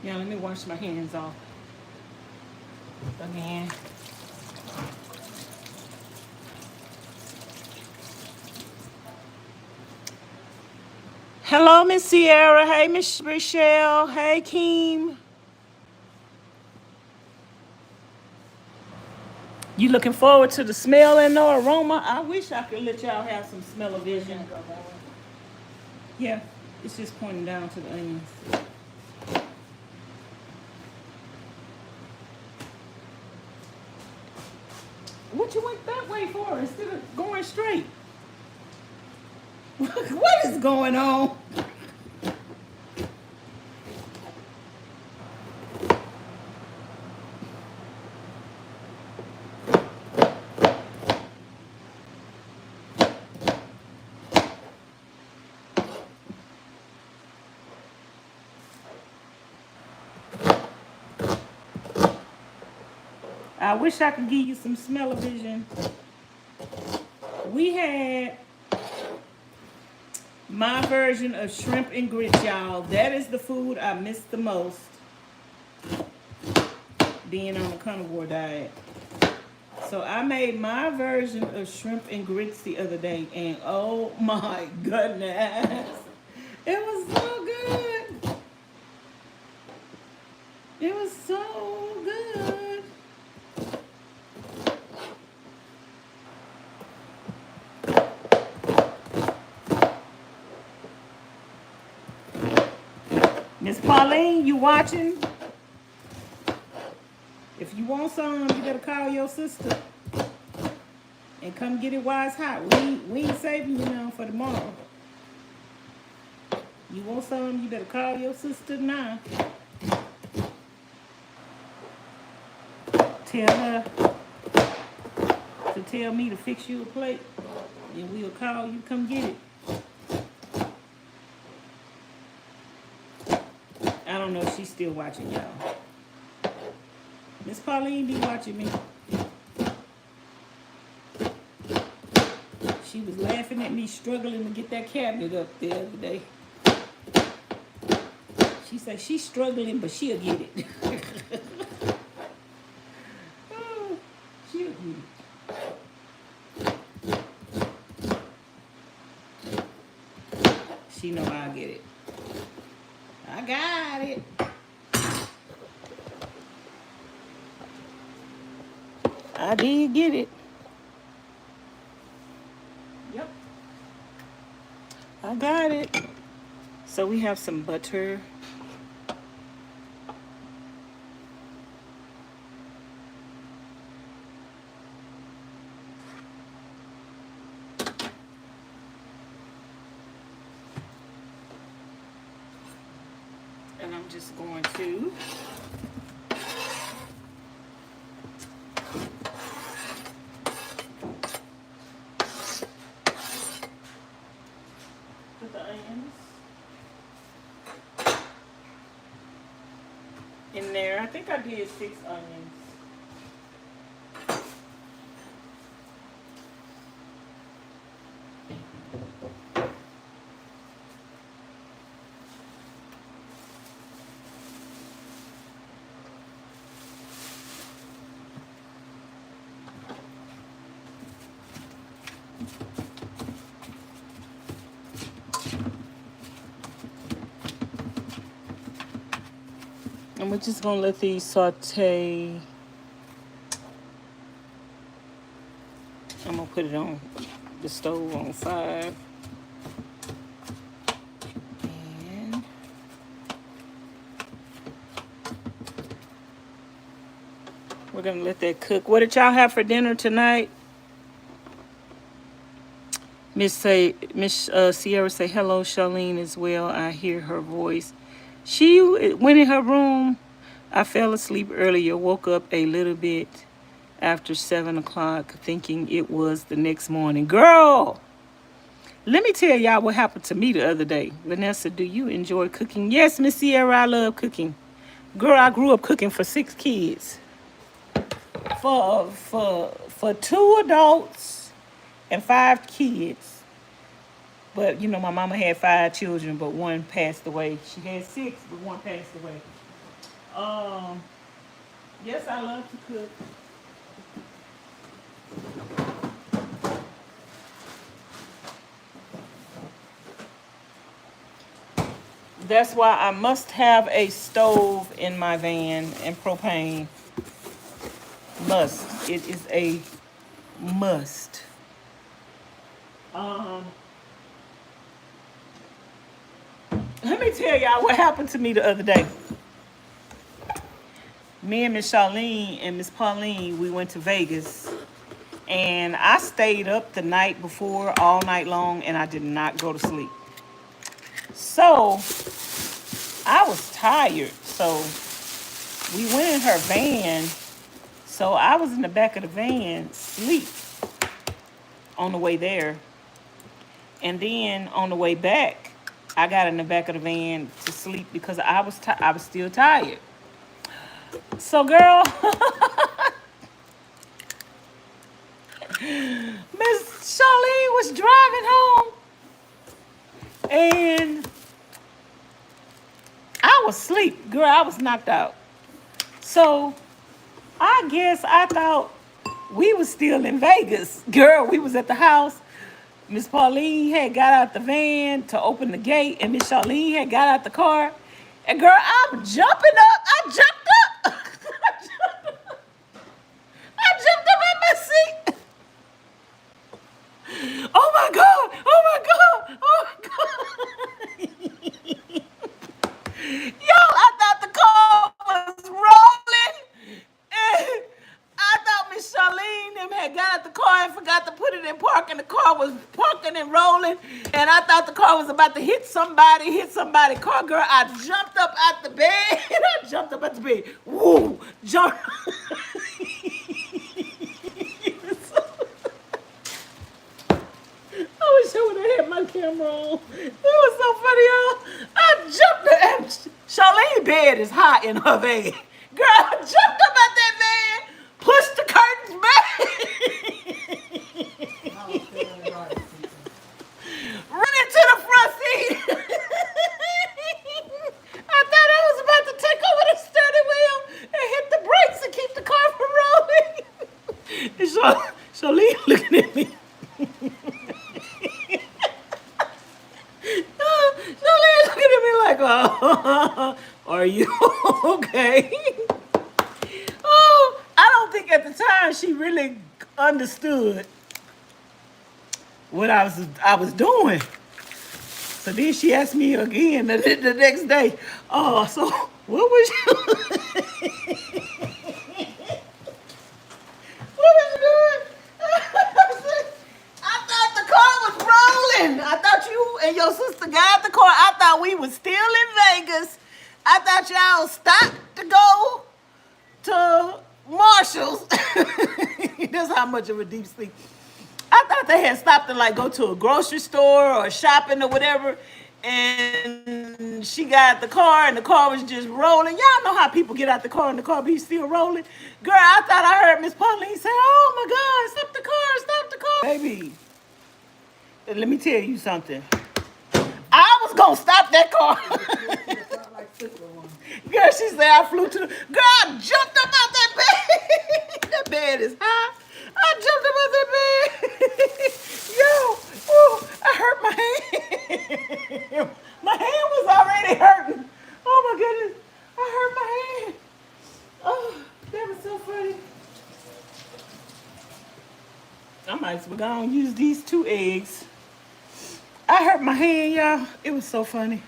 Yeah, let me wash my hands off. Again. Hello, Miss Sierra. Hey, Miss Michelle. Hey, Keem. You looking forward to the smell and the aroma? I wish I could let y'all have some smell-o-vision. Yeah, it's just pointing down to the onions. What you went that way for instead of going straight? What is going on? I wish I could give you some smell-o-vision. We had my version of shrimp and grits, y'all. That is the food I miss the most, being on the carnivore diet. So I made my version of shrimp and grits the other day, and oh my goodness, it was so good. It was so good. Ms Charlene, you watching? If you want some, you better call your sister. And come get it while it's hot. We ain't saving you none for tomorrow. You want some, you better call your sister now. Tell her to tell me to fix you a plate. And we'll call you, come get it. I don't know if she's still watching y'all. Miss Pauline be watching me. She was laughing at me struggling to get that cabinet up the other day. She said she's struggling, but she'll get it. Oh, she'll get it. She know I'll get it. I got it. I did get it. Yep. I got it. So we have some butter. And I'm just going to put the onions in there. I think I did 6 onions. And we're just gonna let these saute. I'm gonna put it on the stove on 5. And we're gonna let that cook. What did y'all have for dinner tonight? Miss Sierra say hello, Charlene as well. I hear her voice. She went in her room. I fell asleep earlier, woke up a little bit after 7 o'clock thinking it was the next morning. Girl, let me tell y'all what happened to me the other day. Vanessa, do you enjoy cooking? Yes, Miss Sierra, I love cooking. Girl, I grew up cooking for 6 kids. For 2 adults and 5 kids. But, you know, my mama had 5 children, but 1 passed away. She had 6, but 1 passed away. Yes, I love to cook. That's why I must have a stove in my van and propane. Must. It is a must. Let me tell y'all what happened to me the other day. Me and Ms Charlene and Ms Pauline, we went to Vegas. And I stayed up the night before all night long and I did not go to sleep. So, I was tired. So, we went in her van. So, I was in the back of the van, sleep on the way there. And then on the way back, I got in the back of the van to sleep because I was still tired. So, girl, Miss Charlene was driving home, and I was asleep. Girl, I was knocked out. So, I guess I thought we was still in Vegas. Girl, we was at the house. Miss Pauline had got out the van to open the gate, and Miss Charlene had got out the car. And girl, I'm jumping up. I jumped up. I jumped up in my seat. Oh my God. Oh my God. Oh my God. Yo, I thought the car was rolling. And I thought Miss Charlene had got out the car and forgot to was parking and rolling, and I thought the car was about to hit somebody's car. Girl, I jumped up out the bed. Woo! Jumped. I wish I would have had my camera on. It was so funny, y'all. I jumped up. Charlene's bed is high in her van. Girl, I jumped up out that van, pushed the curtains back. Run into the front seat. I thought I was about to take over the steering wheel and hit the brakes and keep the car from rolling. And Charlene looking at me. Charlene looking at me like, oh, are you okay? Oh, I don't think at the time she really understood what I was doing. So then she asked me again the next day, oh, so what was you what was you doing? I thought the car was rolling. I thought you and your sister got the car. I thought we was still in Vegas. I thought y'all stopped to go to Marshall's. That's how much of a deep sleep. I thought they had stopped to like go to a grocery store or shopping or whatever, and she got the car and the car was just rolling. Y'all know how people get out the car and the car be still rolling. Girl, I thought I heard Ms Pauline say, oh my God, stop the car. Baby, let me tell you something. I was gonna stop that car. Girl, she said I flew to the, girl, I jumped up out that bed. That bed is high. I jumped up out that bed. Yo, ooh, I hurt my hand. My hand was already hurting. Oh my goodness, I hurt my hand. Oh, that was so funny. I might as well go and use these 2 eggs. I hurt my hand, y'all. It was so funny.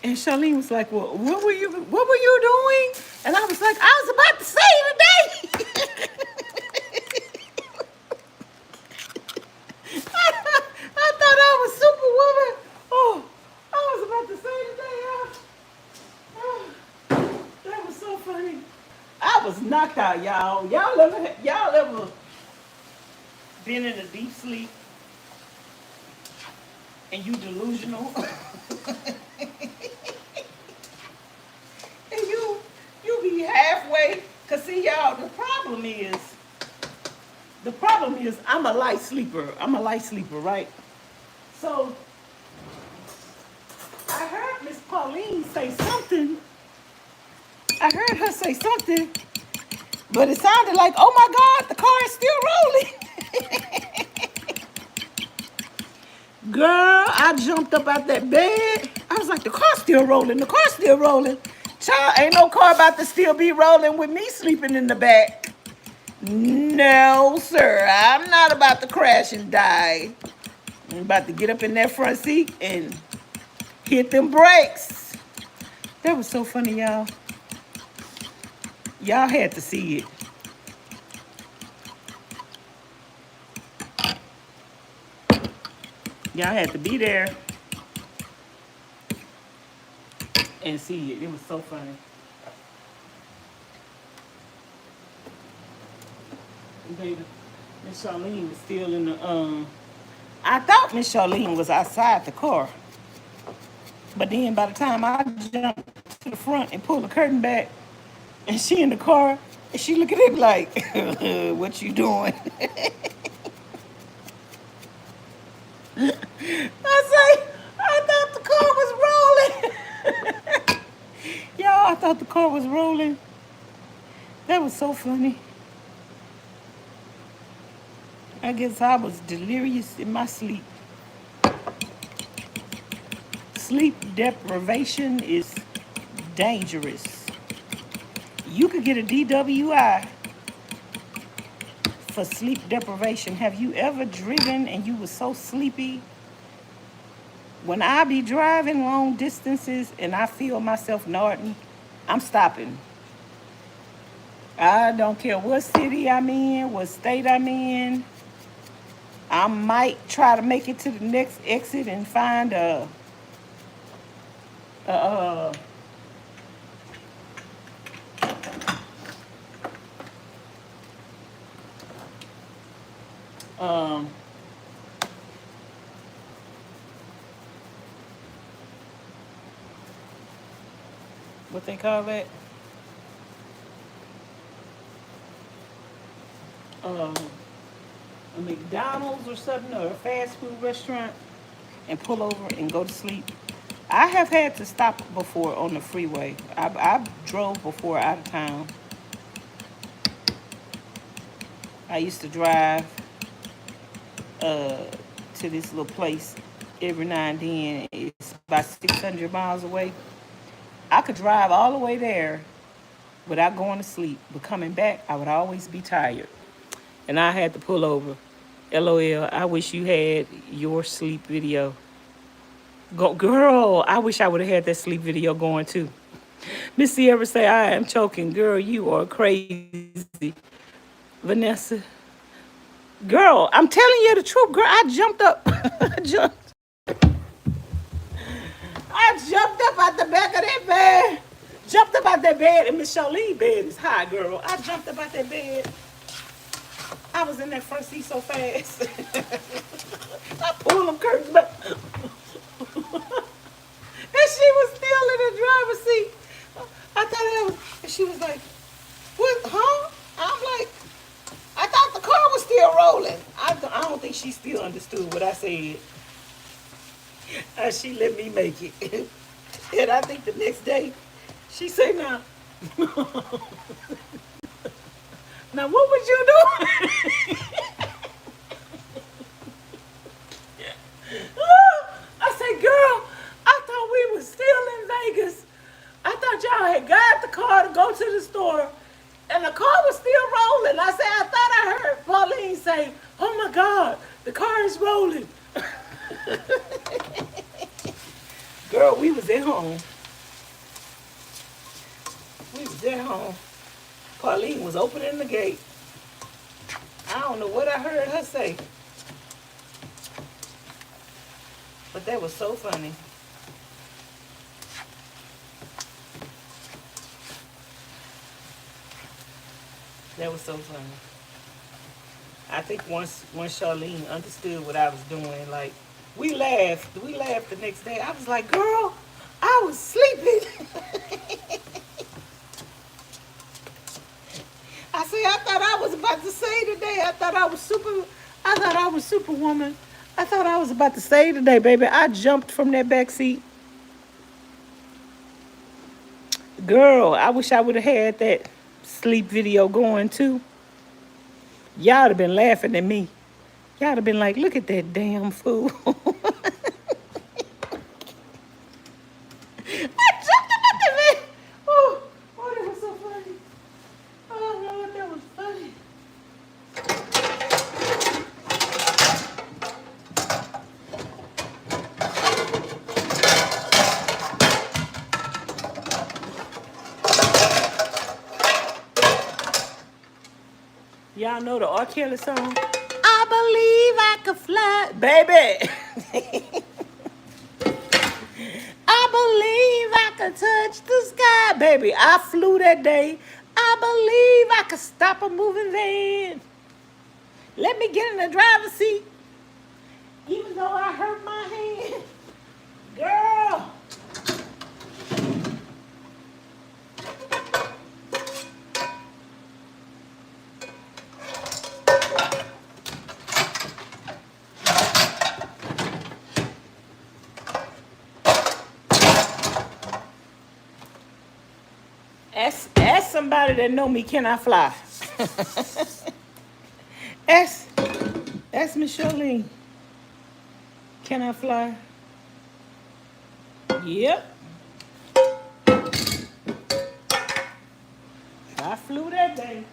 And Charlene was like, well, what were you doing? And I was like, I was about to say today. I thought I was Superwoman. Oh, I was about to say today, y'all. Oh, that was so funny. I was knocked out, y'all. Y'all ever been in a deep sleep and you delusional? And you be halfway. Cause see, y'all, the problem is I'm a light sleeper, right? So I heard Miss Pauline say something. I heard her say something, but it sounded like, oh my God, the car is still rolling. Girl, I jumped up out that bed. I was like, the car's still rolling. Child, ain't no car about to still be rolling with me sleeping in the back. No, sir. I'm not about to crash and die. I'm about to get up in that front seat and hit them brakes. That was so funny, y'all. Y'all had to see it. Y'all had to be there and see it. It was so funny. Ms Charlene was still in the I thought Ms Charlene was outside the car. But then by the time I jumped to the front and pulled the curtain back and she in the car and she looking at me like, what you doing? I thought the car was rolling. Y'all, I thought the car was rolling. That was so funny. I guess I was delirious in my sleep. Sleep deprivation is dangerous. You could get a DWI for sleep deprivation. Have you ever driven and you were so sleepy? When I be driving long distances and I feel myself nodding, I'm stopping. I don't care what city I'm in, what state I'm in. I might try to make it to the next exit and find a um what they call that? A McDonald's or something, or a fast food restaurant, and pull over and go to sleep. I have had to stop before on the freeway. I drove before out of town. I used to drive to this little place every now and then. It's about 600 miles away. I could drive all the way there without going to sleep, but coming back, I would always be tired. And I had to pull over. LOL, I wish you had your sleep video. Girl, I wish I would have had that sleep video going too. Miss Sierra say, I am choking. Girl, you are crazy. Vanessa. Girl, I'm telling you the truth. Girl, I jumped up. I jumped up out the back of that bed. Jumped up out that bed, and Ms Charlene bed is high, girl. I jumped up out that bed. I was in that front seat so fast. I pulled them curtains back. And she was still in the driver's seat. I thought that was, and she was like, what, huh? I'm like, I thought the car was still rolling. I don't think she still understood what I said. She let me make it. And I think the next day, she said, now, now what was you doing? I said, girl, I thought we were still in Vegas. I thought y'all had got the car to go to the store, and the car was still rolling. I said, I thought I heard Pauline say, oh my God, the car is rolling. Girl, we was at home. We was at home. Pauline was opening the gate. I don't know what I heard her say. But that was so funny. That was so funny. I think once Charlene understood what I was doing, like, we laughed the next day. I was like, girl, I was sleeping. I said, I thought I was about to say today. I thought I was Superwoman. I thought I was about to say today, baby. I jumped from that back seat. Girl, I wish I would have had that sleep video going too. Y'all would have been laughing at me. Y'all would have been like, look at that damn fool. I jumped about that man. Oh, that was so funny. Oh, Lord, that was funny. Y'all know the R. Kelly song? I believe I could fly. Baby. I believe I could touch the sky. Baby, I flew that day. I believe I could stop a moving van. Let me get in the driver's seat. Even though I hurt my hand. Girl. Ask somebody that know me, can I fly? ask Ms Charlene, can I fly? Yep. I flew that day.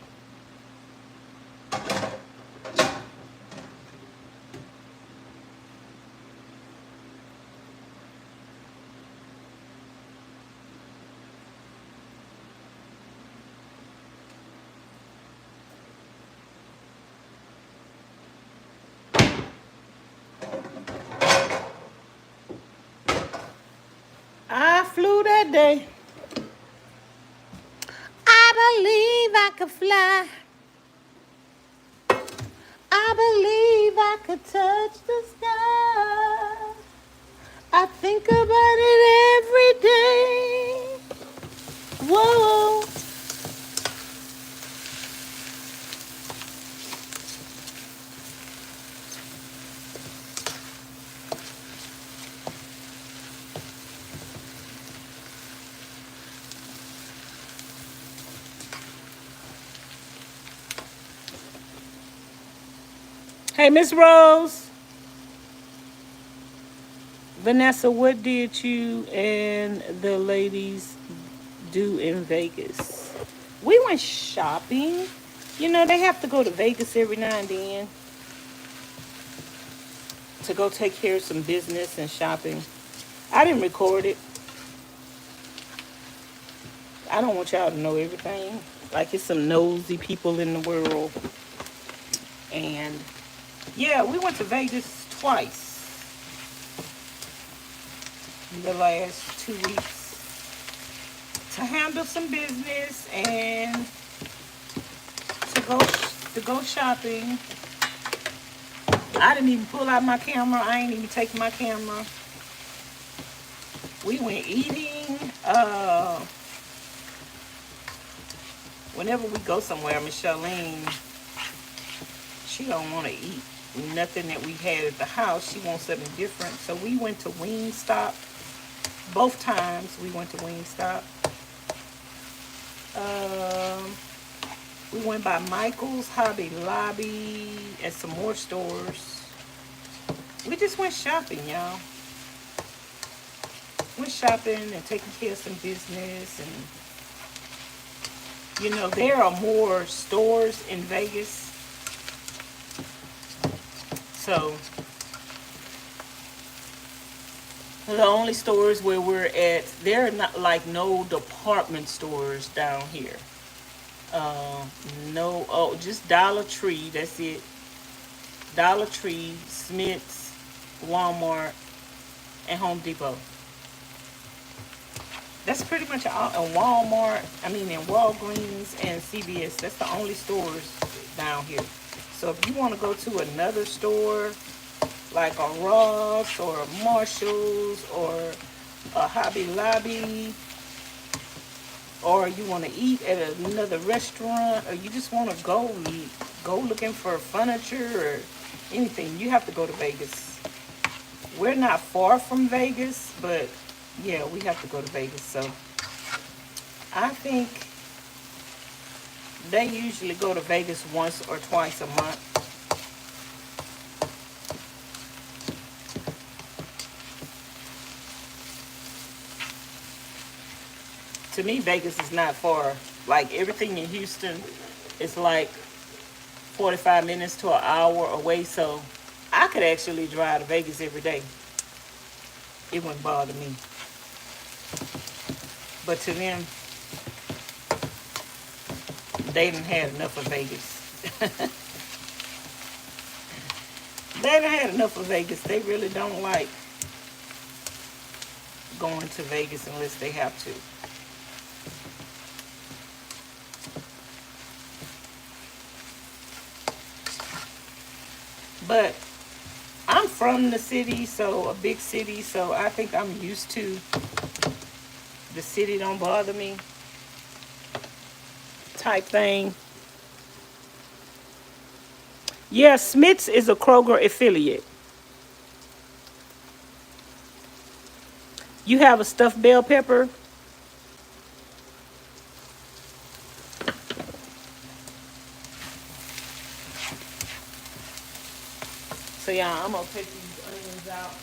that day. I believe I could fly. I believe I could touch the sky. I think about it every day. Whoa. Hey, Miss Rose. Vanessa, what did you and the ladies do in Vegas? We went shopping. You know, they have to go to Vegas every now and then to go take care of some business and shopping. I didn't record it. I don't want y'all to know everything. Like, it's some nosy people in the world. And yeah, we went to Vegas twice in the last 2 weeks to handle some business and to go shopping. I didn't even pull out my camera. I ain't even taking my camera. We went eating. Whenever we go somewhere, Ms Charlene, she don't want to eat nothing that we had at the house. She wants something different. So we went to Wingstop. Both times we went to Wingstop. We went by Michael's, Hobby Lobby, and some more stores. We just went shopping, y'all. Went shopping and taking care of some business. And, you know, there are more stores in Vegas. So, the only stores where we're at, there are not like no department stores down here. No, oh, just Dollar Tree, that's it. Dollar Tree, Smith's, Walmart, and Home Depot. That's pretty much all. And Walmart, and Walgreens and CVS. That's the only stores down here. So if you want to go to another store, like a Ross or a Marshall's or a Hobby Lobby, or you want to eat at another restaurant, or you just want to go looking for furniture or anything, you have to go to Vegas. We're not far from Vegas, but yeah, we have to go to Vegas. So I think they usually go to Vegas once or twice a month. To me, Vegas is not far. Like, everything in Houston is like 45 minutes to an hour away. So I could actually drive to Vegas every day. It wouldn't bother me. But to them, they done had enough of Vegas. They done had enough of Vegas. They really don't like going to Vegas unless they have to. But I'm from the city, so a big city, so I think I'm used to the city don't bother me type thing. Yeah, Smith's is a Kroger affiliate. You have a stuffed bell pepper? So yeah, I'm gonna take these onions out.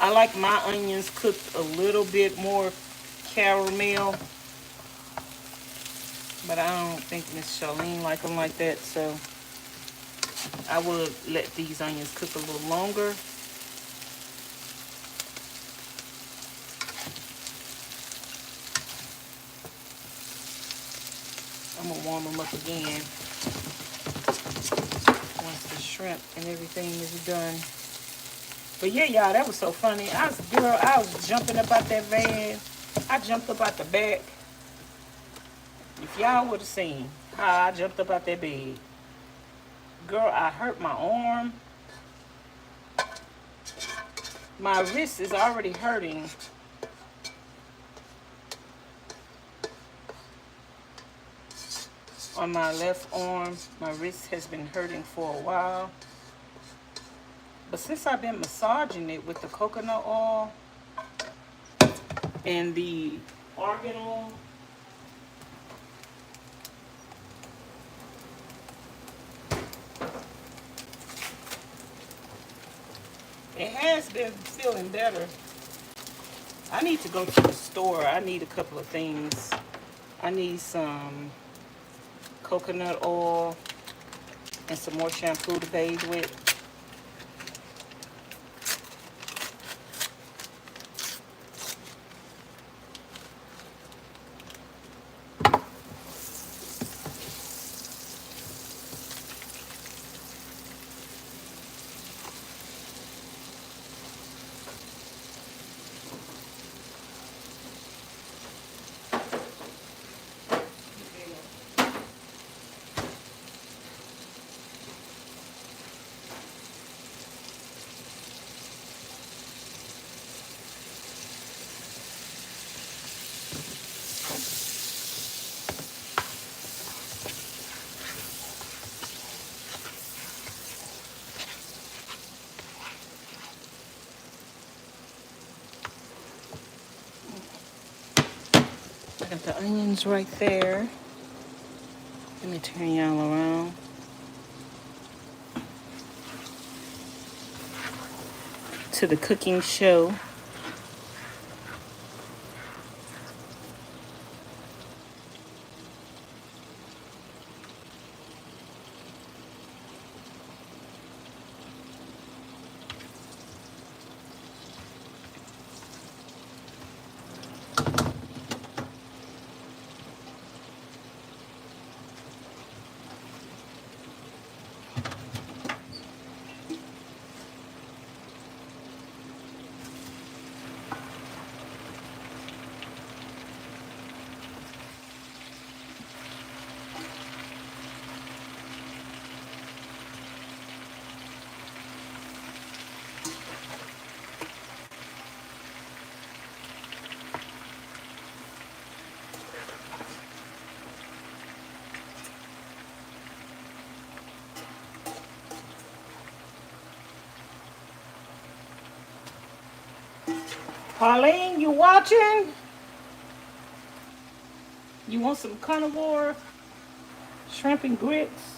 I like my onions cooked a little bit more caramel, but I don't think Ms Charlene like them like that, so I will let these onions cook a little longer. I'm gonna warm them up again once the shrimp and everything is done. But yeah, y'all, that was so funny. I was jumping up out that van. I jumped up out the back. If y'all would have seen how I jumped up out that bed. Girl, I hurt my arm. My wrist is already hurting. On my left arm, my wrist has been hurting for a while. But since I've been massaging it with the coconut oil and the argan oil, it has been feeling better. I need to go to the store. I need a couple of things. I need some coconut oil and some more shampoo to bathe with. I got the onions right there. Let me turn y'all around. To the cooking show. Pauline, you watching? You want some carnivore shrimp and grits?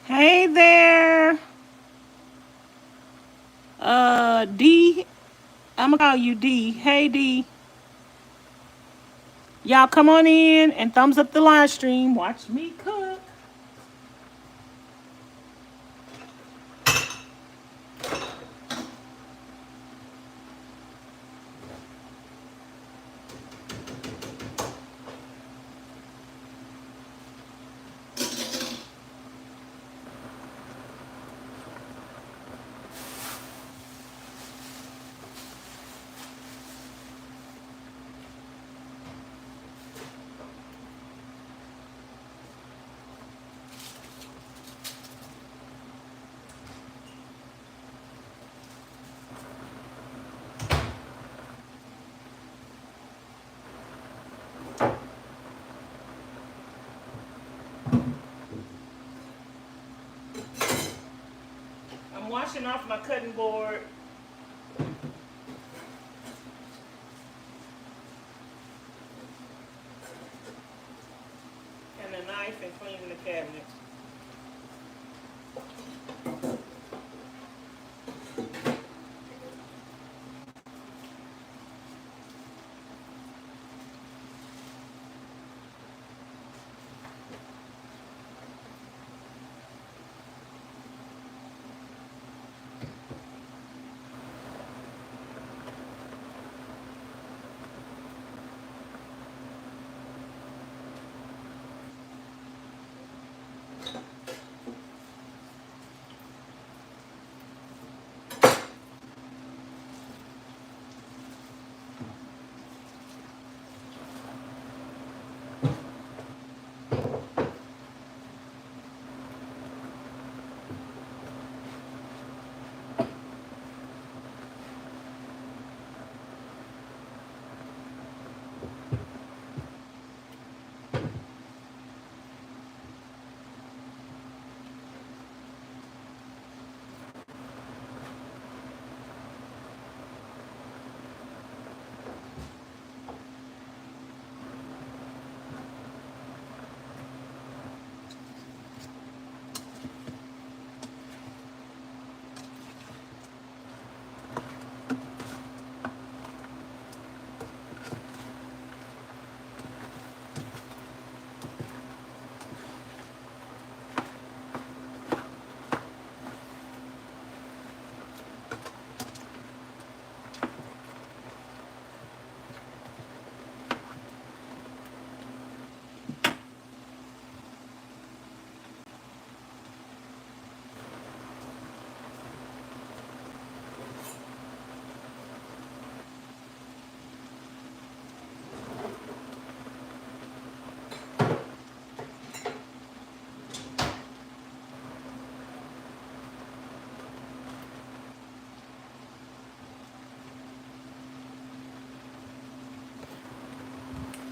Hey there. D. I'ma call you D. Hey D. Y'all come on in and thumbs up the live stream. Watch me cook. I'm washing off my cutting board. And a knife and cleaning the cabinet.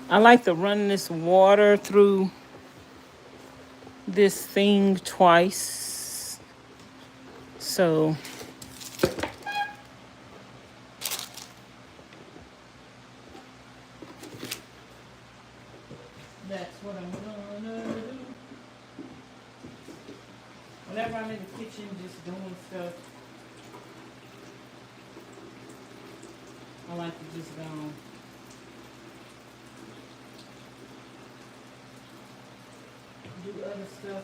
I like to run this water through this thing twice. So that's what I'm gonna do. Whenever I'm in the kitchen just doing stuff, I like to just do other stuff.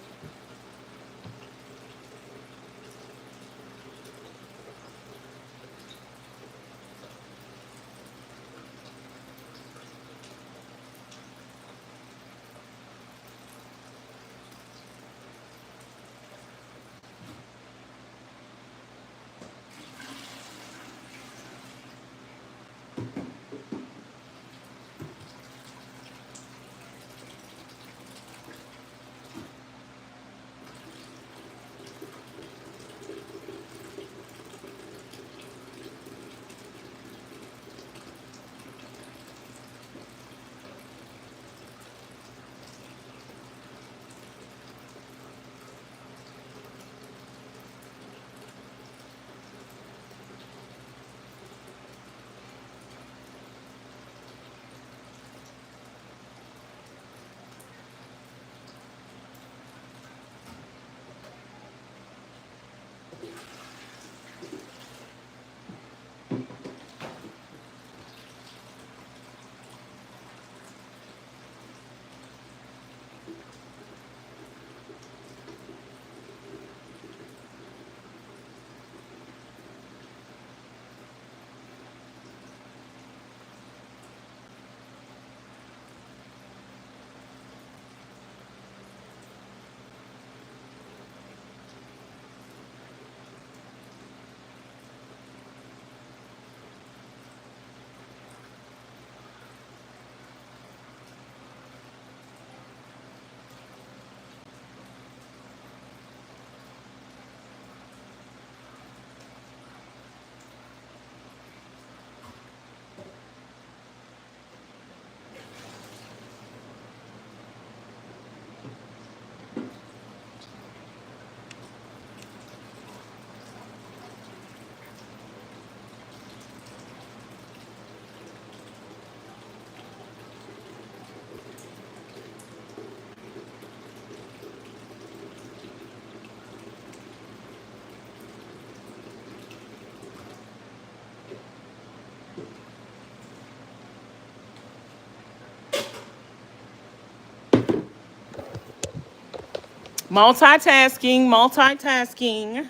Multitasking, multitasking.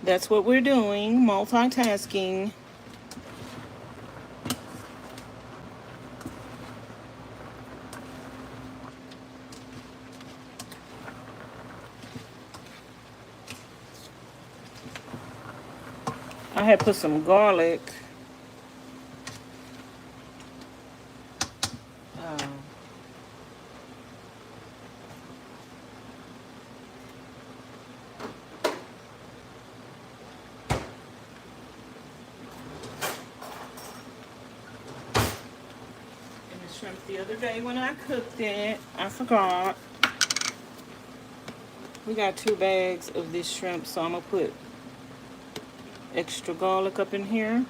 That's what we're doing, multitasking. I had put some garlic. Shrimp the other day when I cooked it. I forgot. We got 2 bags of this shrimp, so I'm gonna put extra garlic up in here.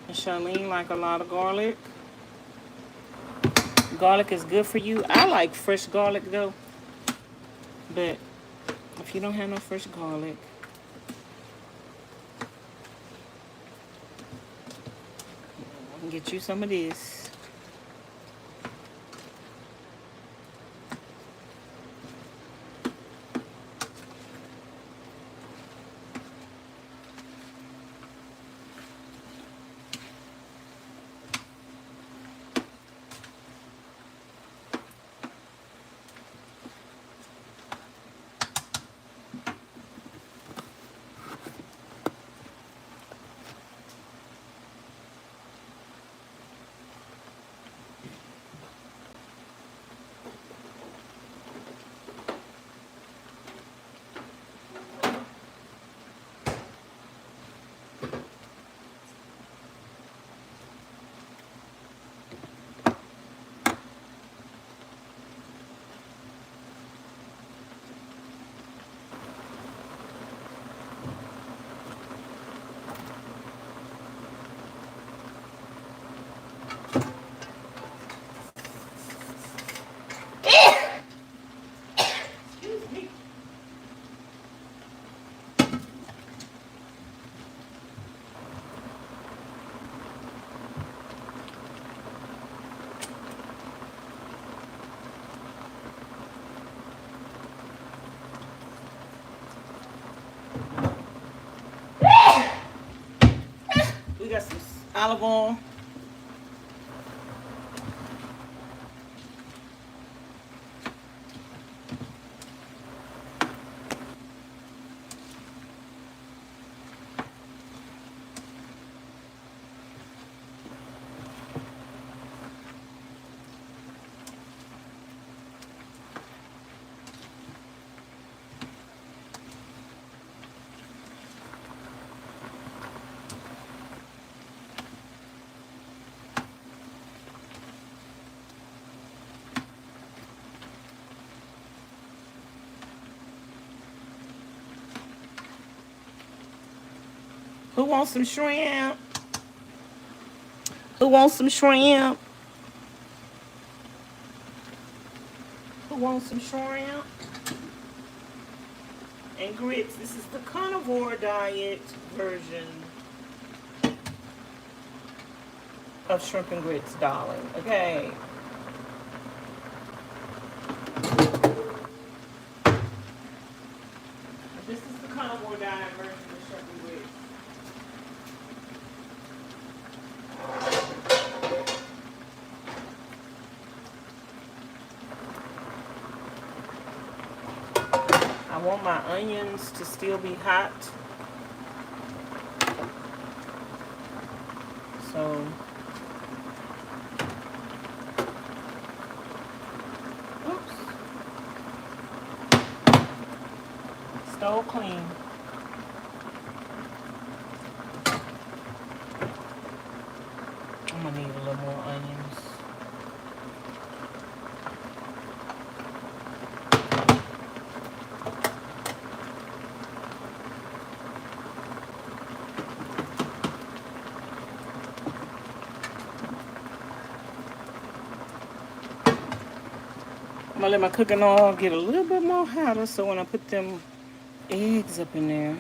And Charlene like a lot of garlic. Garlic is good for you. I like fresh garlic though. But if you don't have no fresh garlic, get you some of this. We got some olive oil. Who wants some shrimp? Who wants some shrimp? Who wants some shrimp? And grits. This is the carnivore diet version of shrimp and grits, darling. Okay. This is the carnivore diet version of shrimp and grits. I want my onions to still be hot. So, oops. Stove clean. I'm gonna need a little more onions. I'm gonna let my cooking oil get a little bit more hotter so when I put them eggs up in there,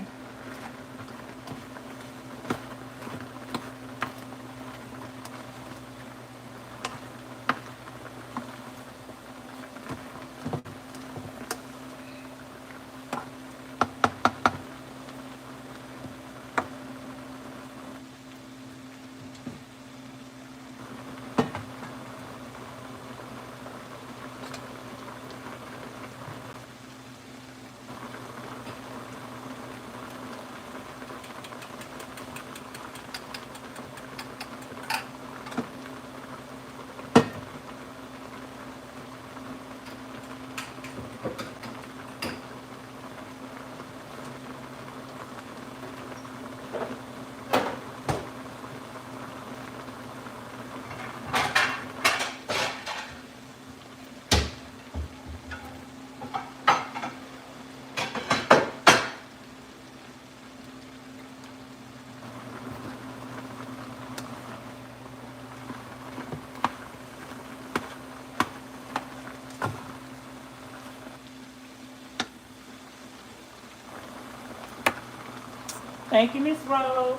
Thank you, Miss Rose.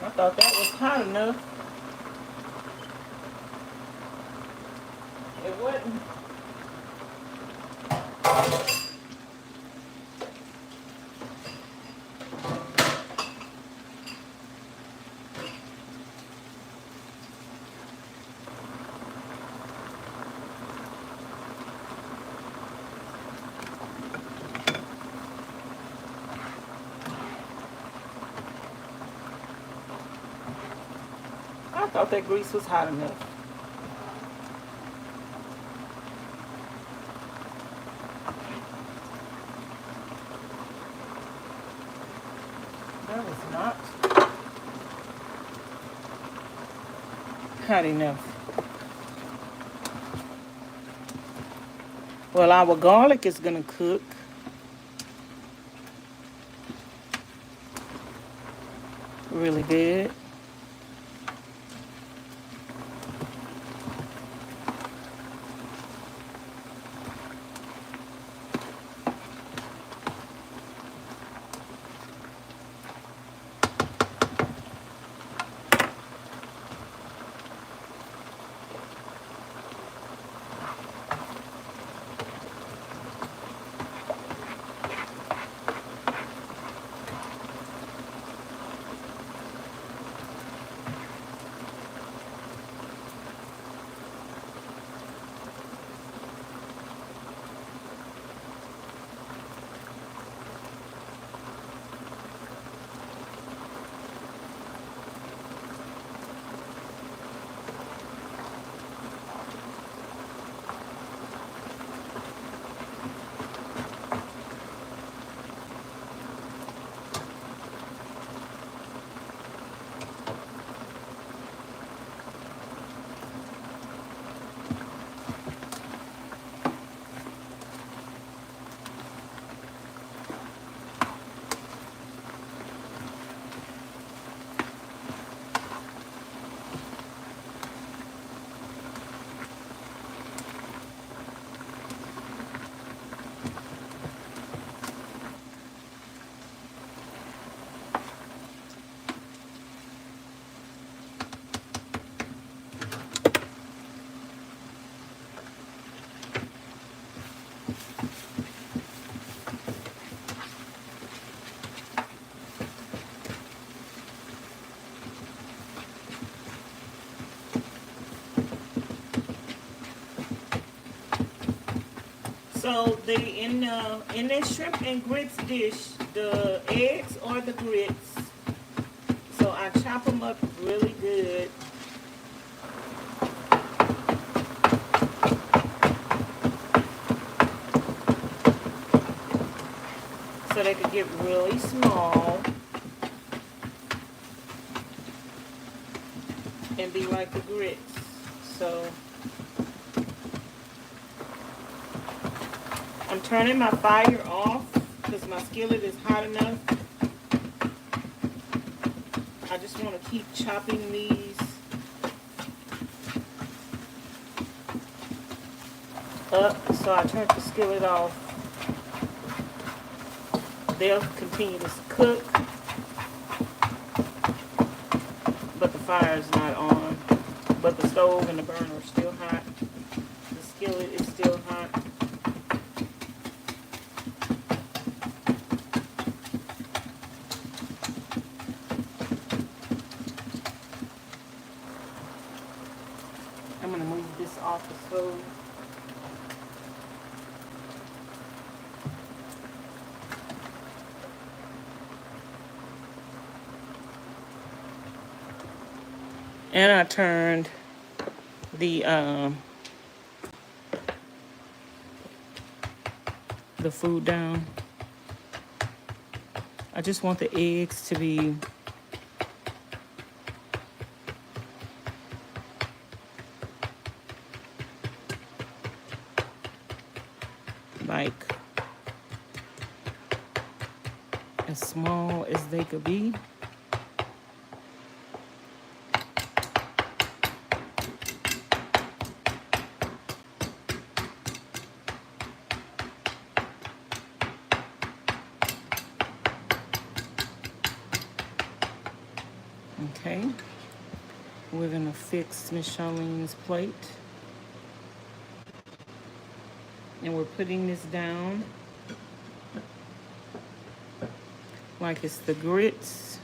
I thought that was hot enough. It wasn't. I thought that grease was hot enough. That was not hot enough. Well, our garlic is gonna cook. Really good. So in this shrimp and grits dish, the eggs or the grits. So I chop them up really good. So they could get really small and be like the grits. So I'm turning my fire off because my skillet is hot enough. I just want to keep chopping these up. So I turned the skillet off. They'll continue to cook, but the fire is not on. But the stove and the burner are still hot. The skillet is still hot. I'm going to move this off the stove. And I turned the food down. I just want the eggs to be like as small as they could be. Okay, we're gonna fix Ms Charlene's plate. And we're putting this down like it's the grits.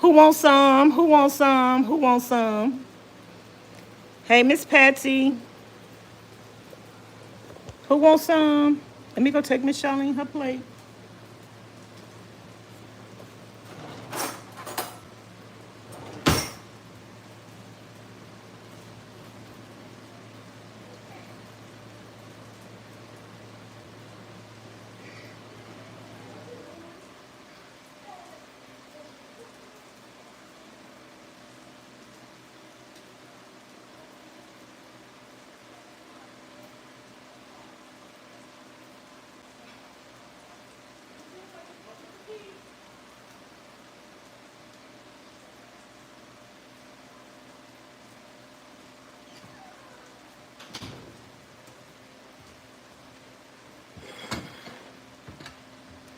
Who wants some? Who wants some? Who wants some? Hey, Miss Patsy. Who wants some? Let me go take Miss Charlene her plate.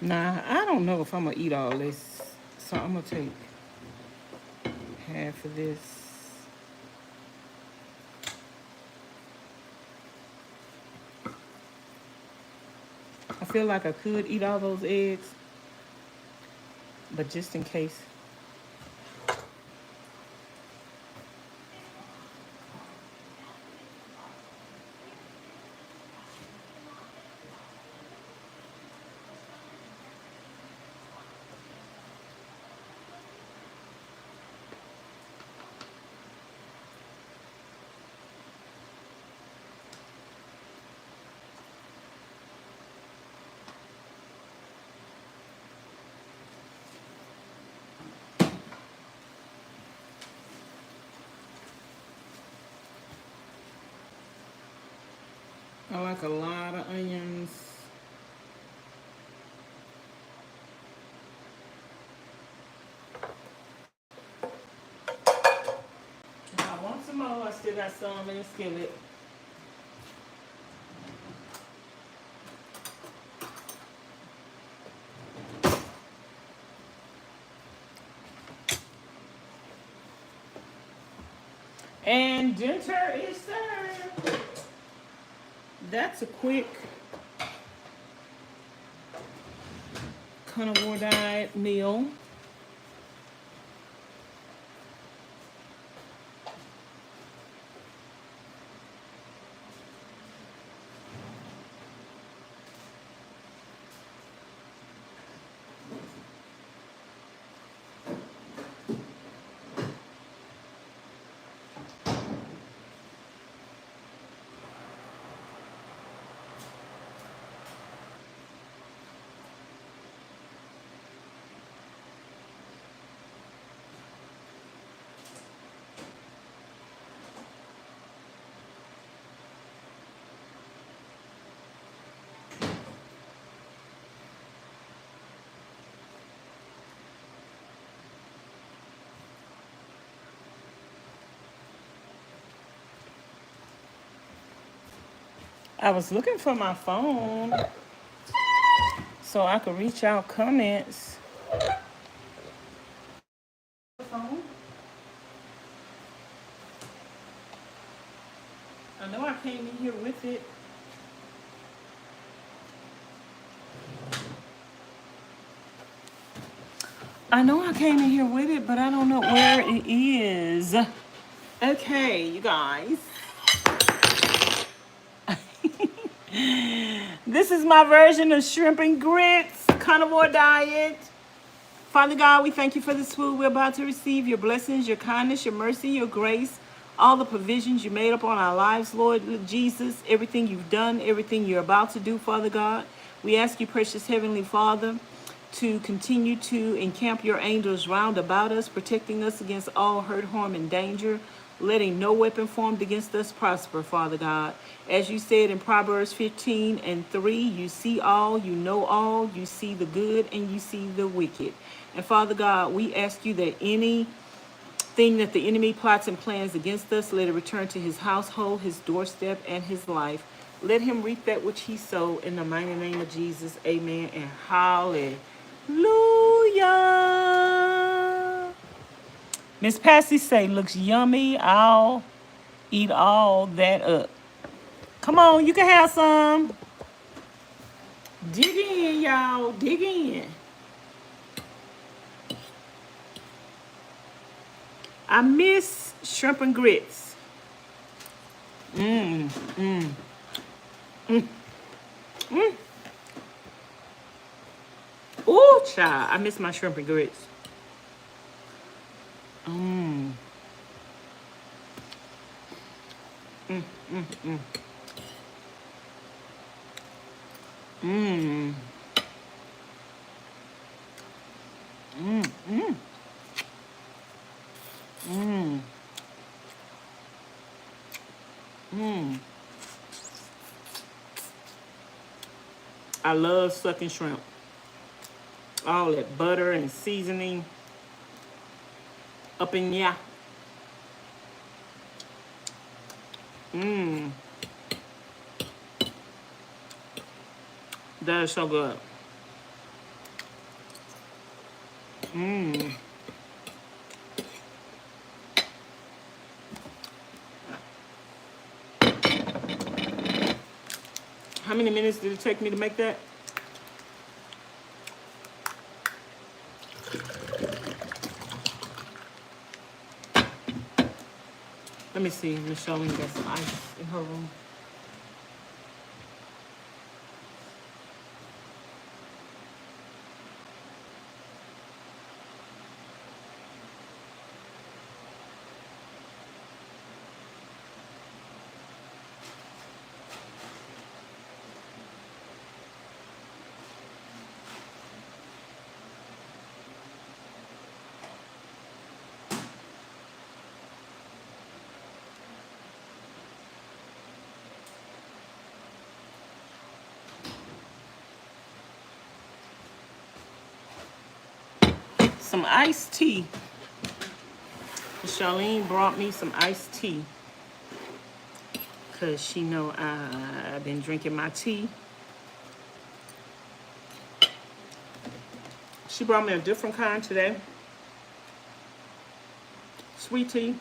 Nah, I don't know if I'm gonna eat all this, so I'm gonna take half of this. I feel like I could eat all those eggs, but just in case. I like a lot of onions. If I want some more, I still got some in the skillet. And dinner is served. That's a quick carnivore diet meal. I was looking for my phone so I could reach out comments. Phone? I know I came in here with it. I know I came in here with it, but I don't know where it is. Okay, you guys. This is my version of shrimp and grits, carnivore diet. Father God, we thank you for this food we're about to receive, your blessings, your kindness, your mercy, your grace, all the provisions you made upon our lives, Lord Jesus, everything you've done, everything you're about to do, Father God. We ask you, precious Heavenly Father, to continue to encamp your angels round about us, protecting us against all hurt, harm, and danger, letting no weapon formed against us prosper, Father God. As you said in Proverbs 15:3, you see all, you know all, you see the good, and you see the wicked. And Father God, we ask you that anything that the enemy plots and plans against us, let it return to his household, his doorstep, and his life. Let him reap that which he sowed in the mighty name of Jesus. Amen and hallelujah. Miss Patsy say, looks yummy. I'll eat all that up. Come on, you can have some. Dig in, y'all. Dig in. I miss shrimp and grits. Mmm, mmm, mmm, mmm. Ooh, child. I miss my shrimp and grits. Mmm. Mmm, mmm, mmm. Mmm. Mmm, mmm. Mmm. Mmm. I love sucking shrimp. All that butter and seasoning up in ya. Mmm. That is so good. Mmm. How many minutes did it take me to make that? Let me see. Ms Charlene got some ice in her room. Some iced tea. Charlene brought me some iced tea because she know I've been drinking my tea. She brought me a different kind today. Sweet tea.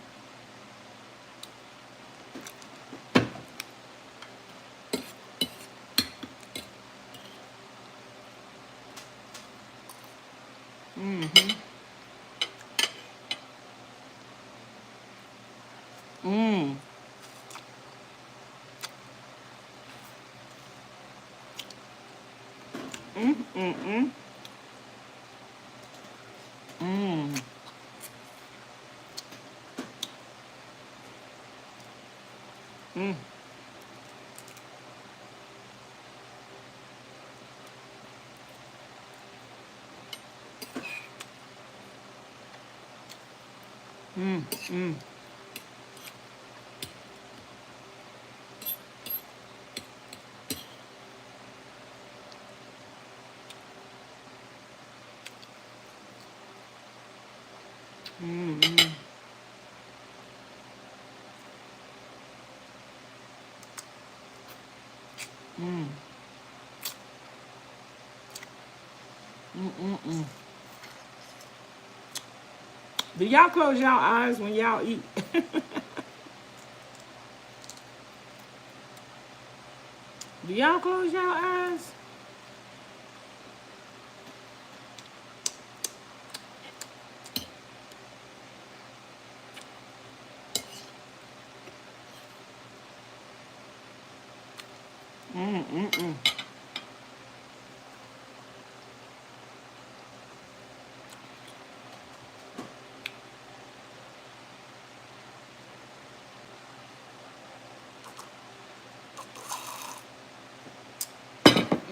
Mm-hmm. Mmm. Mm-mm-mm. Mmm. Mmm. Mmm. Mmm. Mmm. Mm. Mm-mm-mm. Do y'all close y'all eyes when y'all eat? Do y'all close y'all eyes? Mm-mm-mm.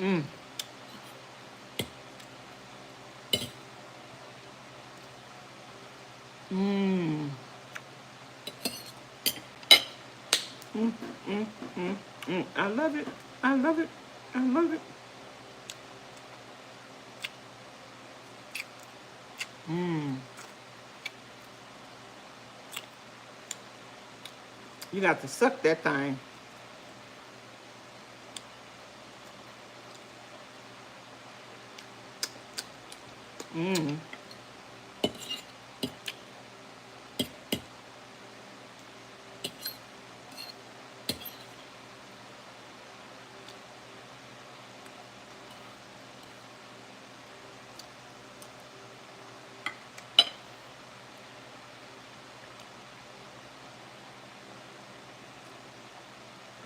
Mm. Mm. Mm. Mm. Mm. Mm. I love it. I love it. I love it. Mm. You got to suck that thing. Mm.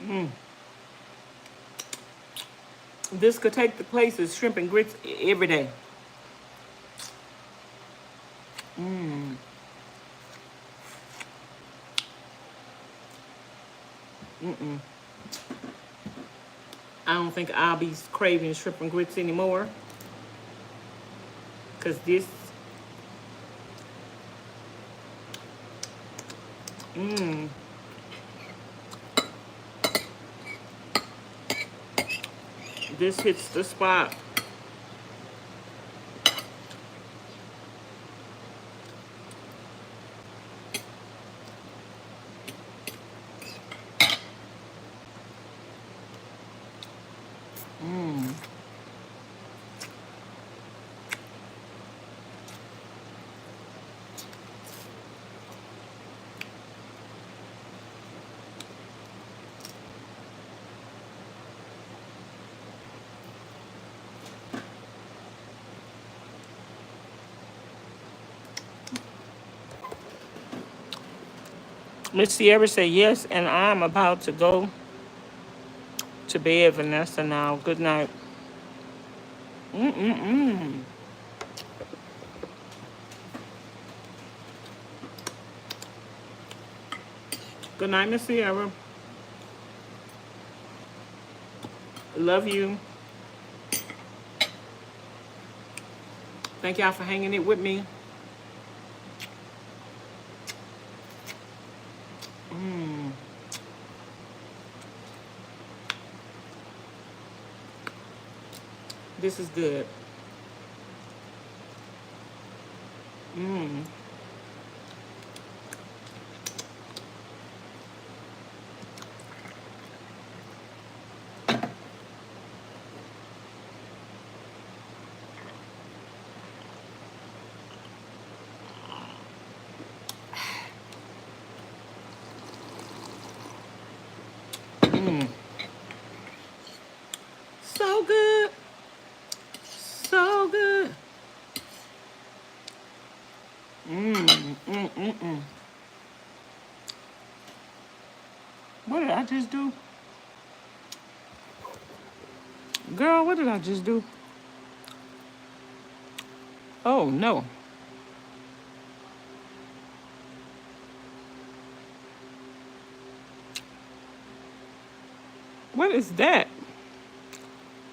Mm. This could take the place of shrimp and grits every day. Mm. Mm-mm. I don't think I'll be craving shrimp and grits anymore. Because mm, this hits the spot. Mm. Miss Sierra said yes, and I'm about to go to bed, Vanessa, now. Good night. Mm-mm-mm. Good night, Miss Sierra. Love you. Thank y'all for hanging it with me. Mm. This is good. Mm. Mm. So good. So good. Mm. What did I just do? Girl, what did I just do? Oh, no. What is that?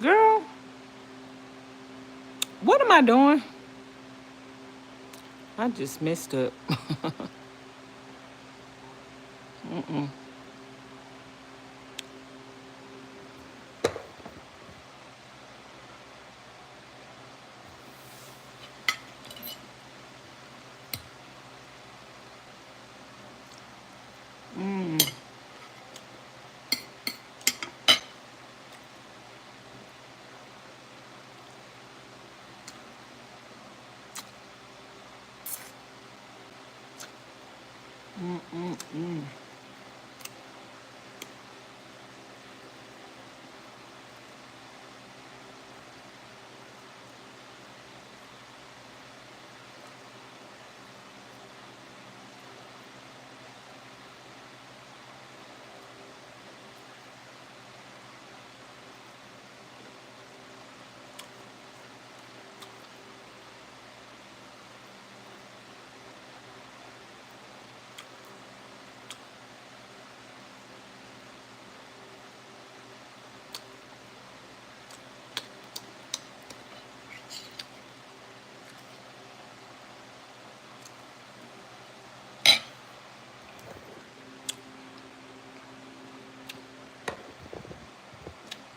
Girl, what am I doing? I just messed up. Mm-mm. Mm. Mm-mm-mm.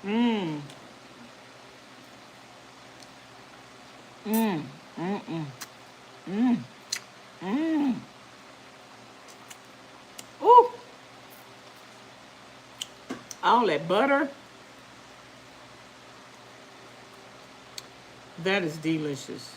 Mmm. Mmm. Mm-mm. Mmm. Mmm. Ooh. All that butter. That is delicious.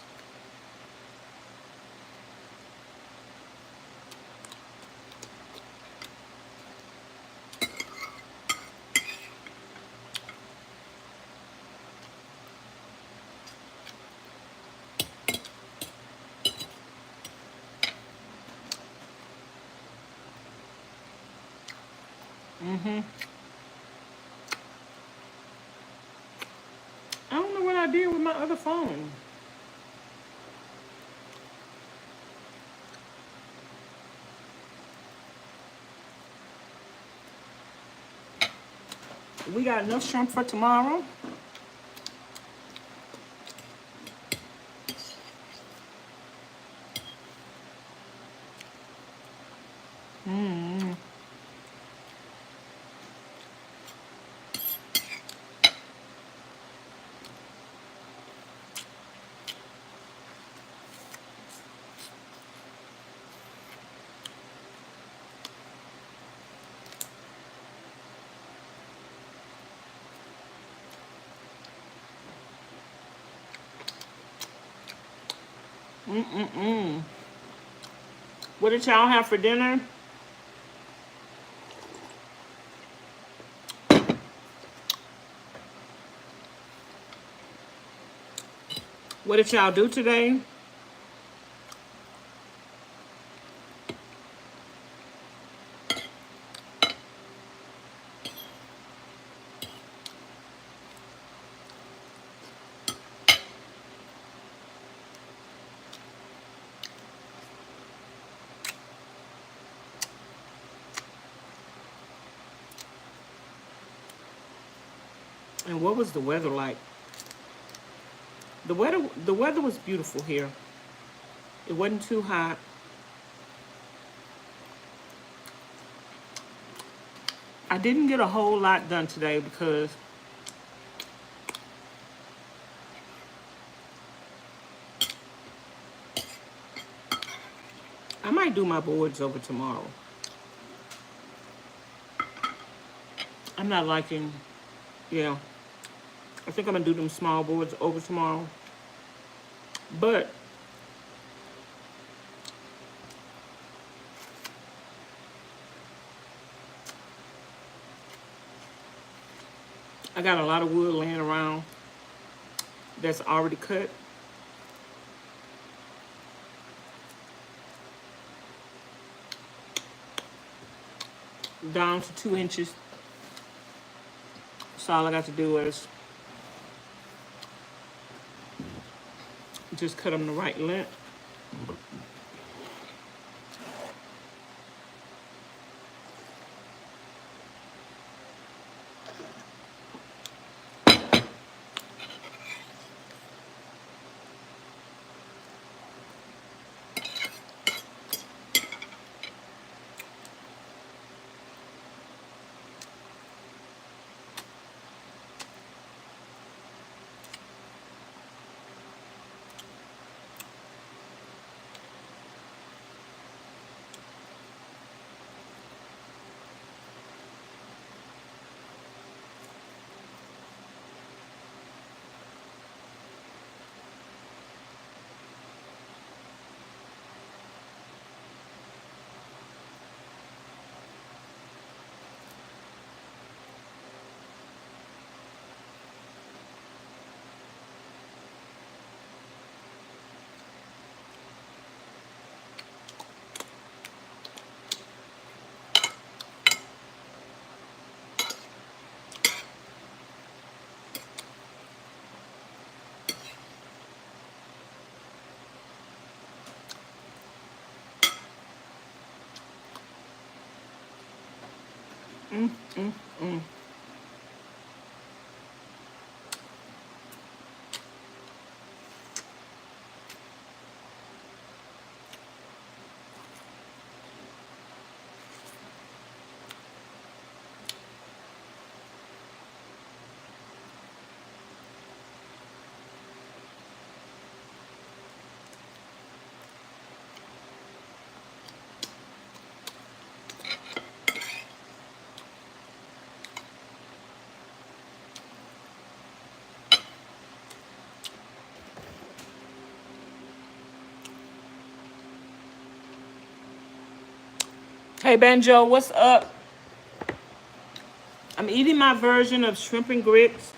Mm-hmm. I don't know what I did with my other phone. We got enough shrimp for tomorrow. Mm-hmm. Mm-mm-mm. What did y'all have for dinner? What did y'all do today? And what was the weather like? The weather was beautiful here. It wasn't too hot. I didn't get a whole lot done today because I might do my boards over tomorrow. I'm not liking, yeah. I think I'm gonna do them small boards over tomorrow. But I got a lot of wood laying around that's already cut. Down to 2 inches. So all I got to do is just cut them the right length. Mm, mm, mm. Hey Banjo, what's up? I'm eating my version of shrimp and grits,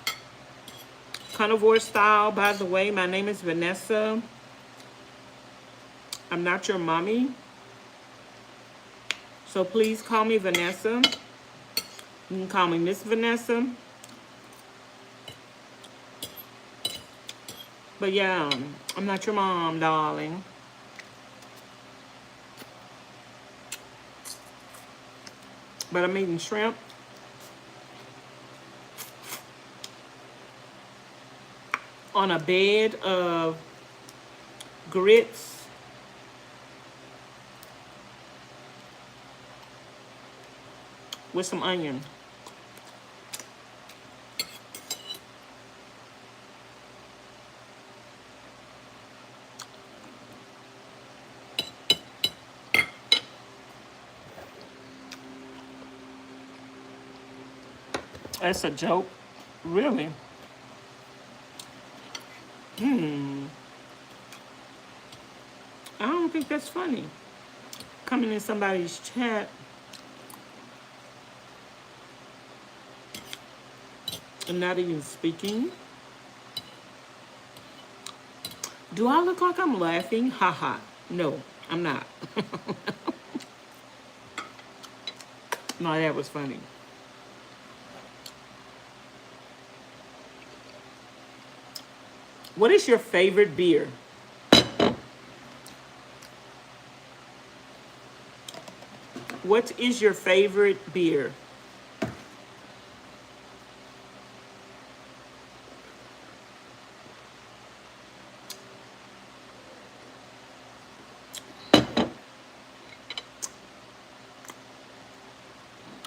carnivore style. By the way, my name is Vanessa. I'm not your mommy, so please call me Vanessa. You can call me Miss Vanessa. But yeah, I'm not your mom, darling. But I'm eating shrimp on a bed of grits with some onion. That's a joke. Really? I don't think that's funny. Coming in somebody's chat and not even speaking. Do I look like I'm laughing? Haha. No, I'm not. No, that was funny. What is your favorite beer? What is your favorite beer?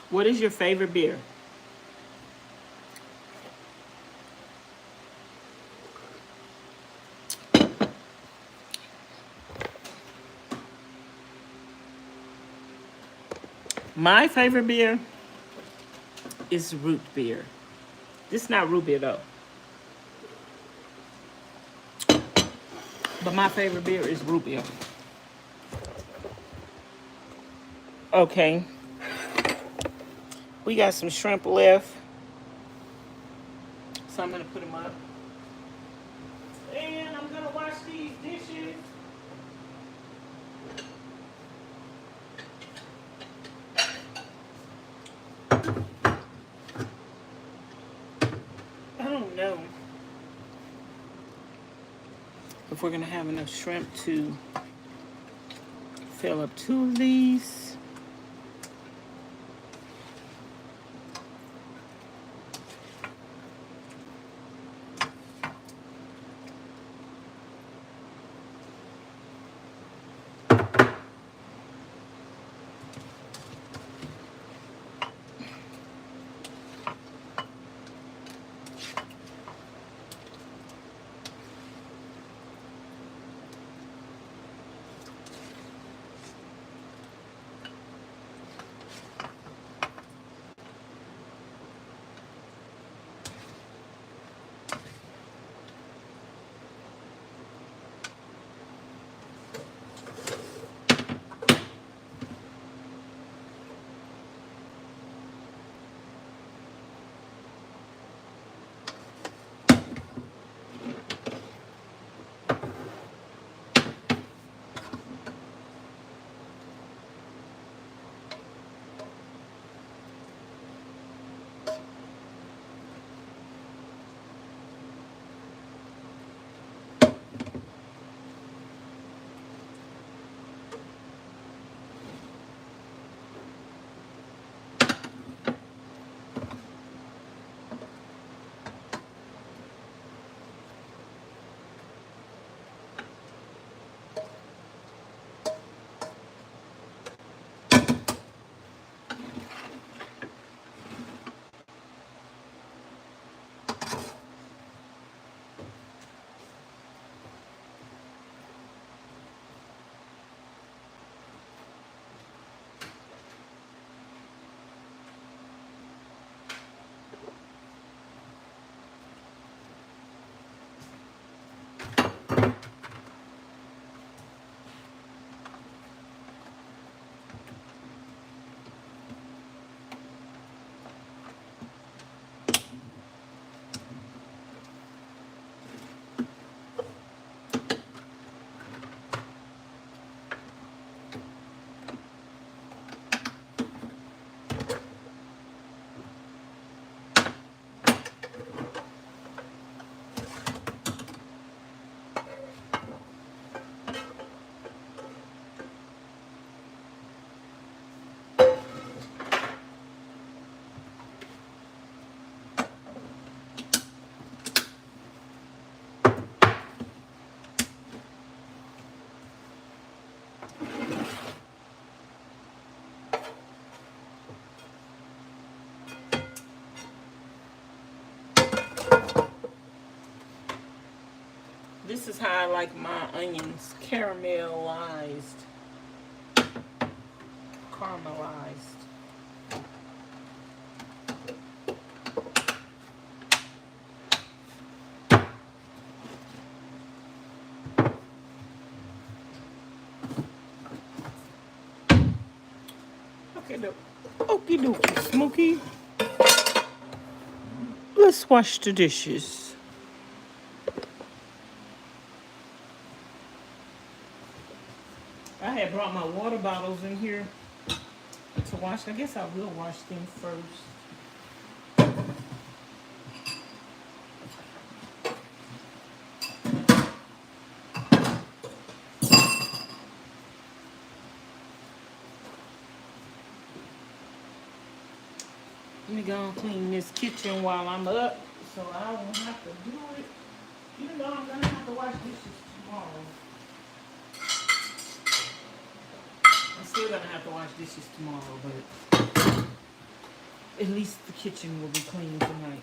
What is your favorite beer? My favorite beer is root beer. This is not root beer though. But my favorite beer is root beer. Okay. We got some shrimp left. So I'm gonna put them up. And I'm gonna wash these dishes. I don't know if we're gonna have enough shrimp to fill up 2 of these. This is how I like my onions, caramelized. Okay, okie dokie, Smokey. Let's wash the dishes. I had brought my water bottles in here to wash. I guess I will wash them first. Let me go and clean this kitchen while I'm up, so I won't have to do it. Even though I'm gonna have to wash dishes tomorrow. I'm still gonna have to wash dishes tomorrow, but at least the kitchen will be clean tonight.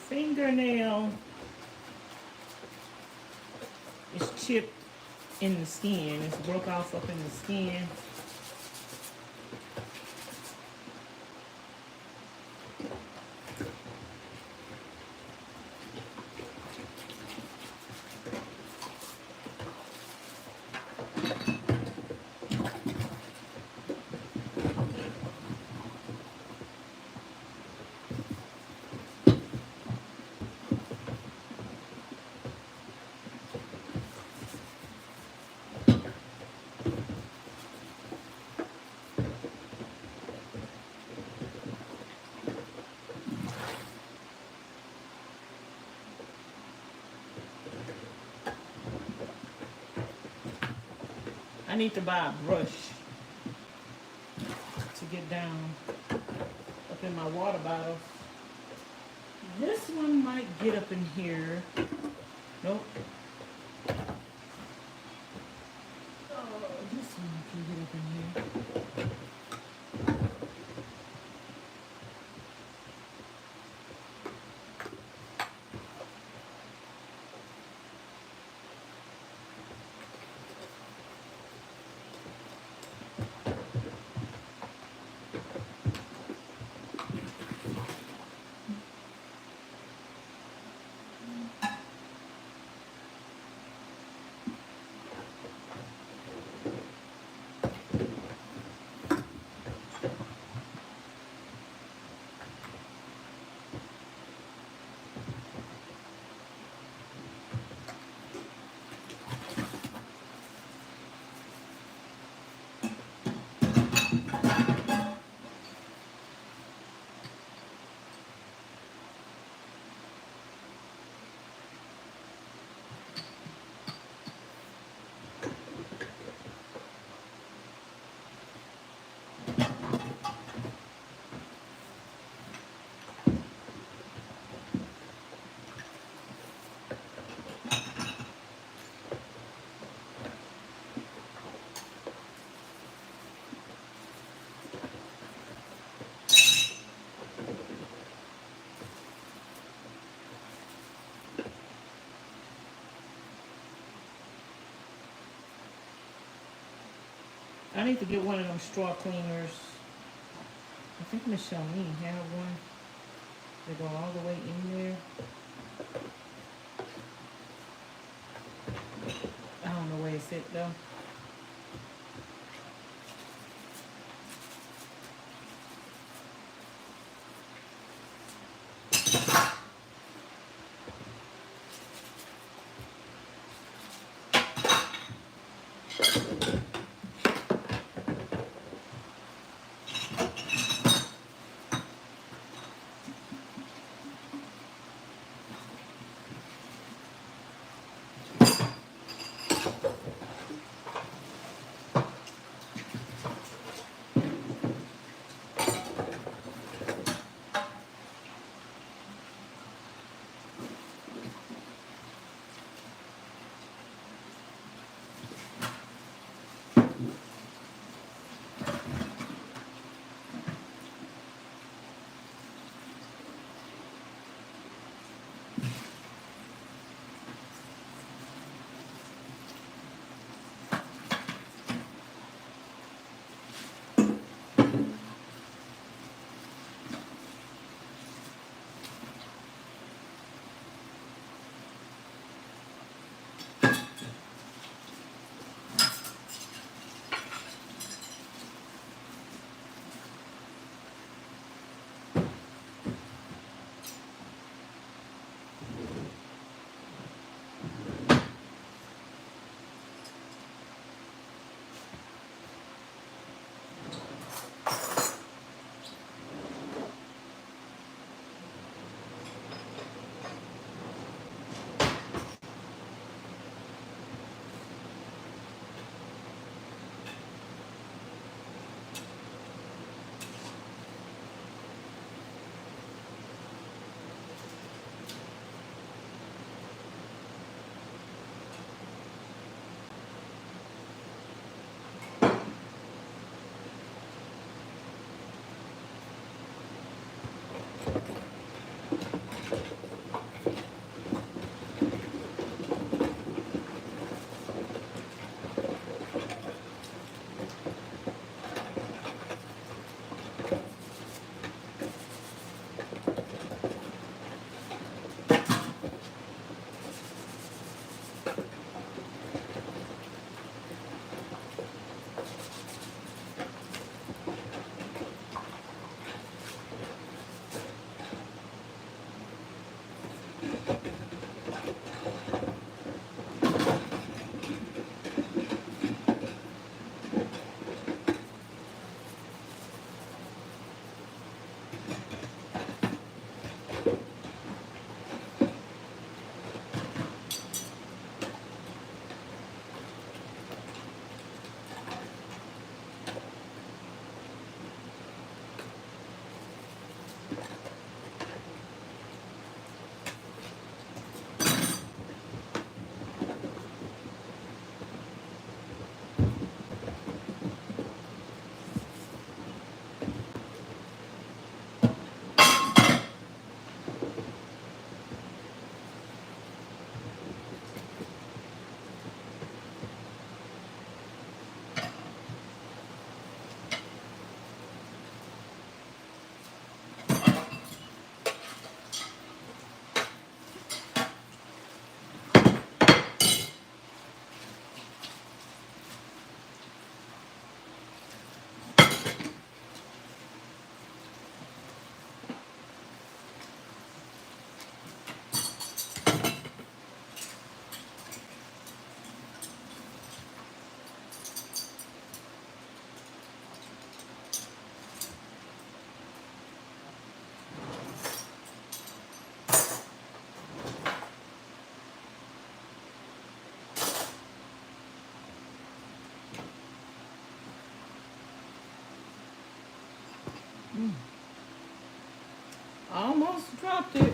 Fingernail is chipped in the skin. It's broke off up in the skin. I need to buy a brush. get down up in my water bottles. This one might get up in here. Nope. Oh, this one can get up in here. I need to get one of them straw cleaners. I think Ms Charlene had one. They go all the way in there. I don't know where it's at though. I almost dropped it.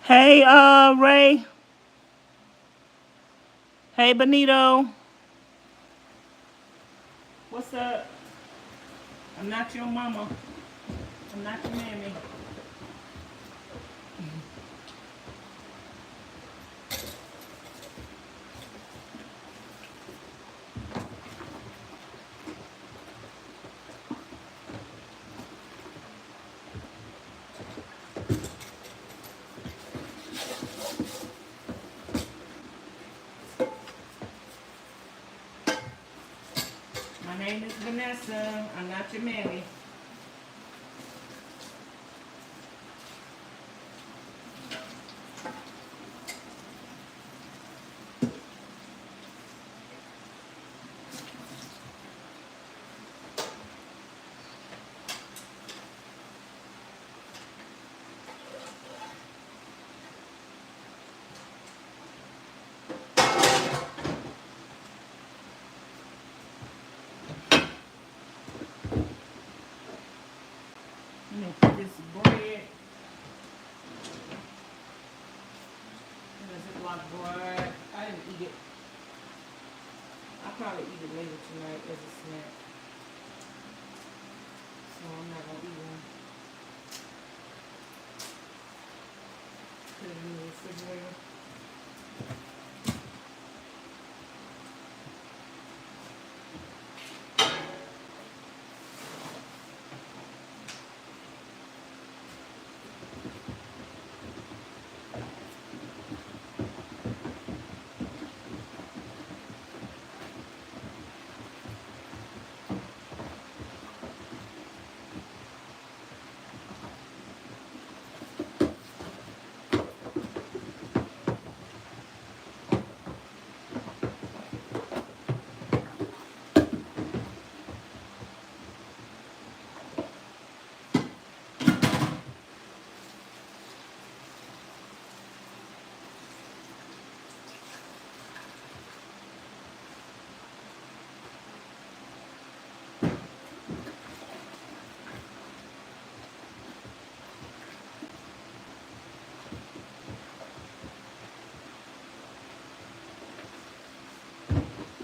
Hey, Ray. Hey, Benito. What's up? I'm not your mama. I'm not your mammy. My name is Vanessa. I'm not your mammy. I'm gonna put this bread. This is like bread. I didn't eat it. I'll probably eat it later tonight as a snack. So I'm not gonna eat one. Put it in the refrigerator.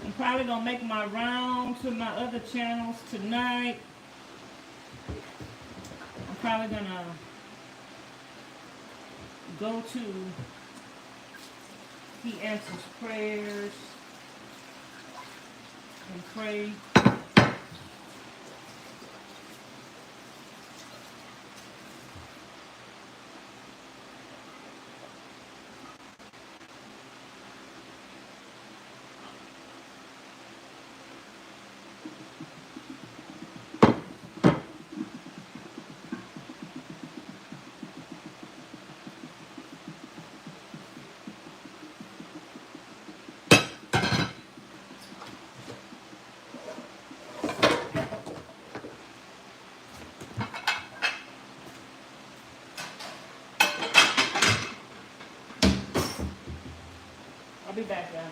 I'm probably gonna make my round to my other channels tonight. I'm probably gonna go to He Answers Prayers and pray. I'll be back, guys.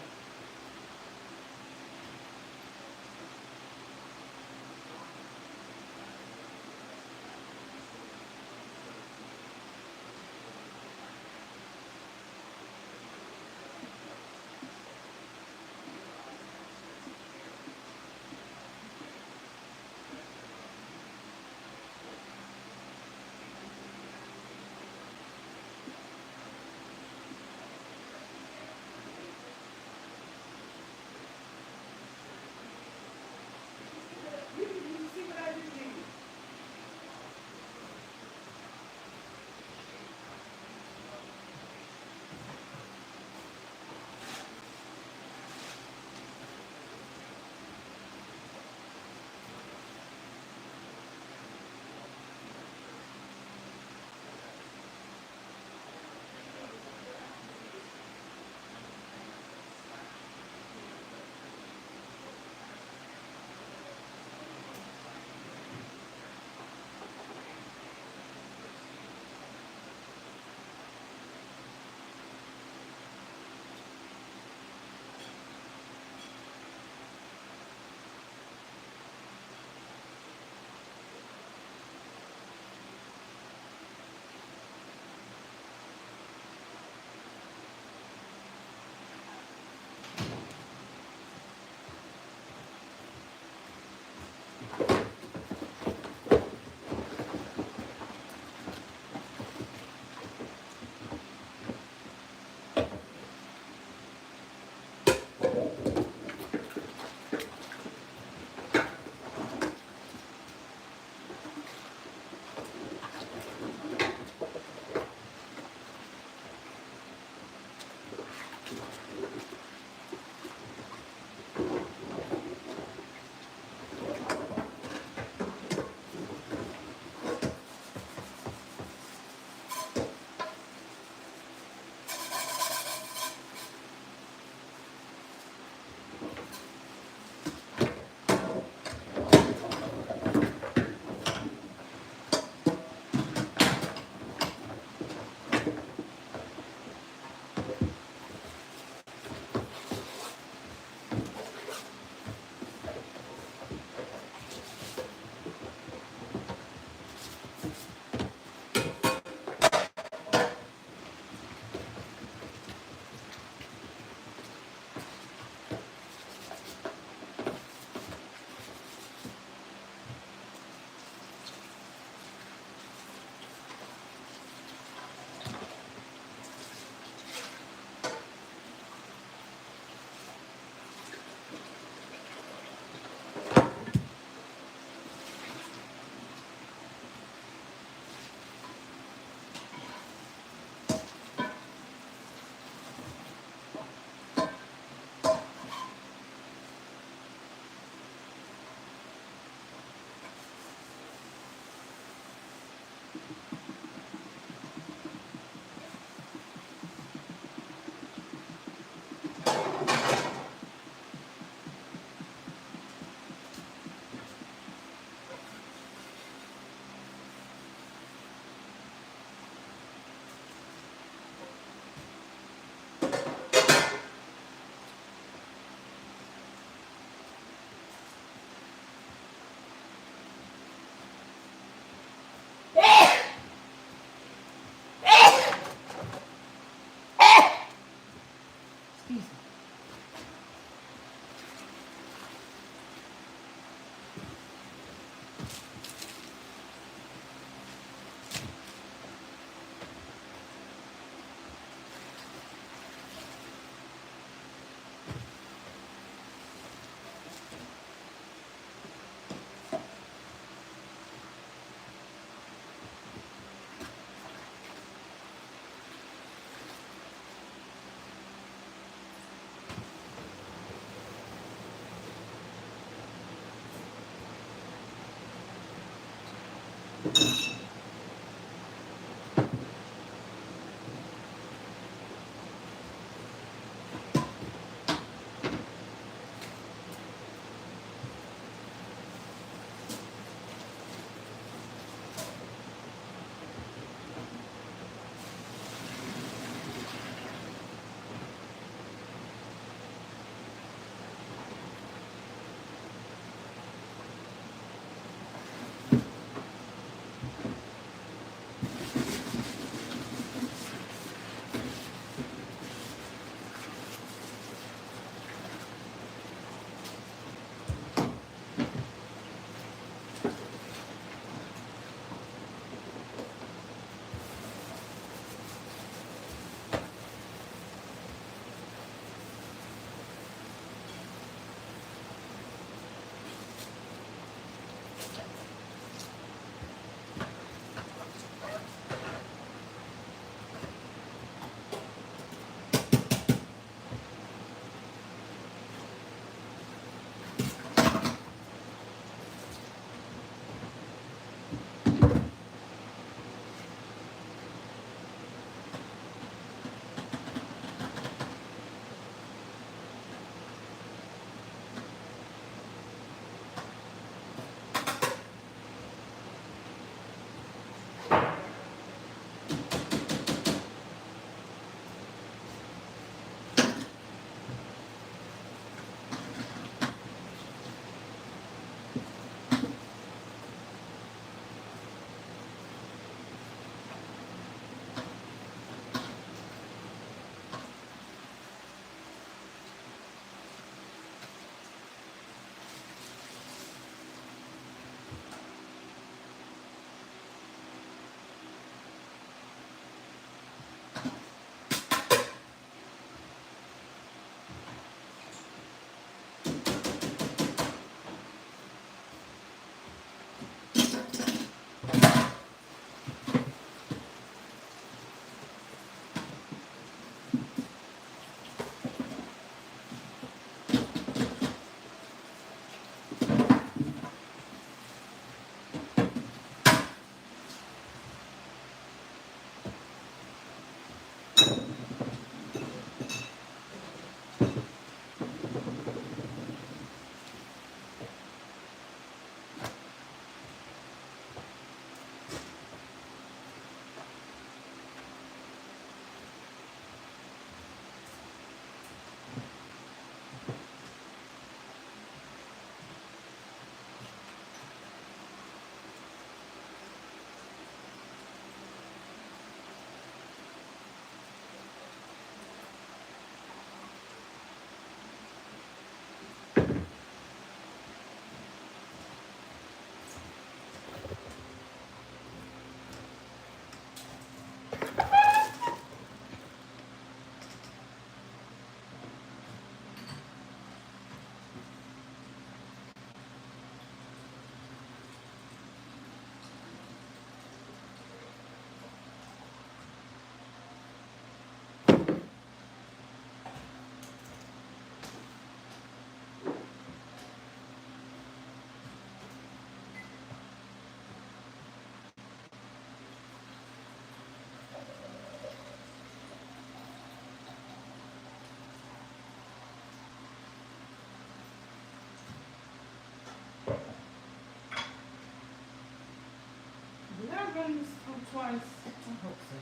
run this through twice? I hope so.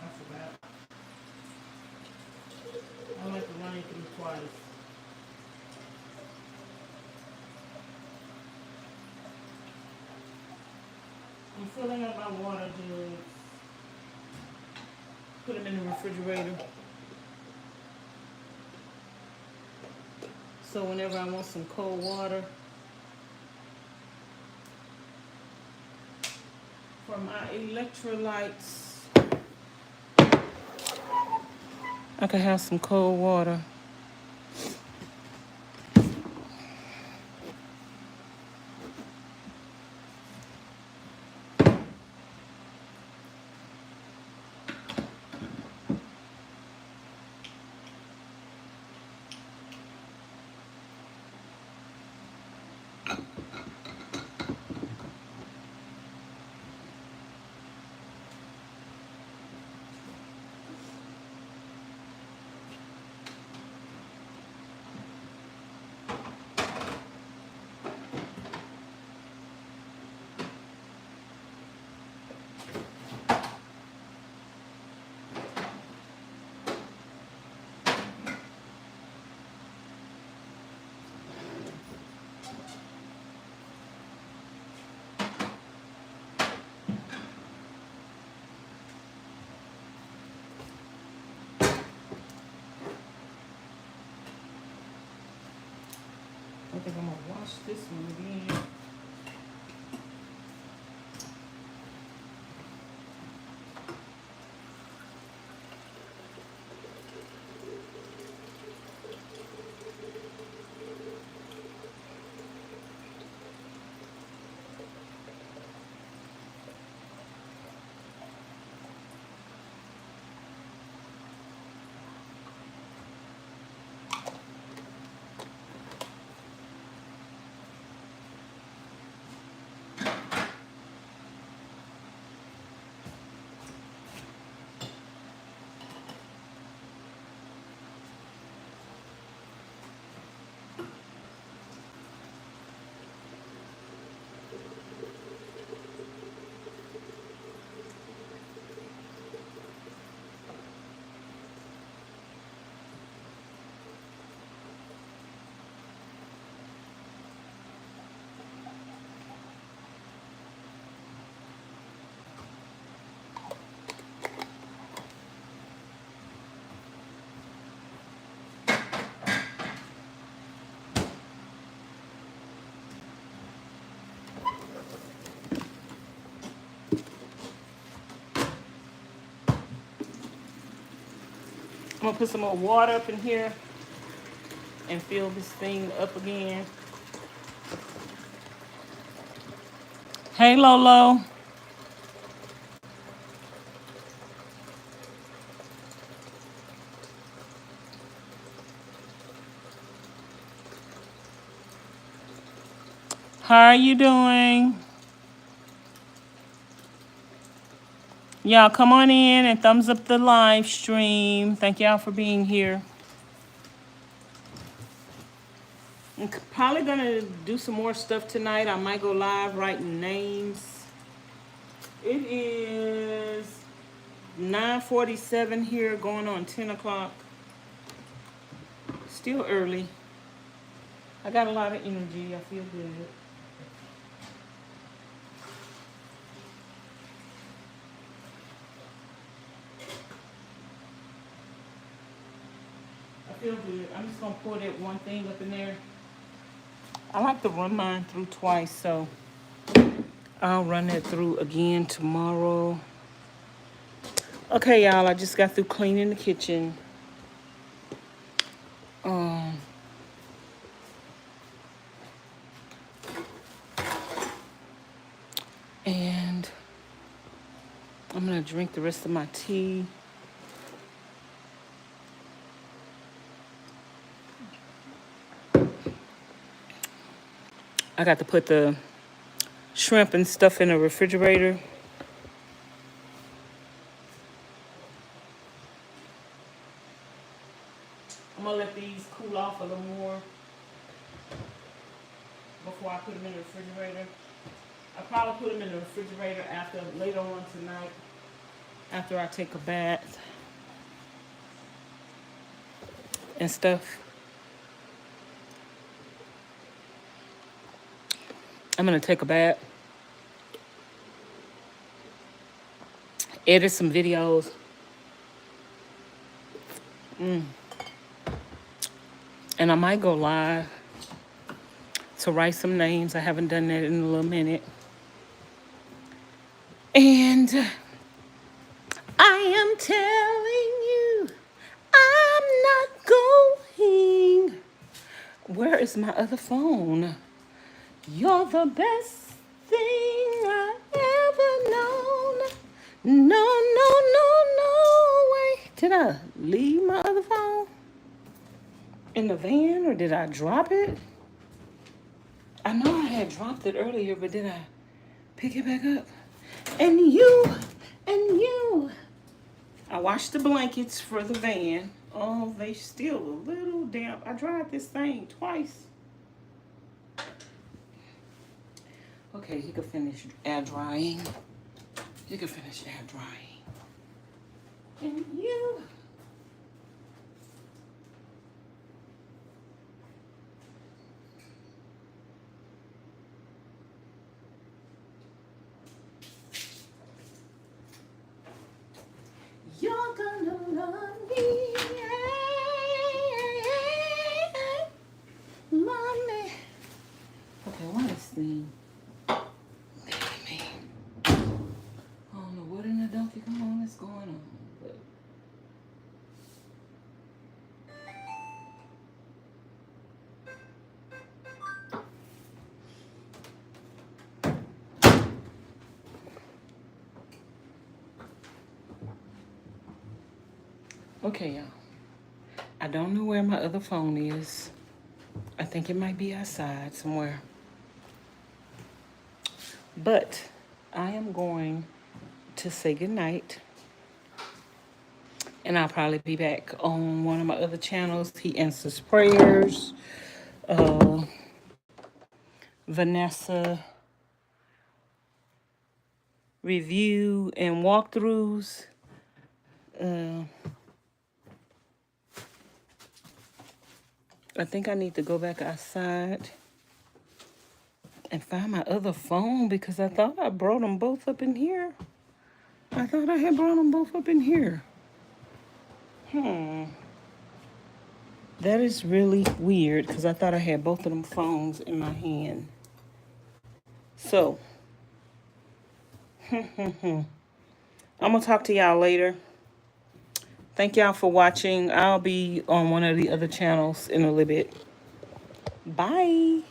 I forgot. I like to run it through twice. I'm filling up my water jugs. Put them in the refrigerator. So whenever I want some cold water for my electrolytes, I can have some cold water. I think I'm gonna wash this one again. I'm gonna put some more water up in here and fill this thing up again. Hey Lolo. How are you doing? Y'all come on in and thumbs up the live stream. Thank y'all for being here. I'm probably gonna do some more stuff tonight. I might go live writing names. It is 9:47 here, going on 10 o'clock. Still early. I got a lot of energy. I feel good. I feel good. I'm just gonna pour that one thing up in there. I like to run mine through twice, so I'll run that through again tomorrow. Okay, y'all, I just got through cleaning the kitchen. And I'm gonna drink the rest of my tea. I got to put the shrimp and stuff in the refrigerator. I'm gonna let these cool off a little more before I put them in the refrigerator. I'll probably put them in the refrigerator later on tonight, after I take a bath and stuff. I'm gonna take a bath, edit some videos, And I might go live to write some names. I haven't done that in a little minute. And I am telling you, I'm not going. Where is my other phone? You're the best thing I ever known. No, no, no, no way. Did I leave my other phone in the van, or did I drop it? I know I had dropped it earlier, but did I pick it back up? And you. I washed the blankets for the van. Oh, they still a little damp. I dried this thing twice. Okay, you can finish air drying. You can finish air drying. And you. You're gonna love me. Love me. Okay, what is this thing? Man. I don't know what in the Donkey Kong is going on, but okay, y'all. I don't know where my other phone is. I think it might be outside somewhere. But I am going to say goodnight. And I'll probably be back on one of my other channels. He answers prayers. Vanessa review and walkthroughs. I think I need to go back outside and find my other phone because I thought I brought them both up in here. I thought I had brought them both up in here. That is really weird because I thought I had both of them phones in my hand. So, I'm going to talk to y'all later. Thank y'all for watching. I'll be on one of the other channels in a little bit. Bye.